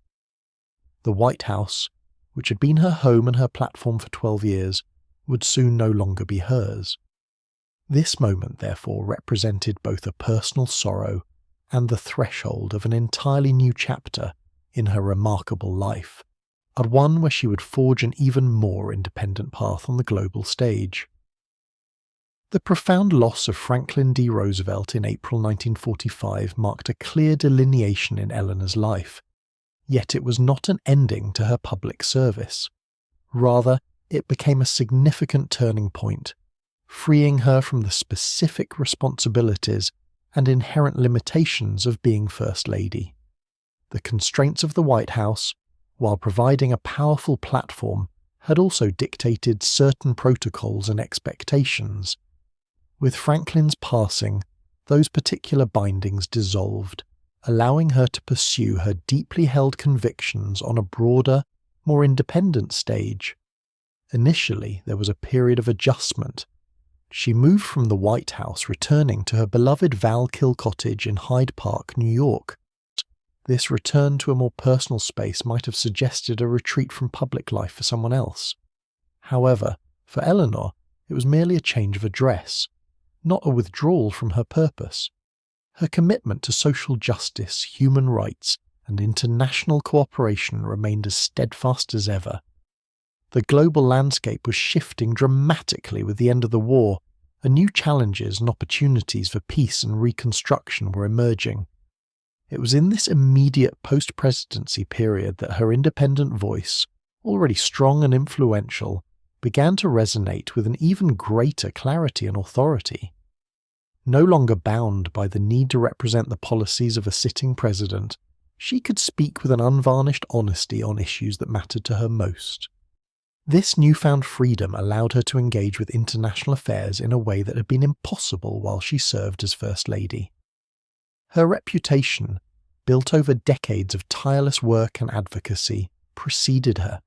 The White House, which had been her home and her platform for 12 years, would soon no longer be hers. This moment, therefore, represented both a personal sorrow and the threshold of an entirely new chapter in her remarkable life, and one where she would forge an even more independent path on the global stage. The profound loss of Franklin D. Roosevelt in April 1945 marked a clear delineation in Eleanor's life, yet it was not an ending to her public service. Rather, it became a significant turning point, freeing her from the specific responsibilities and inherent limitations of being First Lady. The constraints of the White House, while providing a powerful platform, had also dictated certain protocols and expectations. With Franklin's passing, those particular bindings dissolved, allowing her to pursue her deeply held convictions on a broader, more independent stage. Initially, there was a period of adjustment. She moved from the White House, returning to her beloved Val-Kill cottage in Hyde Park, New York. This return to a more personal space might have suggested a retreat from public life for someone else. However, for Eleanor, it was merely a change of address, not a withdrawal from her purpose. Her commitment to social justice, human rights, and international cooperation remained as steadfast as ever. The global landscape was shifting dramatically with the end of the war, and new challenges and opportunities for peace and reconstruction were emerging. It was in this immediate post-presidency period that her independent voice, already strong and influential, began to resonate with an even greater clarity and authority. No longer bound by the need to represent the policies of a sitting president, she could speak with an unvarnished honesty on issues that mattered to her most. This newfound freedom allowed her to engage with international affairs in a way that had been impossible while she served as First Lady. Her reputation, built over decades of tireless work and advocacy, preceded her.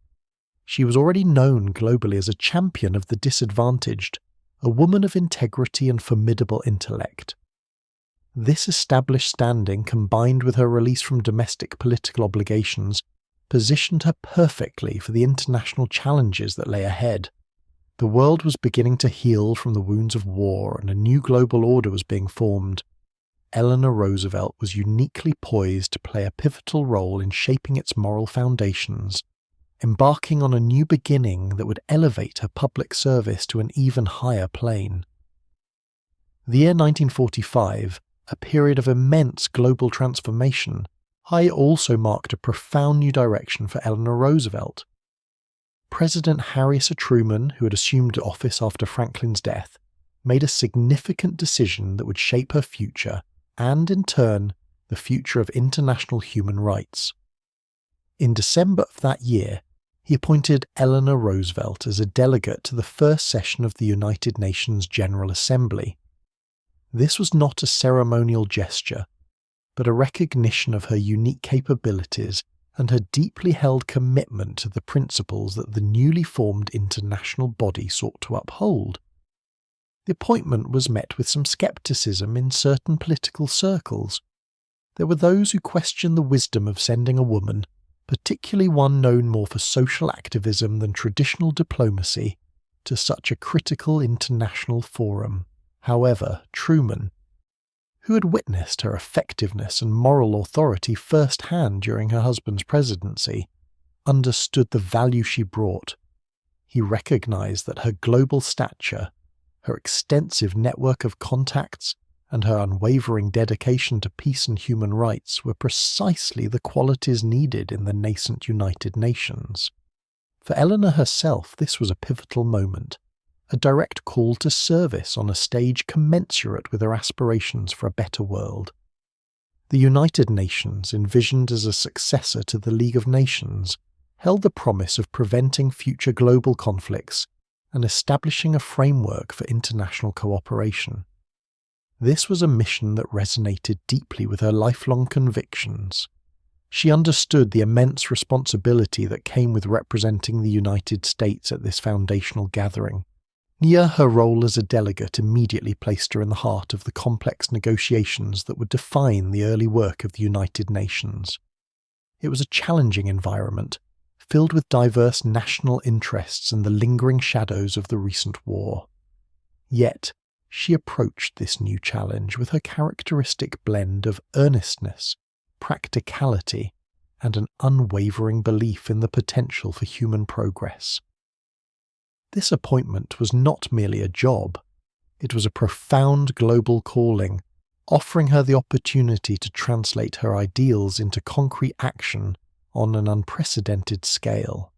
She was already known globally as a champion of the disadvantaged, a woman of integrity and formidable intellect. This established standing, combined with her release from domestic political obligations, positioned her perfectly for the international challenges that lay ahead. The world was beginning to heal from the wounds of war, and a new global order was being formed. Eleanor Roosevelt was uniquely poised to play a pivotal role in shaping its moral foundations, embarking on a new beginning that would elevate her public service to an even higher plane. The year 1945, a period of immense global transformation, also marked a profound new direction for Eleanor Roosevelt. President Harry S. Truman, who had assumed office after Franklin's death, made a significant decision that would shape her future and, in turn, the future of international human rights. In December of that year, he appointed Eleanor Roosevelt as a delegate to the first session of the United Nations General Assembly. This was not a ceremonial gesture, but a recognition of her unique capabilities and her deeply held commitment to the principles that the newly formed international body sought to uphold. The appointment was met with some skepticism in certain political circles. There were those who questioned the wisdom of sending a woman, particularly one known more for social activism than traditional diplomacy, to such a critical international forum. However, Truman, who had witnessed her effectiveness and moral authority firsthand during her husband's presidency, understood the value she brought. He recognized that her global stature, her extensive network of contacts, and her unwavering dedication to peace and human rights were precisely the qualities needed in the nascent United Nations. For Eleanor herself, this was a pivotal moment, a direct call to service on a stage commensurate with her aspirations for a better world. The United Nations, envisioned as a successor to the League of Nations, held the promise of preventing future global conflicts and establishing a framework for international cooperation. This was a mission that resonated deeply with her lifelong convictions. She understood the immense responsibility that came with representing the United States at this foundational gathering. Her role as a delegate immediately placed her in the heart of the complex negotiations that would define the early work of the United Nations. It was a challenging environment, filled with diverse national interests and the lingering shadows of the recent war. Yet, she approached this new challenge with her characteristic blend of earnestness, practicality, and an unwavering belief in the potential for human progress. This appointment was not merely a job, it was a profound global calling, offering her the opportunity to translate her ideals into concrete action on an unprecedented scale.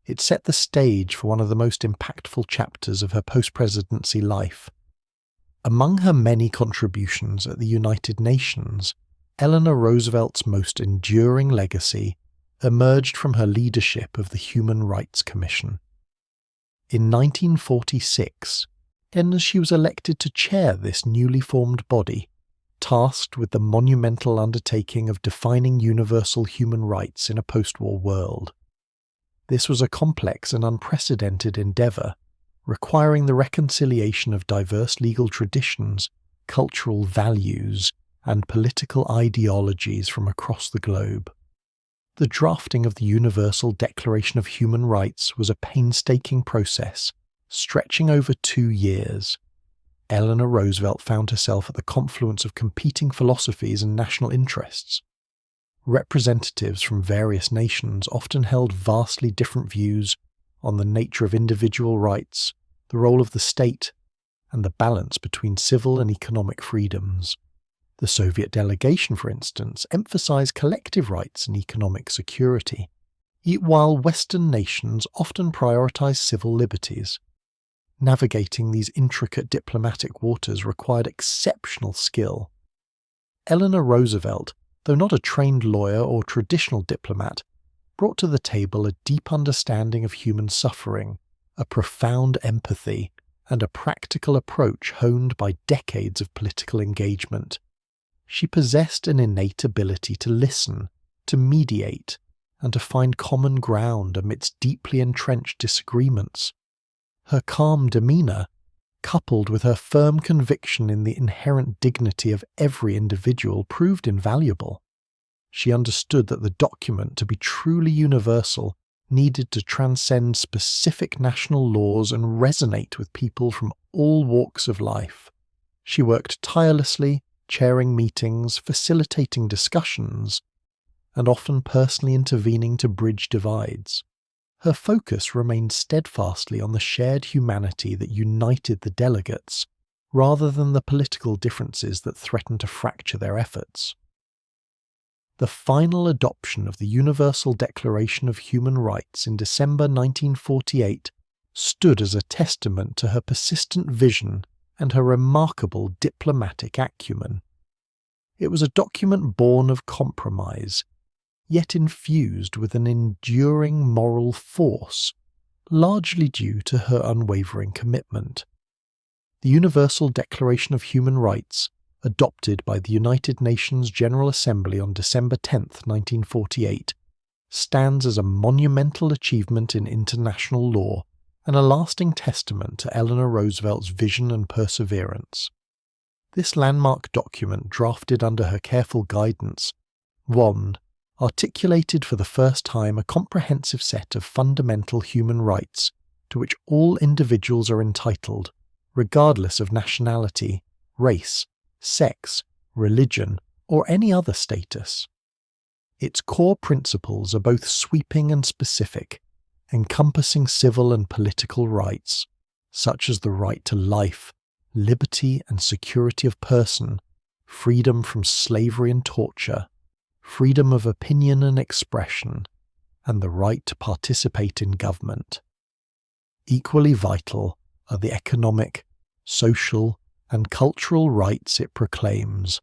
It set the stage for one of the most impactful chapters of her post-presidency life. Among her many contributions at the United Nations, Eleanor Roosevelt's most enduring legacy emerged from her leadership of the Human Rights Commission. In 1946, then she was elected to chair this newly formed body, tasked with the monumental undertaking of defining universal human rights in a post-war world. This was a complex and unprecedented endeavour, requiring the reconciliation of diverse legal traditions, cultural values, and political ideologies from across the globe. The drafting of the Universal Declaration of Human Rights was a painstaking process, stretching over 2 years. Eleanor Roosevelt found herself at the confluence of competing philosophies and national interests. Representatives from various nations often held vastly different views on the nature of individual rights, the role of the state, and the balance between civil and economic freedoms. The Soviet delegation, for instance, emphasized collective rights and economic security, while Western nations often prioritized civil liberties. Navigating these intricate diplomatic waters required exceptional skill. Eleanor Roosevelt, though not a trained lawyer or traditional diplomat, brought to the table a deep understanding of human suffering, a profound empathy, and a practical approach honed by decades of political engagement. She possessed an innate ability to listen, to mediate, and to find common ground amidst deeply entrenched disagreements. Her calm demeanour, coupled with her firm conviction in the inherent dignity of every individual, proved invaluable. She understood that the document, to be truly universal, needed to transcend specific national laws and resonate with people from all walks of life. She worked tirelessly, chairing meetings, facilitating discussions, and often personally intervening to bridge divides. Her focus remained steadfastly on the shared humanity that united the delegates, rather than the political differences that threatened to fracture their efforts. The final adoption of the Universal Declaration of Human Rights in December 1948 stood as a testament to her persistent vision and her remarkable diplomatic acumen. It was a document born of compromise, yet infused with an enduring moral force, largely due to her unwavering commitment. The Universal Declaration of Human Rights, adopted by the United Nations General Assembly on December 10, 1948, stands as a monumental achievement in international law and a lasting testament to Eleanor Roosevelt's vision and perseverance. This landmark document, drafted under her careful guidance, articulated for the first time a comprehensive set of fundamental human rights to which all individuals are entitled, regardless of nationality, race, sex, religion, or any other status. Its core principles are both sweeping and specific, encompassing civil and political rights, such as the right to life, liberty and security of person, freedom from slavery and torture, freedom of opinion and expression, and the right to participate in government. Equally vital are the economic, social, and cultural rights it proclaims: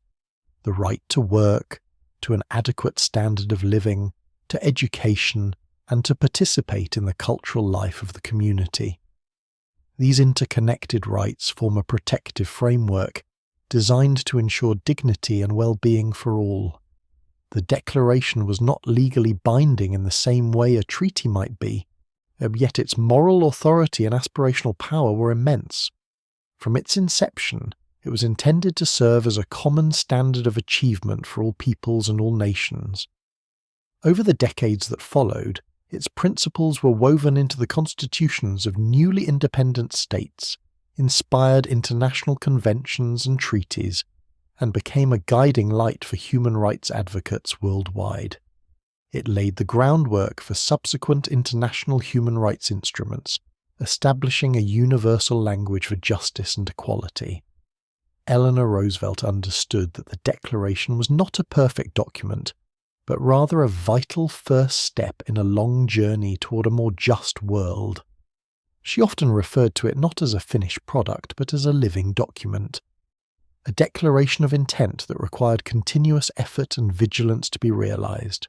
the right to work, to an adequate standard of living, to education, and to participate in the cultural life of the community. These interconnected rights form a protective framework designed to ensure dignity and well-being for all. The Declaration was not legally binding in the same way a treaty might be, yet its moral authority and aspirational power were immense. From its inception, it was intended to serve as a common standard of achievement for all peoples and all nations. Over the decades that followed, its principles were woven into the constitutions of newly independent states, inspired international conventions and treaties, and became a guiding light for human rights advocates worldwide. It laid the groundwork for subsequent international human rights instruments, establishing a universal language for justice and equality. Eleanor Roosevelt understood that the Declaration was not a perfect document, but rather a vital first step in a long journey toward a more just world. She often referred to it not as a finished product, but as a living document, a declaration of intent that required continuous effort and vigilance to be realized.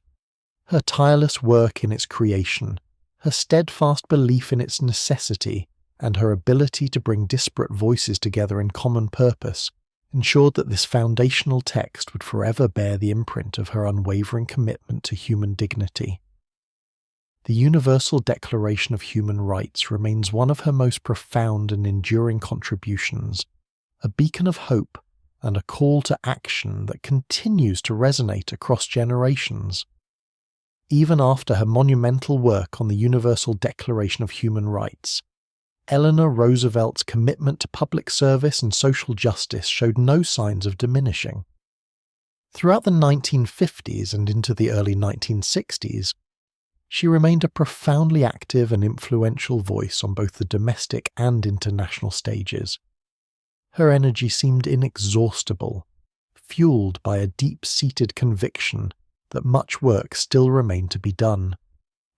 Her tireless work in its creation, her steadfast belief in its necessity, and her ability to bring disparate voices together in common purpose ensured that this foundational text would forever bear the imprint of her unwavering commitment to human dignity. The Universal Declaration of Human Rights remains one of her most profound and enduring contributions, a beacon of hope and a call to action that continues to resonate across generations. Even after her monumental work on the Universal Declaration of Human Rights, Eleanor Roosevelt's commitment to public service and social justice showed no signs of diminishing. Throughout the 1950s and into the early 1960s, she remained a profoundly active and influential voice on both the domestic and international stages. Her energy seemed inexhaustible, fueled by a deep-seated conviction that much work still remained to be done.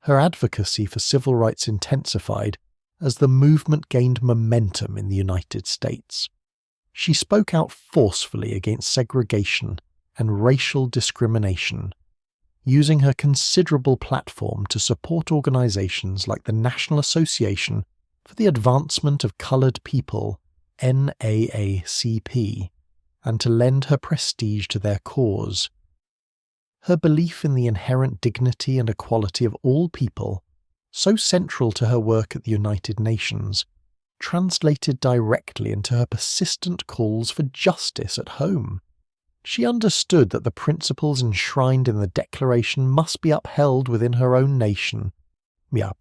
Her advocacy for civil rights intensified as the movement gained momentum in the United States. She spoke out forcefully against segregation and racial discrimination, using her considerable platform to support organizations like the National Association for the Advancement of Colored People, NAACP, and to lend her prestige to their cause. Her belief in the inherent dignity and equality of all people, so central to her work at the United Nations, translated directly into her persistent calls for justice at home. She understood that the principles enshrined in the Declaration must be upheld within her own nation.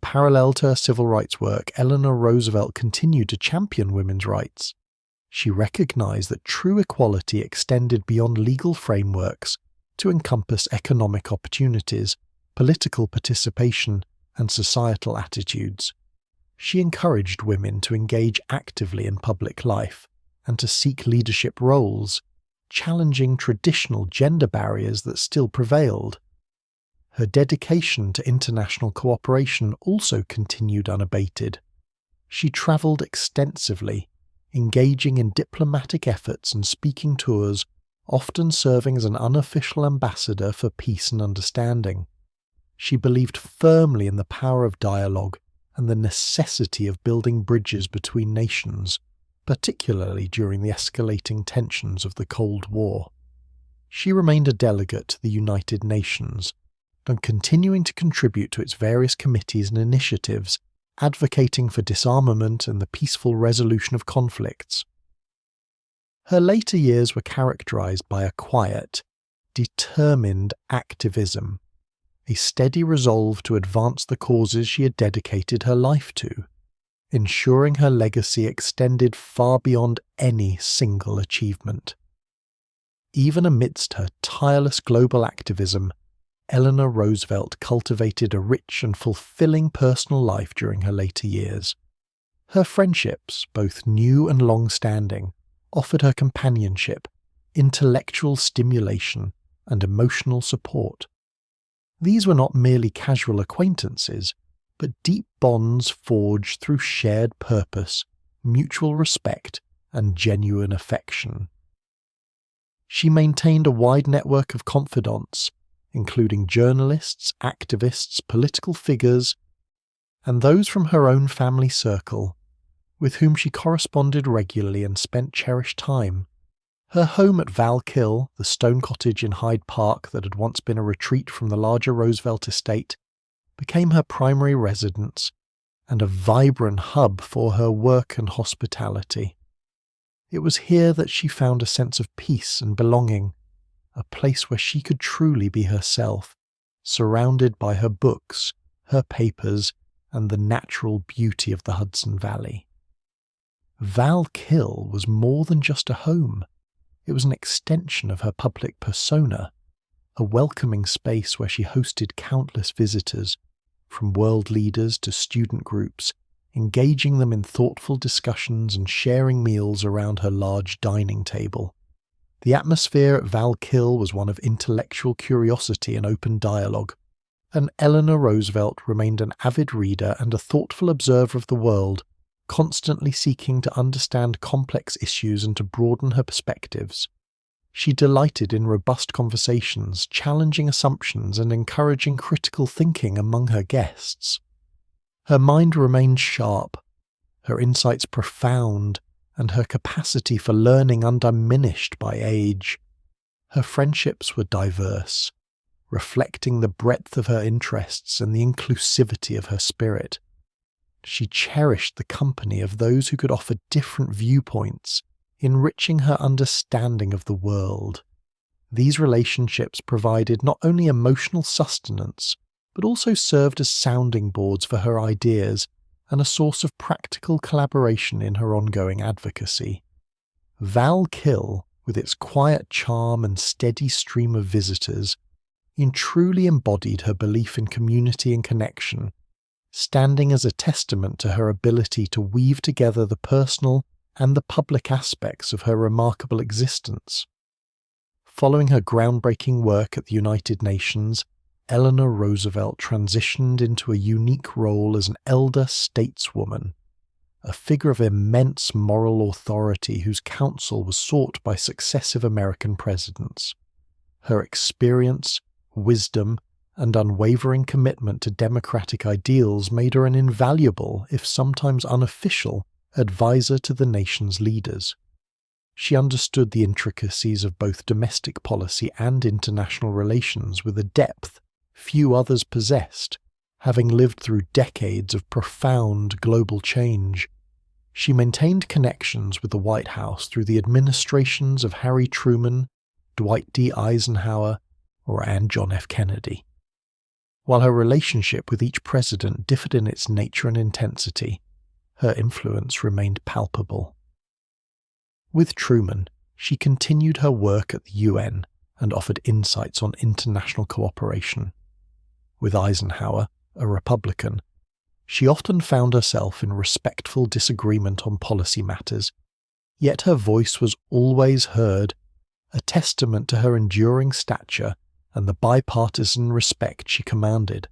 Parallel to her civil rights work, Eleanor Roosevelt continued to champion women's rights. She recognized that true equality extended beyond legal frameworks to encompass economic opportunities, political participation, and societal attitudes. She encouraged women to engage actively in public life and to seek leadership roles, challenging traditional gender barriers that still prevailed. Her dedication to international cooperation also continued unabated. She travelled extensively, engaging in diplomatic efforts and speaking tours, often serving as an unofficial ambassador for peace and understanding. She believed firmly in the power of dialogue and the necessity of building bridges between nations, particularly during the escalating tensions of the Cold War. She remained a delegate to the United Nations, and continuing to contribute to its various committees and initiatives, advocating for disarmament and the peaceful resolution of conflicts. Her later years were characterized by a quiet, determined activism, a steady resolve to advance the causes she had dedicated her life to, ensuring her legacy extended far beyond any single achievement. Even amidst her tireless global activism, Eleanor Roosevelt cultivated a rich and fulfilling personal life during her later years. Her friendships, both new and long-standing, offered her companionship, intellectual stimulation, and emotional support. These were not merely casual acquaintances, but deep bonds forged through shared purpose, mutual respect, and genuine affection. She maintained a wide network of confidants, including journalists, activists, political figures, and those from her own family circle, with whom she corresponded regularly and spent cherished time. Her home at Valkill, the stone cottage in Hyde Park that had once been a retreat from the larger Roosevelt estate, became her primary residence and a vibrant hub for her work and hospitality. It was here that she found a sense of peace and belonging, a place where she could truly be herself, surrounded by her books, her papers, and the natural beauty of the Hudson Valley. Val Kill was more than just a home. It was an extension of her public persona, a welcoming space where she hosted countless visitors, from world leaders to student groups, engaging them in thoughtful discussions and sharing meals around her large dining table. The atmosphere at Val Kill was one of intellectual curiosity and open dialogue, and Eleanor Roosevelt remained an avid reader and a thoughtful observer of the world, constantly seeking to understand complex issues and to broaden her perspectives. She delighted in robust conversations, challenging assumptions and encouraging critical thinking among her guests. Her mind remained sharp, her insights profound, and her capacity for learning undiminished by age. Her friendships were diverse, reflecting the breadth of her interests and the inclusivity of her spirit. She cherished the company of those who could offer different viewpoints, enriching her understanding of the world. These relationships provided not only emotional sustenance, but also served as sounding boards for her ideas and a source of practical collaboration in her ongoing advocacy. Val Kill, with its quiet charm and steady stream of visitors, truly embodied her belief in community and connection, standing as a testament to her ability to weave together the personal and the public aspects of her remarkable existence. Following her groundbreaking work at the United Nations, Eleanor Roosevelt transitioned into a unique role as an elder stateswoman, a figure of immense moral authority whose counsel was sought by successive American presidents. Her experience, wisdom, and unwavering commitment to democratic ideals made her an invaluable, if sometimes unofficial, advisor to the nation's leaders. She understood the intricacies of both domestic policy and international relations with a depth few others possessed, having lived through decades of profound global change. She maintained connections with the White House through the administrations of Harry Truman, Dwight D. Eisenhower, and John F. Kennedy. While her relationship with each president differed in its nature and intensity, her influence remained palpable. With Truman, she continued her work at the UN and offered insights on international cooperation. With Eisenhower, a Republican, she often found herself in respectful disagreement on policy matters, yet her voice was always heard, a testament to her enduring stature and the bipartisan respect she commanded.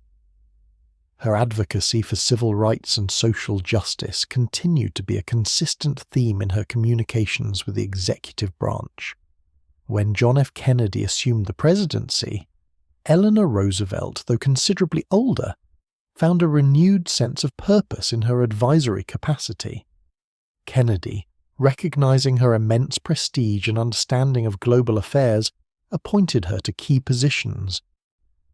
Her advocacy for civil rights and social justice continued to be a consistent theme in her communications with the executive branch. When John F. Kennedy assumed the presidency, Eleanor Roosevelt, though considerably older, found a renewed sense of purpose in her advisory capacity. Kennedy, recognizing her immense prestige and understanding of global affairs, appointed her to key positions,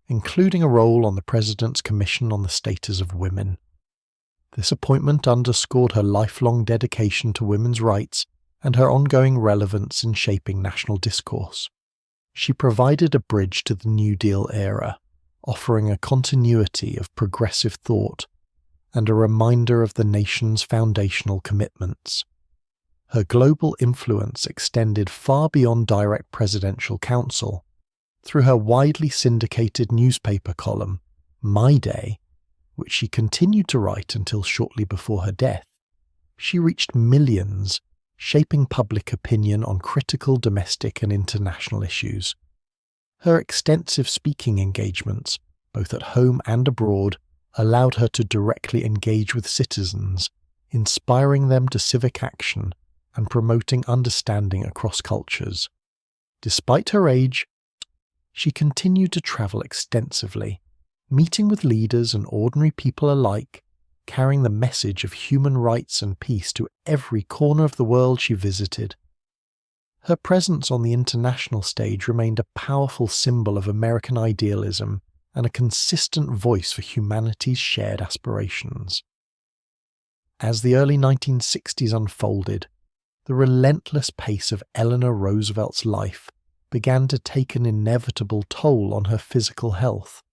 including a role on the President's Commission on the Status of Women. This appointment underscored her lifelong dedication to women's rights and her ongoing relevance in shaping national discourse. She provided a bridge to the New Deal era, offering a continuity of progressive thought and a reminder of the nation's foundational commitments. Her global influence extended far beyond direct presidential counsel. Through her widely syndicated newspaper column, My Day, which she continued to write until shortly before her death, she reached millions, shaping public opinion on critical domestic and international issues. Her extensive speaking engagements, both at home and abroad, allowed her to directly engage with citizens, inspiring them to civic action and promoting understanding across cultures. Despite her age, she continued to travel extensively, meeting with leaders and ordinary people alike, carrying the message of human rights and peace to every corner of the world she visited. Her presence on the international stage remained a powerful symbol of American idealism and a consistent voice for humanity's shared aspirations. As the early 1960s unfolded, the relentless pace of Eleanor Roosevelt's life began to take an inevitable toll on her physical health.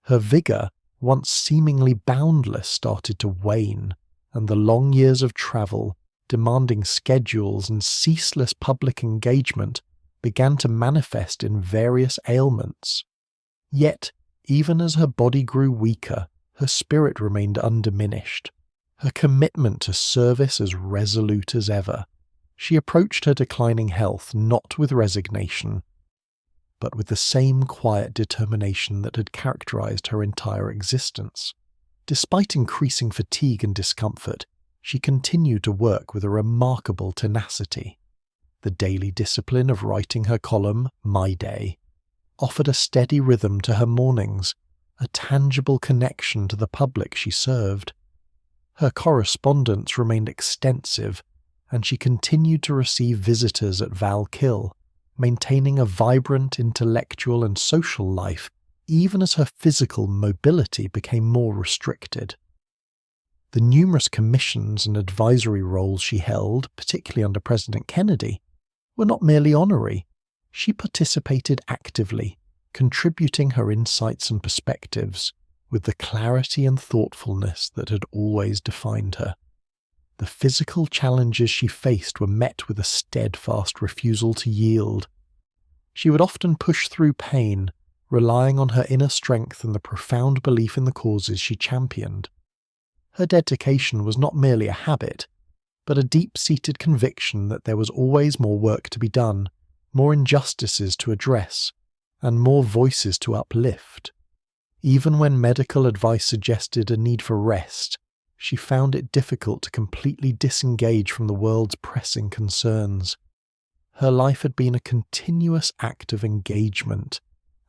Her vigor, once seemingly boundless, started to wane, and the long years of travel, demanding schedules and ceaseless public engagement began to manifest in various ailments. Yet, even as her body grew weaker, her spirit remained undiminished, her commitment to service as resolute as ever. She approached her declining health not with resignation, but with the same quiet determination that had characterized her entire existence. Despite increasing fatigue and discomfort, she continued to work with a remarkable tenacity. The daily discipline of writing her column, My Day, offered a steady rhythm to her mornings, a tangible connection to the public she served. Her correspondence remained extensive, and she continued to receive visitors at Valkill, maintaining a vibrant intellectual and social life even as her physical mobility became more restricted. The numerous commissions and advisory roles she held, particularly under President Kennedy, were not merely honorary. She participated actively, contributing her insights and perspectives with the clarity and thoughtfulness that had always defined her. The physical challenges she faced were met with a steadfast refusal to yield. She would often push through pain, relying on her inner strength and the profound belief in the causes she championed. Her dedication was not merely a habit, but a deep-seated conviction that there was always more work to be done, more injustices to address, and more voices to uplift. Even when medical advice suggested a need for rest, she found it difficult to completely disengage from the world's pressing concerns. Her life had been a continuous act of engagement,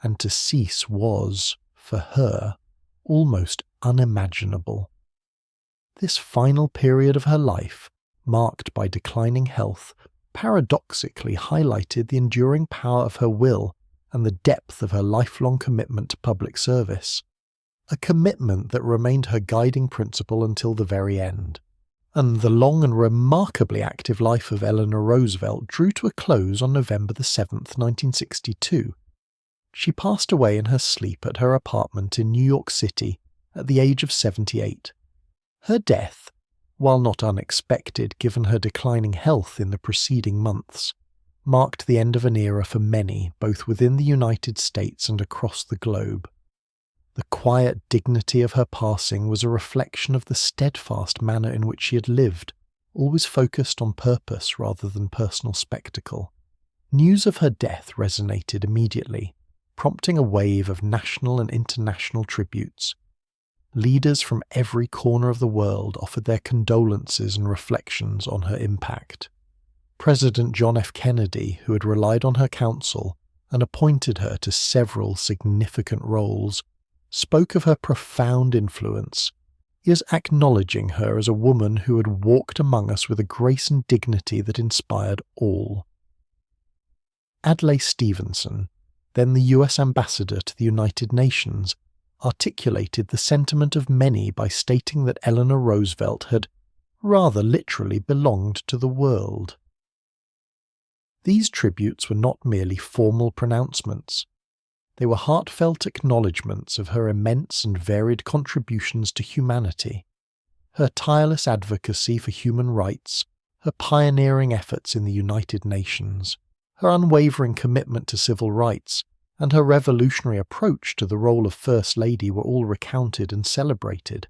and to cease was, for her, almost unimaginable. This final period of her life, marked by declining health, paradoxically highlighted the enduring power of her will and the depth of her lifelong commitment to public service, a commitment that remained her guiding principle until the very end. And the long and remarkably active life of Eleanor Roosevelt drew to a close on November 7th, 1962. She passed away in her sleep at her apartment in New York City at the age of 78. Her death, while not unexpected given her declining health in the preceding months, marked the end of an era for many, both within the United States and across the globe. The quiet dignity of her passing was a reflection of the steadfast manner in which she had lived, always focused on purpose rather than personal spectacle. News of her death resonated immediately, prompting a wave of national and international tributes. Leaders from every corner of the world offered their condolences and reflections on her impact. President John F. Kennedy, who had relied on her counsel and appointed her to several significant roles, spoke of her profound influence, is acknowledging her as a woman who had walked among us with a grace and dignity that inspired all. Adlai Stevenson, then the US ambassador to the United Nations, articulated the sentiment of many by stating that Eleanor Roosevelt had rather literally belonged to the world. These tributes were not merely formal pronouncements. They were heartfelt acknowledgments of her immense and varied contributions to humanity, her tireless advocacy for human rights, her pioneering efforts in the United Nations, her unwavering commitment to civil rights, and her revolutionary approach to the role of First Lady were all recounted and celebrated.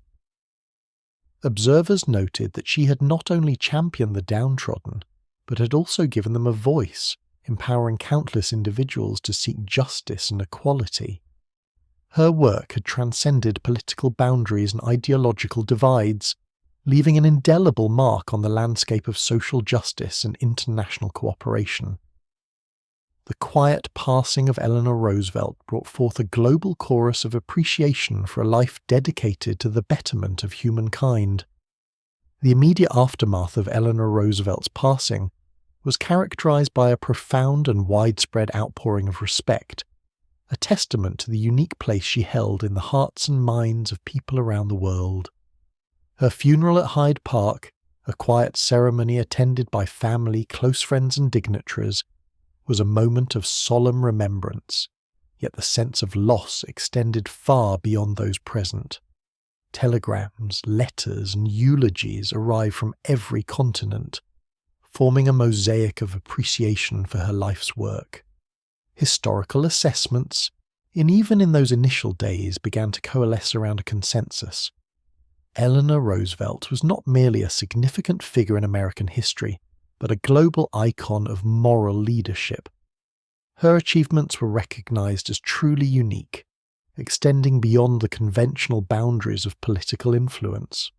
Observers noted that she had not only championed the downtrodden, but had also given them a voice, empowering countless individuals to seek justice and equality. Her work had transcended political boundaries and ideological divides, leaving an indelible mark on the landscape of social justice and international cooperation. The quiet passing of Eleanor Roosevelt brought forth a global chorus of appreciation for a life dedicated to the betterment of humankind. The immediate aftermath of Eleanor Roosevelt's passing was characterized by a profound and widespread outpouring of respect, a testament to the unique place she held in the hearts and minds of people around the world. Her funeral at Hyde Park, a quiet ceremony attended by family, close friends and dignitaries, was a moment of solemn remembrance, yet the sense of loss extended far beyond those present. Telegrams, letters, and eulogies arrive from every continent, forming a mosaic of appreciation for her life's work. Historical assessments, even in those initial days, began to coalesce around a consensus. Eleanor Roosevelt was not merely a significant figure in American history, but a global icon of moral leadership. Her achievements were recognized as truly unique, extending beyond the conventional boundaries of political influence.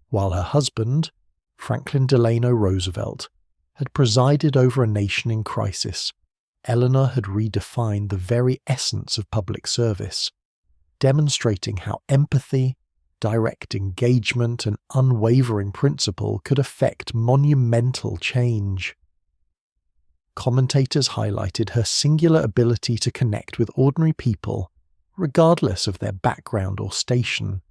While her husband, Franklin Delano Roosevelt, had presided over a nation in crisis, Eleanor had redefined the very essence of public service, demonstrating how empathy, direct engagement, and unwavering principle could effect monumental change. Commentators highlighted her singular ability to connect with ordinary people, regardless of their background or station.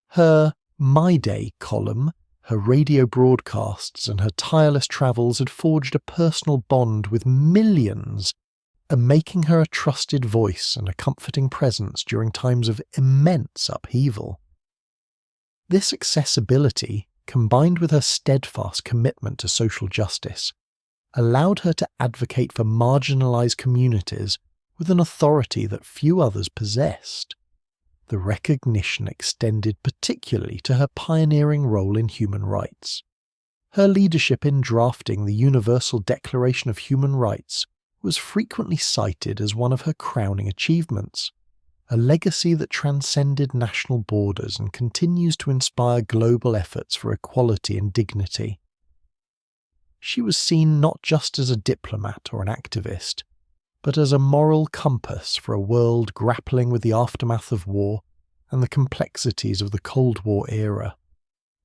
Her My Day column, her radio broadcasts, and her tireless travels had forged a personal bond with millions, and making her a trusted voice and a comforting presence during times of immense upheaval. This accessibility, combined with her steadfast commitment to social justice, allowed her to advocate for marginalized communities with an authority that few others possessed. The recognition extended particularly to her pioneering role in human rights. Her leadership in drafting the Universal Declaration of Human Rights was frequently cited as one of her crowning achievements, a legacy that transcended national borders and continues to inspire global efforts for equality and dignity. She was seen not just as a diplomat or an activist, but as a moral compass for a world grappling with the aftermath of war and the complexities of the Cold War era.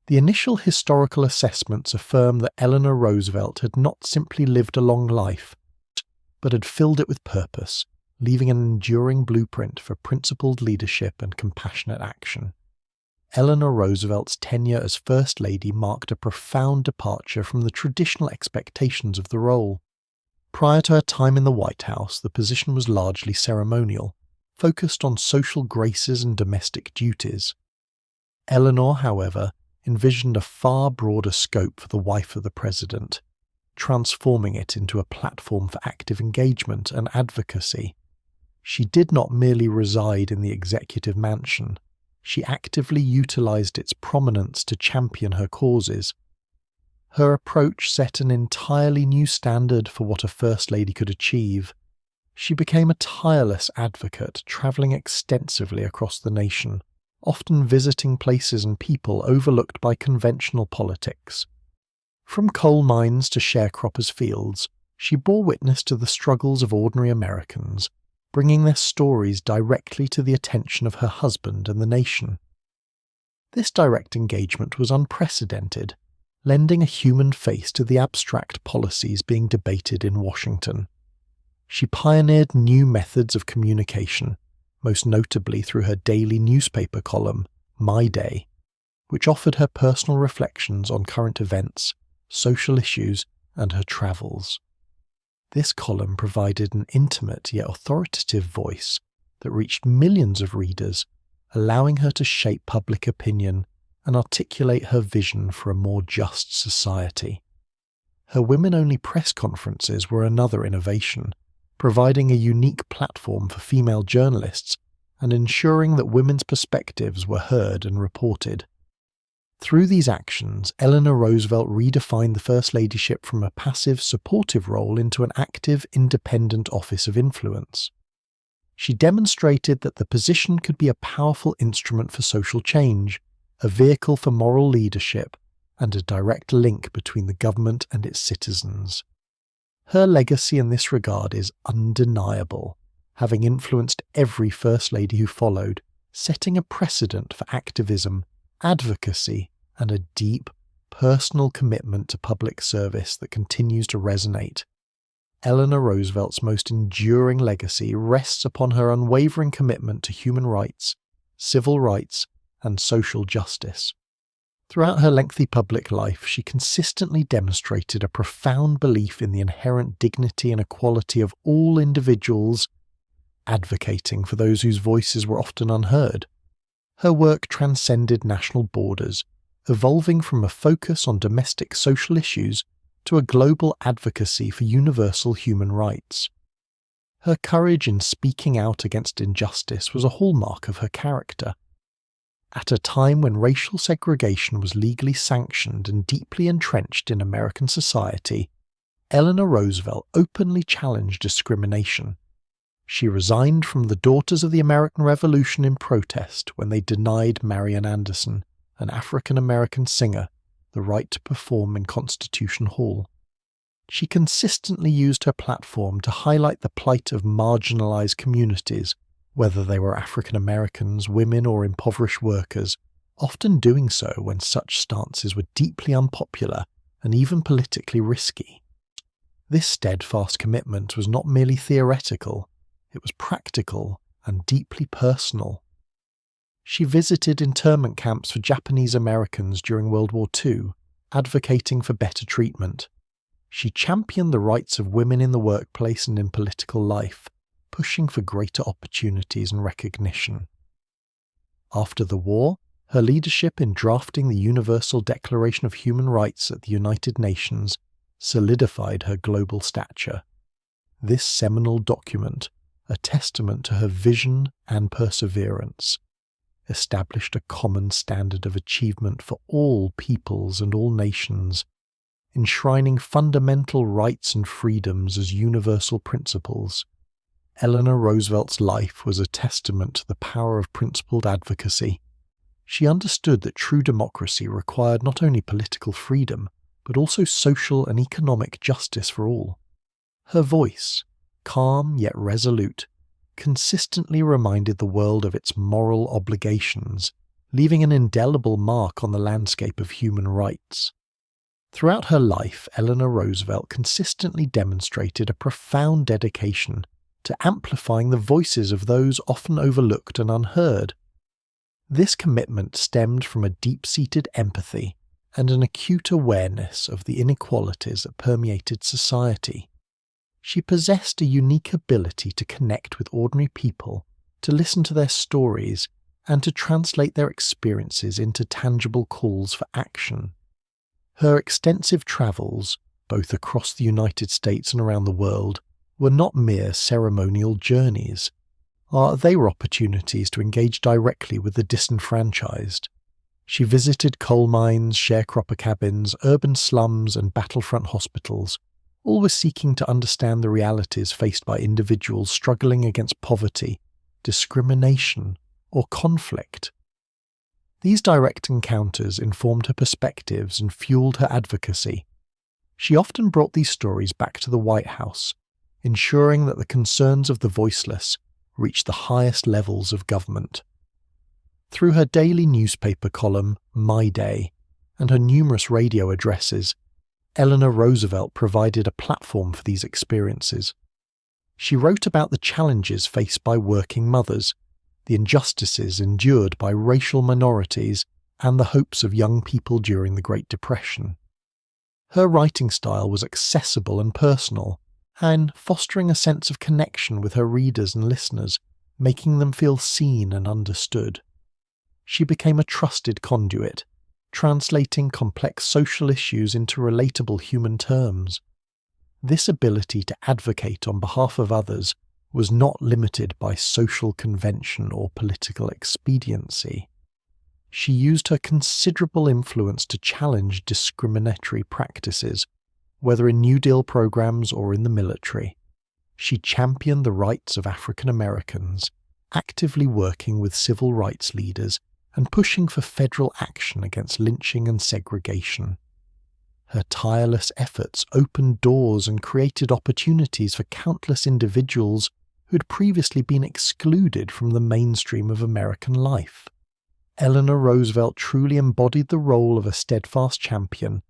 The initial historical assessments affirm that Eleanor Roosevelt had not simply lived a long life, but had filled it with purpose, leaving an enduring blueprint for principled leadership and compassionate action. Eleanor Roosevelt's tenure as First Lady marked a profound departure from the traditional expectations of the role. Prior to her time in the White House, the position was largely ceremonial, focused on social graces and domestic duties. Eleanor, however, envisioned a far broader scope for the wife of the president, transforming it into a platform for active engagement and advocacy. She did not merely reside in the executive mansion. She actively utilized its prominence to champion her causes. Her approach set an entirely new standard for what a First Lady could achieve. She became a tireless advocate, traveling extensively across the nation, often visiting places and people overlooked by conventional politics. From coal mines to sharecroppers' fields, she bore witness to the struggles of ordinary Americans, bringing their stories directly to the attention of her husband and the nation. This direct engagement was unprecedented, lending a human face to the abstract policies being debated in Washington. She pioneered new methods of communication, most notably through her daily newspaper column, My Day, which offered her personal reflections on current events, social issues, and her travels. This column provided an intimate yet authoritative voice that reached millions of readers, allowing her to shape public opinion and articulate her vision for a more just society. Her women-only press conferences were another innovation, providing a unique platform for female journalists and ensuring that women's perspectives were heard and reported. Through these actions, Eleanor Roosevelt redefined the First Ladyship from a passive, supportive role into an active, independent office of influence. She demonstrated that the position could be a powerful instrument for social change, a vehicle for moral leadership, and a direct link between the government and its citizens. Her legacy in this regard is undeniable, having influenced every First Lady who followed, setting a precedent for activism, advocacy, and a deep, personal commitment to public service that continues to resonate. Eleanor Roosevelt's most enduring legacy rests upon her unwavering commitment to human rights, civil rights, and social justice. Throughout her lengthy public life, she consistently demonstrated a profound belief in the inherent dignity and equality of all individuals, advocating for those whose voices were often unheard. Her work transcended national borders, evolving from a focus on domestic social issues to a global advocacy for universal human rights. Her courage in speaking out against injustice was a hallmark of her character. At a time when racial segregation was legally sanctioned and deeply entrenched in American society, Eleanor Roosevelt openly challenged discrimination. She resigned from the Daughters of the American Revolution in protest when they denied Marian Anderson, an African-American singer, the right to perform in Constitution Hall. She consistently used her platform to highlight the plight of marginalized communities, whether they were African Americans, women, or impoverished workers, often doing so when such stances were deeply unpopular and even politically risky. This steadfast commitment was not merely theoretical, it was practical and deeply personal. She visited internment camps for Japanese Americans during World War II, advocating for better treatment. She championed the rights of women in the workplace and in political life, pushing for greater opportunities and recognition. After the war, her leadership in drafting the Universal Declaration of Human Rights at the United Nations solidified her global stature. This seminal document, a testament to her vision and perseverance, established a common standard of achievement for all peoples and all nations, enshrining fundamental rights and freedoms as universal principles. Eleanor Roosevelt's life was a testament to the power of principled advocacy. She understood that true democracy required not only political freedom, but also social and economic justice for all. Her voice, calm yet resolute, consistently reminded the world of its moral obligations, leaving an indelible mark on the landscape of human rights. Throughout her life, Eleanor Roosevelt consistently demonstrated a profound dedication to amplifying the voices of those often overlooked and unheard. This commitment stemmed from a deep-seated empathy and an acute awareness of the inequalities that permeated society. She possessed a unique ability to connect with ordinary people, to listen to their stories, and to translate their experiences into tangible calls for action. Her extensive travels, both across the United States and around the world, were not mere ceremonial journeys. They were opportunities to engage directly with the disenfranchised. She visited coal mines, sharecropper cabins, urban slums, and battlefront hospitals, always seeking to understand the realities faced by individuals struggling against poverty, discrimination, or conflict. These direct encounters informed her perspectives and fueled her advocacy. She often brought these stories back to the White House, ensuring that the concerns of the voiceless reached the highest levels of government. Through her daily newspaper column, My Day, and her numerous radio addresses, Eleanor Roosevelt provided a platform for these experiences. She wrote about the challenges faced by working mothers, the injustices endured by racial minorities, and the hopes of young people during the Great Depression. Her writing style was accessible and personal, and fostering a sense of connection with her readers and listeners, making them feel seen and understood. She became a trusted conduit, translating complex social issues into relatable human terms. This ability to advocate on behalf of others was not limited by social convention or political expediency. She used her considerable influence to challenge discriminatory practices, whether in New Deal programs or in the military. She championed the rights of African Americans, actively working with civil rights leaders and pushing for federal action against lynching and segregation. Her tireless efforts opened doors and created opportunities for countless individuals who had previously been excluded from the mainstream of American life. Eleanor Roosevelt truly embodied the role of a steadfast champion,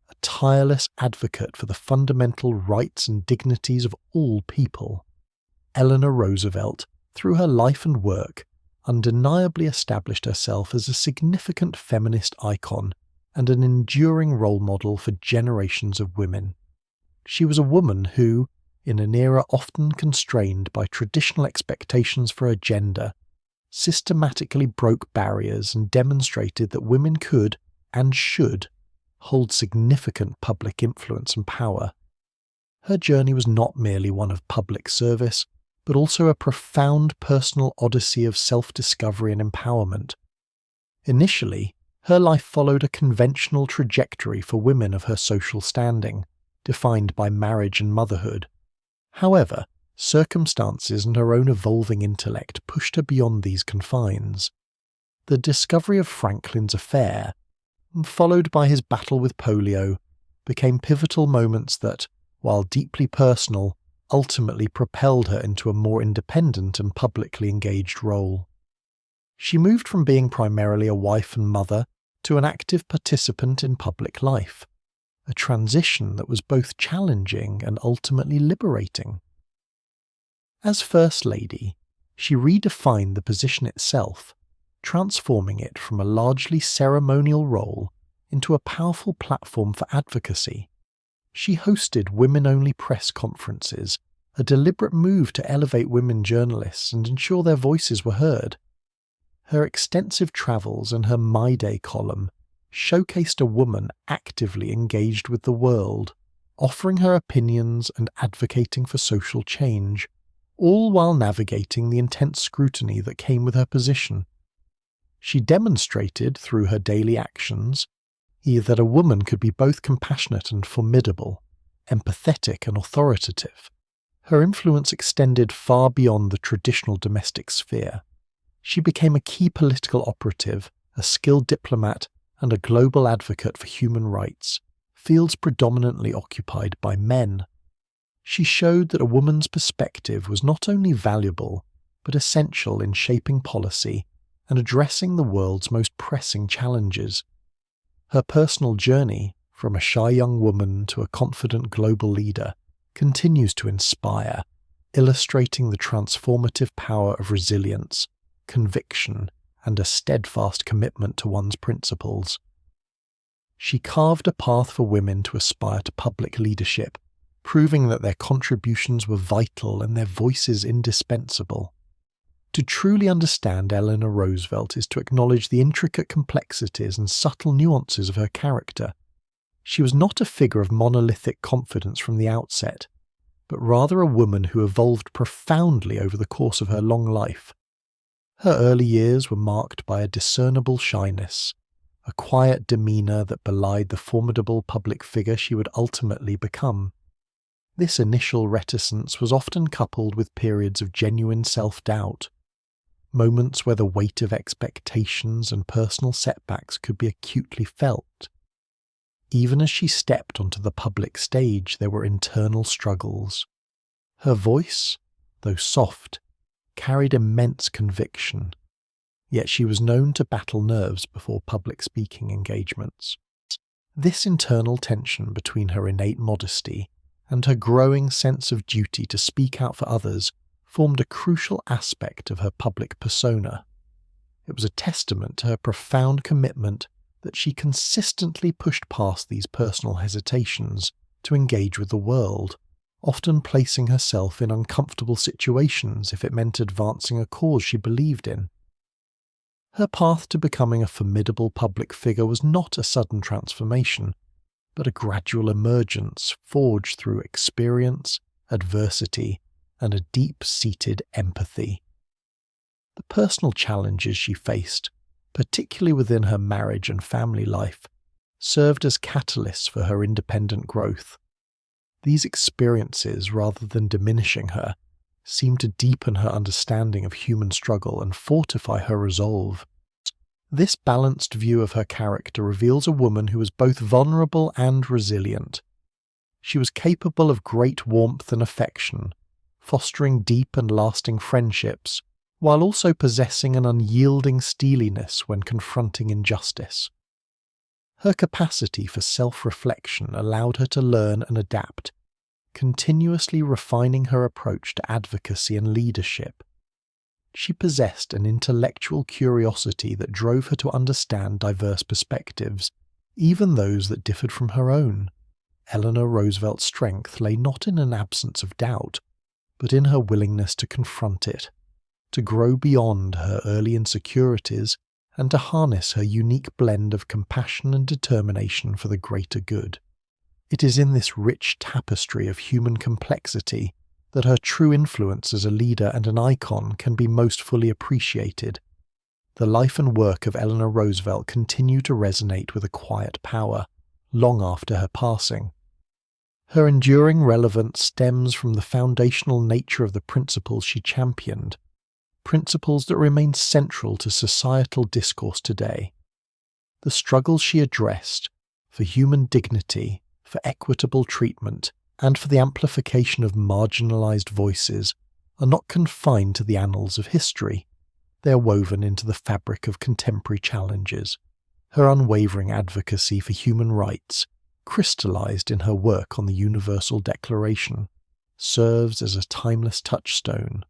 a tireless advocate for the fundamental rights and dignities of all people. Eleanor Roosevelt, through her life and work, undeniably established herself as a significant feminist icon and an enduring role model for generations of women. She was a woman who, in an era often constrained by traditional expectations for her gender, systematically broke barriers and demonstrated that women could, and should, hold significant public influence and power. Her journey was not merely one of public service, but also a profound personal odyssey of self-discovery and empowerment. Initially, her life followed a conventional trajectory for women of her social standing, defined by marriage and motherhood. However, circumstances and her own evolving intellect pushed her beyond these confines. The discovery of Franklin's affair, followed by his battle with polio, became pivotal moments that, while deeply personal, ultimately propelled her into a more independent and publicly engaged role. She moved from being primarily a wife and mother to an active participant in public life, a transition that was both challenging and ultimately liberating. As First Lady, she redefined the position itself, transforming it from a largely ceremonial role into a powerful platform for advocacy. She hosted women-only press conferences, a deliberate move to elevate women journalists and ensure their voices were heard. Her extensive travels and her My Day column showcased a woman actively engaged with the world, offering her opinions and advocating for social change, all while navigating the intense scrutiny that came with her position. She demonstrated through her daily actions that a woman could be both compassionate and formidable, empathetic and authoritative. Her influence extended far beyond the traditional domestic sphere. She became a key political operative, a skilled diplomat, and a global advocate for human rights, fields predominantly occupied by men. She showed that a woman's perspective was not only valuable, but essential in shaping policy and addressing the world's most pressing challenges. Her personal journey, from a shy young woman to a confident global leader, continues to inspire, illustrating the transformative power of resilience, conviction, and a steadfast commitment to one's principles. She carved a path for women to aspire to public leadership, proving that their contributions were vital and their voices indispensable. To truly understand Eleanor Roosevelt is to acknowledge the intricate complexities and subtle nuances of her character. She was not a figure of monolithic confidence from the outset, but rather a woman who evolved profoundly over the course of her long life. Her early years were marked by a discernible shyness, a quiet demeanour that belied the formidable public figure she would ultimately become. This initial reticence was often coupled with periods of genuine self-doubt, moments where the weight of expectations and personal setbacks could be acutely felt. Even as she stepped onto the public stage, there were internal struggles. Her voice, though soft, carried immense conviction, yet she was known to battle nerves before public speaking engagements. This internal tension between her innate modesty and her growing sense of duty to speak out for others formed a crucial aspect of her public persona. It was a testament to her profound commitment that she consistently pushed past these personal hesitations to engage with the world, often placing herself in uncomfortable situations if it meant advancing a cause she believed in. Her path to becoming a formidable public figure was not a sudden transformation, but a gradual emergence forged through experience, adversity, and a deep-seated empathy. The personal challenges she faced, particularly within her marriage and family life, served as catalysts for her independent growth. These experiences, rather than diminishing her, seemed to deepen her understanding of human struggle and fortify her resolve. This balanced view of her character reveals a woman who was both vulnerable and resilient. She was capable of great warmth and affection, fostering deep and lasting friendships, while also possessing an unyielding steeliness when confronting injustice. Her capacity for self-reflection allowed her to learn and adapt, continuously refining her approach to advocacy and leadership. She possessed an intellectual curiosity that drove her to understand diverse perspectives, even those that differed from her own. Eleanor Roosevelt's strength lay not in an absence of doubt, but in her willingness to confront it. to grow beyond her early insecurities and to harness her unique blend of compassion and determination for the greater good. It is in this rich tapestry of human complexity that her true influence as a leader and an icon can be most fully appreciated. The life and work of Eleanor Roosevelt continue to resonate with a quiet power, long after her passing. Her enduring relevance stems from the foundational nature of the principles she championed, principles that remain central to societal discourse today. The struggles she addressed for human dignity, for equitable treatment, and for the amplification of marginalized voices are not confined to the annals of history. They are woven into the fabric of contemporary challenges. Her unwavering advocacy for human rights, crystallized in her work on the Universal Declaration, serves as a timeless touchstone.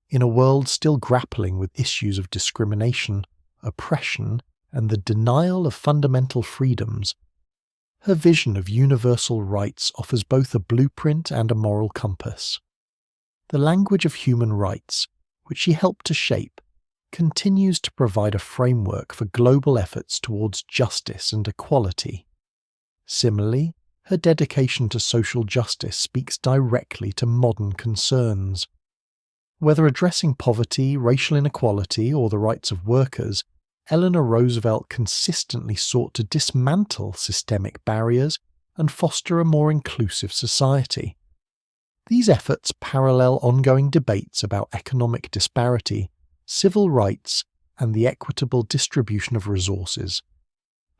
In a world still grappling with issues of discrimination, oppression, and the denial of fundamental freedoms, her vision of universal rights offers both a blueprint and a moral compass. The language of human rights, which she helped to shape, continues to provide a framework for global efforts towards justice and equality. Similarly, her dedication to social justice speaks directly to modern concerns. Whether addressing poverty, racial inequality, or the rights of workers, Eleanor Roosevelt consistently sought to dismantle systemic barriers and foster a more inclusive society. These efforts parallel ongoing debates about economic disparity, civil rights, and the equitable distribution of resources.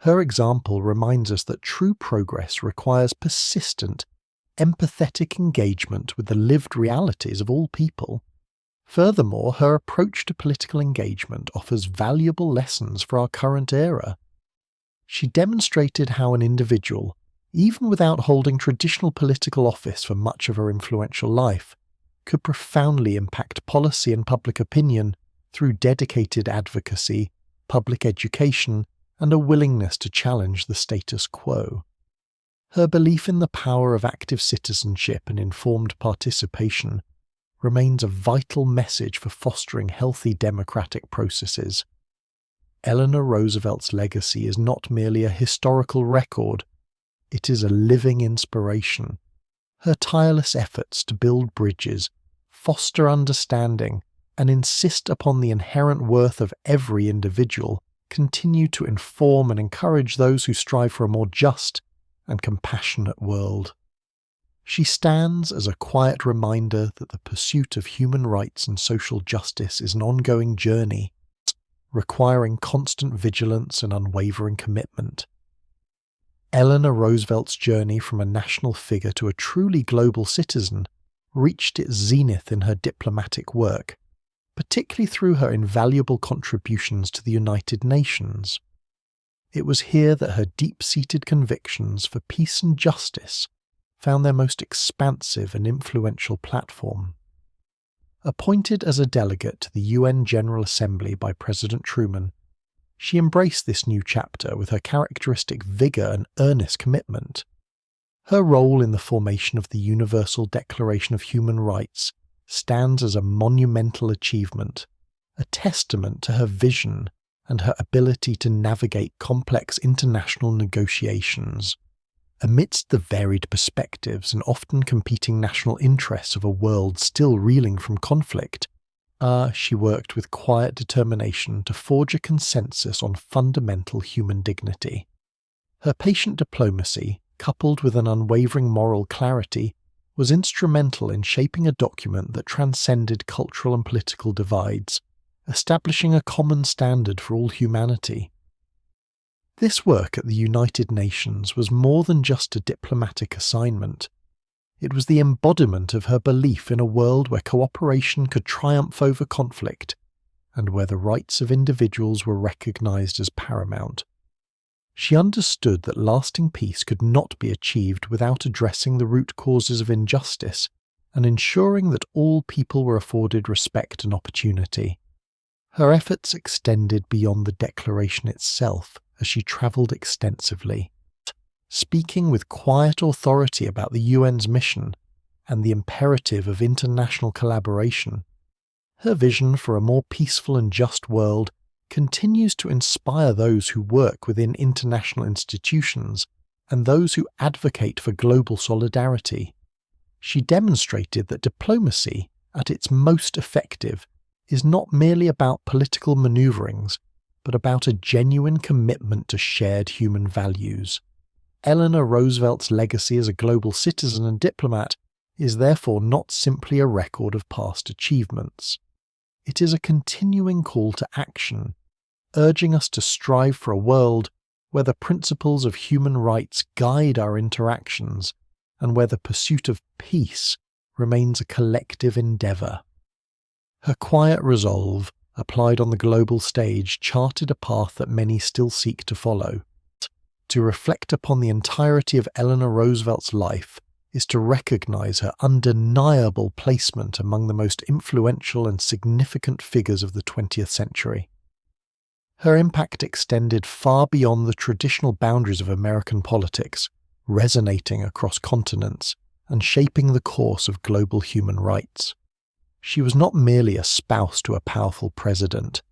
Her example reminds us that true progress requires persistent, empathetic engagement with the lived realities of all people. Furthermore, her approach to political engagement offers valuable lessons for our current era. She demonstrated how an individual, even without holding traditional political office for much of her influential life, could profoundly impact policy and public opinion through dedicated advocacy, public education, and a willingness to challenge the status quo. Her belief in the power of active citizenship and informed participation remains a vital message for fostering healthy democratic processes. Eleanor Roosevelt's legacy is not merely a historical record, it is a living inspiration. Her tireless efforts to build bridges, foster understanding, and insist upon the inherent worth of every individual continue to inform and encourage those who strive for a more just and compassionate world. She stands as a quiet reminder that the pursuit of human rights and social justice is an ongoing journey, requiring constant vigilance and unwavering commitment. Eleanor Roosevelt's journey from a national figure to a truly global citizen reached its zenith in her diplomatic work, particularly through her invaluable contributions to the United Nations. It was here that her deep-seated convictions for peace and justice found their most expansive and influential platform. Appointed as a delegate to the UN General Assembly by President Truman, she embraced this new chapter with her characteristic vigour and earnest commitment. Her role in the formation of the Universal Declaration of Human Rights stands as a monumental achievement, a testament to her vision and her ability to navigate complex international negotiations. Amidst the varied perspectives and often competing national interests of a world still reeling from conflict, she worked with quiet determination to forge a consensus on fundamental human dignity. Her patient diplomacy, coupled with an unwavering moral clarity, was instrumental in shaping a document that transcended cultural and political divides, establishing a common standard for all humanity. This work at the United Nations was more than just a diplomatic assignment. It was the embodiment of her belief in a world where cooperation could triumph over conflict, and where the rights of individuals were recognized as paramount. She understood that lasting peace could not be achieved without addressing the root causes of injustice and ensuring that all people were afforded respect and opportunity. Her efforts extended beyond the declaration itself as she travelled extensively, speaking with quiet authority about the UN's mission and the imperative of international collaboration. Her vision for a more peaceful and just world continues to inspire those who work within international institutions and those who advocate for global solidarity. She demonstrated that diplomacy, at its most effective, is not merely about political maneuverings, but about a genuine commitment to shared human values. Eleanor Roosevelt's legacy as a global citizen and diplomat is therefore not simply a record of past achievements. It is a continuing call to action, urging us to strive for a world where the principles of human rights guide our interactions and where the pursuit of peace remains a collective endeavour. Her quiet resolve, applied on the global stage, charted a path that many still seek to follow. To reflect upon the entirety of Eleanor Roosevelt's life is to recognise her undeniable placement among the most influential and significant figures of the 20th century. Her impact extended far beyond the traditional boundaries of American politics, resonating across continents and shaping the course of global human rights. She was not merely a spouse to a powerful president.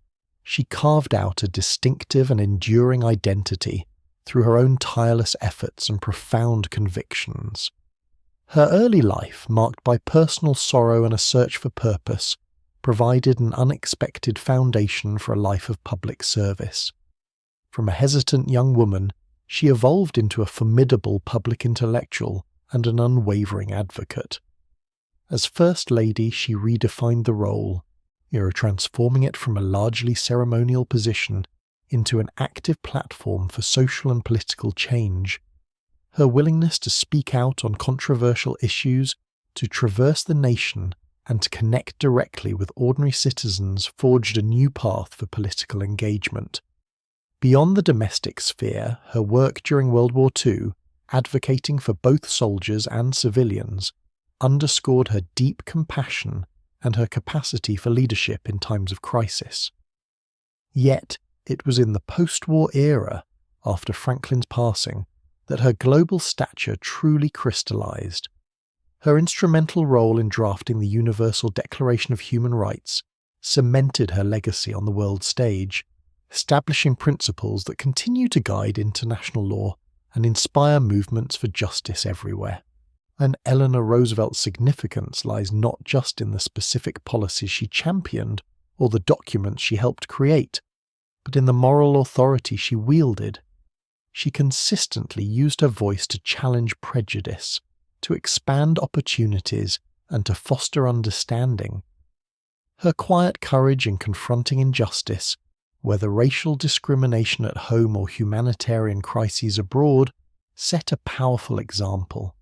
She carved out a distinctive and enduring identity through her own tireless efforts and profound convictions. Her early life, marked by personal sorrow and a search for purpose, provided an unexpected foundation for a life of public service. From a hesitant young woman, she evolved into a formidable public intellectual and an unwavering advocate. As First Lady, she redefined the role, transforming it from a largely ceremonial position into an active platform for social and political change. Her willingness to speak out on controversial issues, to traverse the nation, and to connect directly with ordinary citizens forged a new path for political engagement. Beyond the domestic sphere, her work during World War II, advocating for both soldiers and civilians, underscored her deep compassion and her capacity for leadership in times of crisis. Yet, it was in the post-war era, after Franklin's passing, that her global stature truly crystallized. Her instrumental role in drafting the Universal Declaration of Human Rights cemented her legacy on the world stage, establishing principles that continue to guide international law and inspire movements for justice everywhere. And Eleanor Roosevelt's significance lies not just in the specific policies she championed or the documents she helped create, but in the moral authority she wielded. She consistently used her voice to challenge prejudice, to expand opportunities, and to foster understanding. Her quiet courage in confronting injustice, whether racial discrimination at home or humanitarian crises abroad, set a powerful example.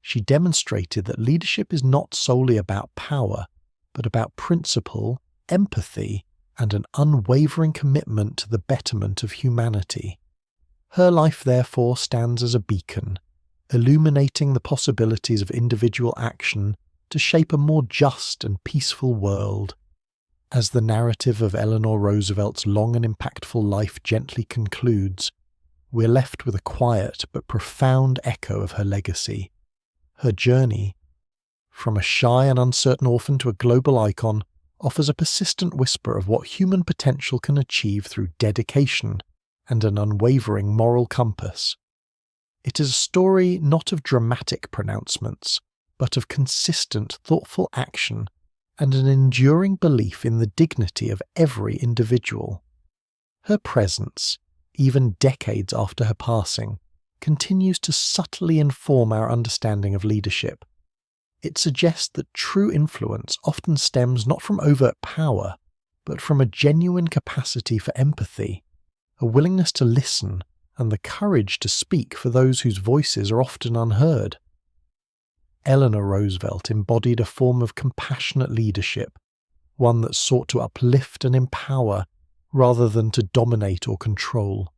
She demonstrated that leadership is not solely about power, but about principle, empathy, and an unwavering commitment to the betterment of humanity. Her life, therefore, stands as a beacon, illuminating the possibilities of individual action to shape a more just and peaceful world. As the narrative of Eleanor Roosevelt's long and impactful life gently concludes, we're left with a quiet but profound echo of her legacy. Her journey, from a shy and uncertain orphan to a global icon, offers a persistent whisper of what human potential can achieve through dedication and an unwavering moral compass. It is a story not of dramatic pronouncements, but of consistent, thoughtful action and an enduring belief in the dignity of every individual. Her presence, even decades after her passing, continues to subtly inform our understanding of leadership. It suggests that true influence often stems not from overt power, but from a genuine capacity for empathy, a willingness to listen, and the courage to speak for those whose voices are often unheard. Eleanor Roosevelt embodied a form of compassionate leadership, one that sought to uplift and empower rather than to dominate or control.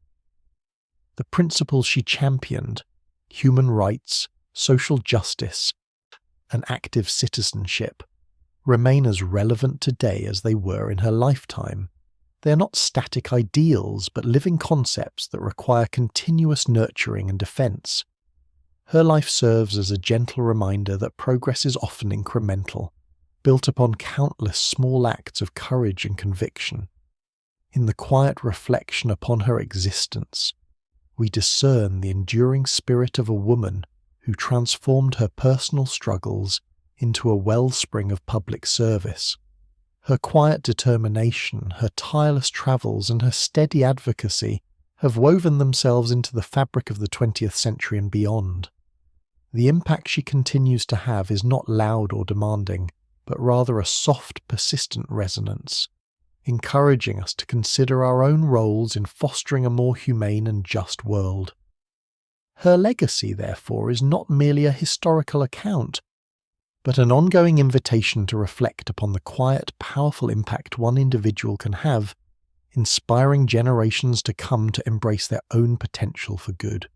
The principles she championed, human rights, social justice, and active citizenship, remain as relevant today as they were in her lifetime. They are not static ideals, but living concepts that require continuous nurturing and defense. Her life serves as a gentle reminder that progress is often incremental, built upon countless small acts of courage and conviction. In the quiet reflection upon her existence, we discern the enduring spirit of a woman who transformed her personal struggles into a wellspring of public service. Her quiet determination, her tireless travels, and her steady advocacy have woven themselves into the fabric of the 20th century and beyond. The impact she continues to have is not loud or demanding, but rather a soft, persistent resonance, encouraging us to consider our own roles in fostering a more humane and just world. Her legacy, therefore, is not merely a historical account, but an ongoing invitation to reflect upon the quiet, powerful impact one individual can have, inspiring generations to come to embrace their own potential for good.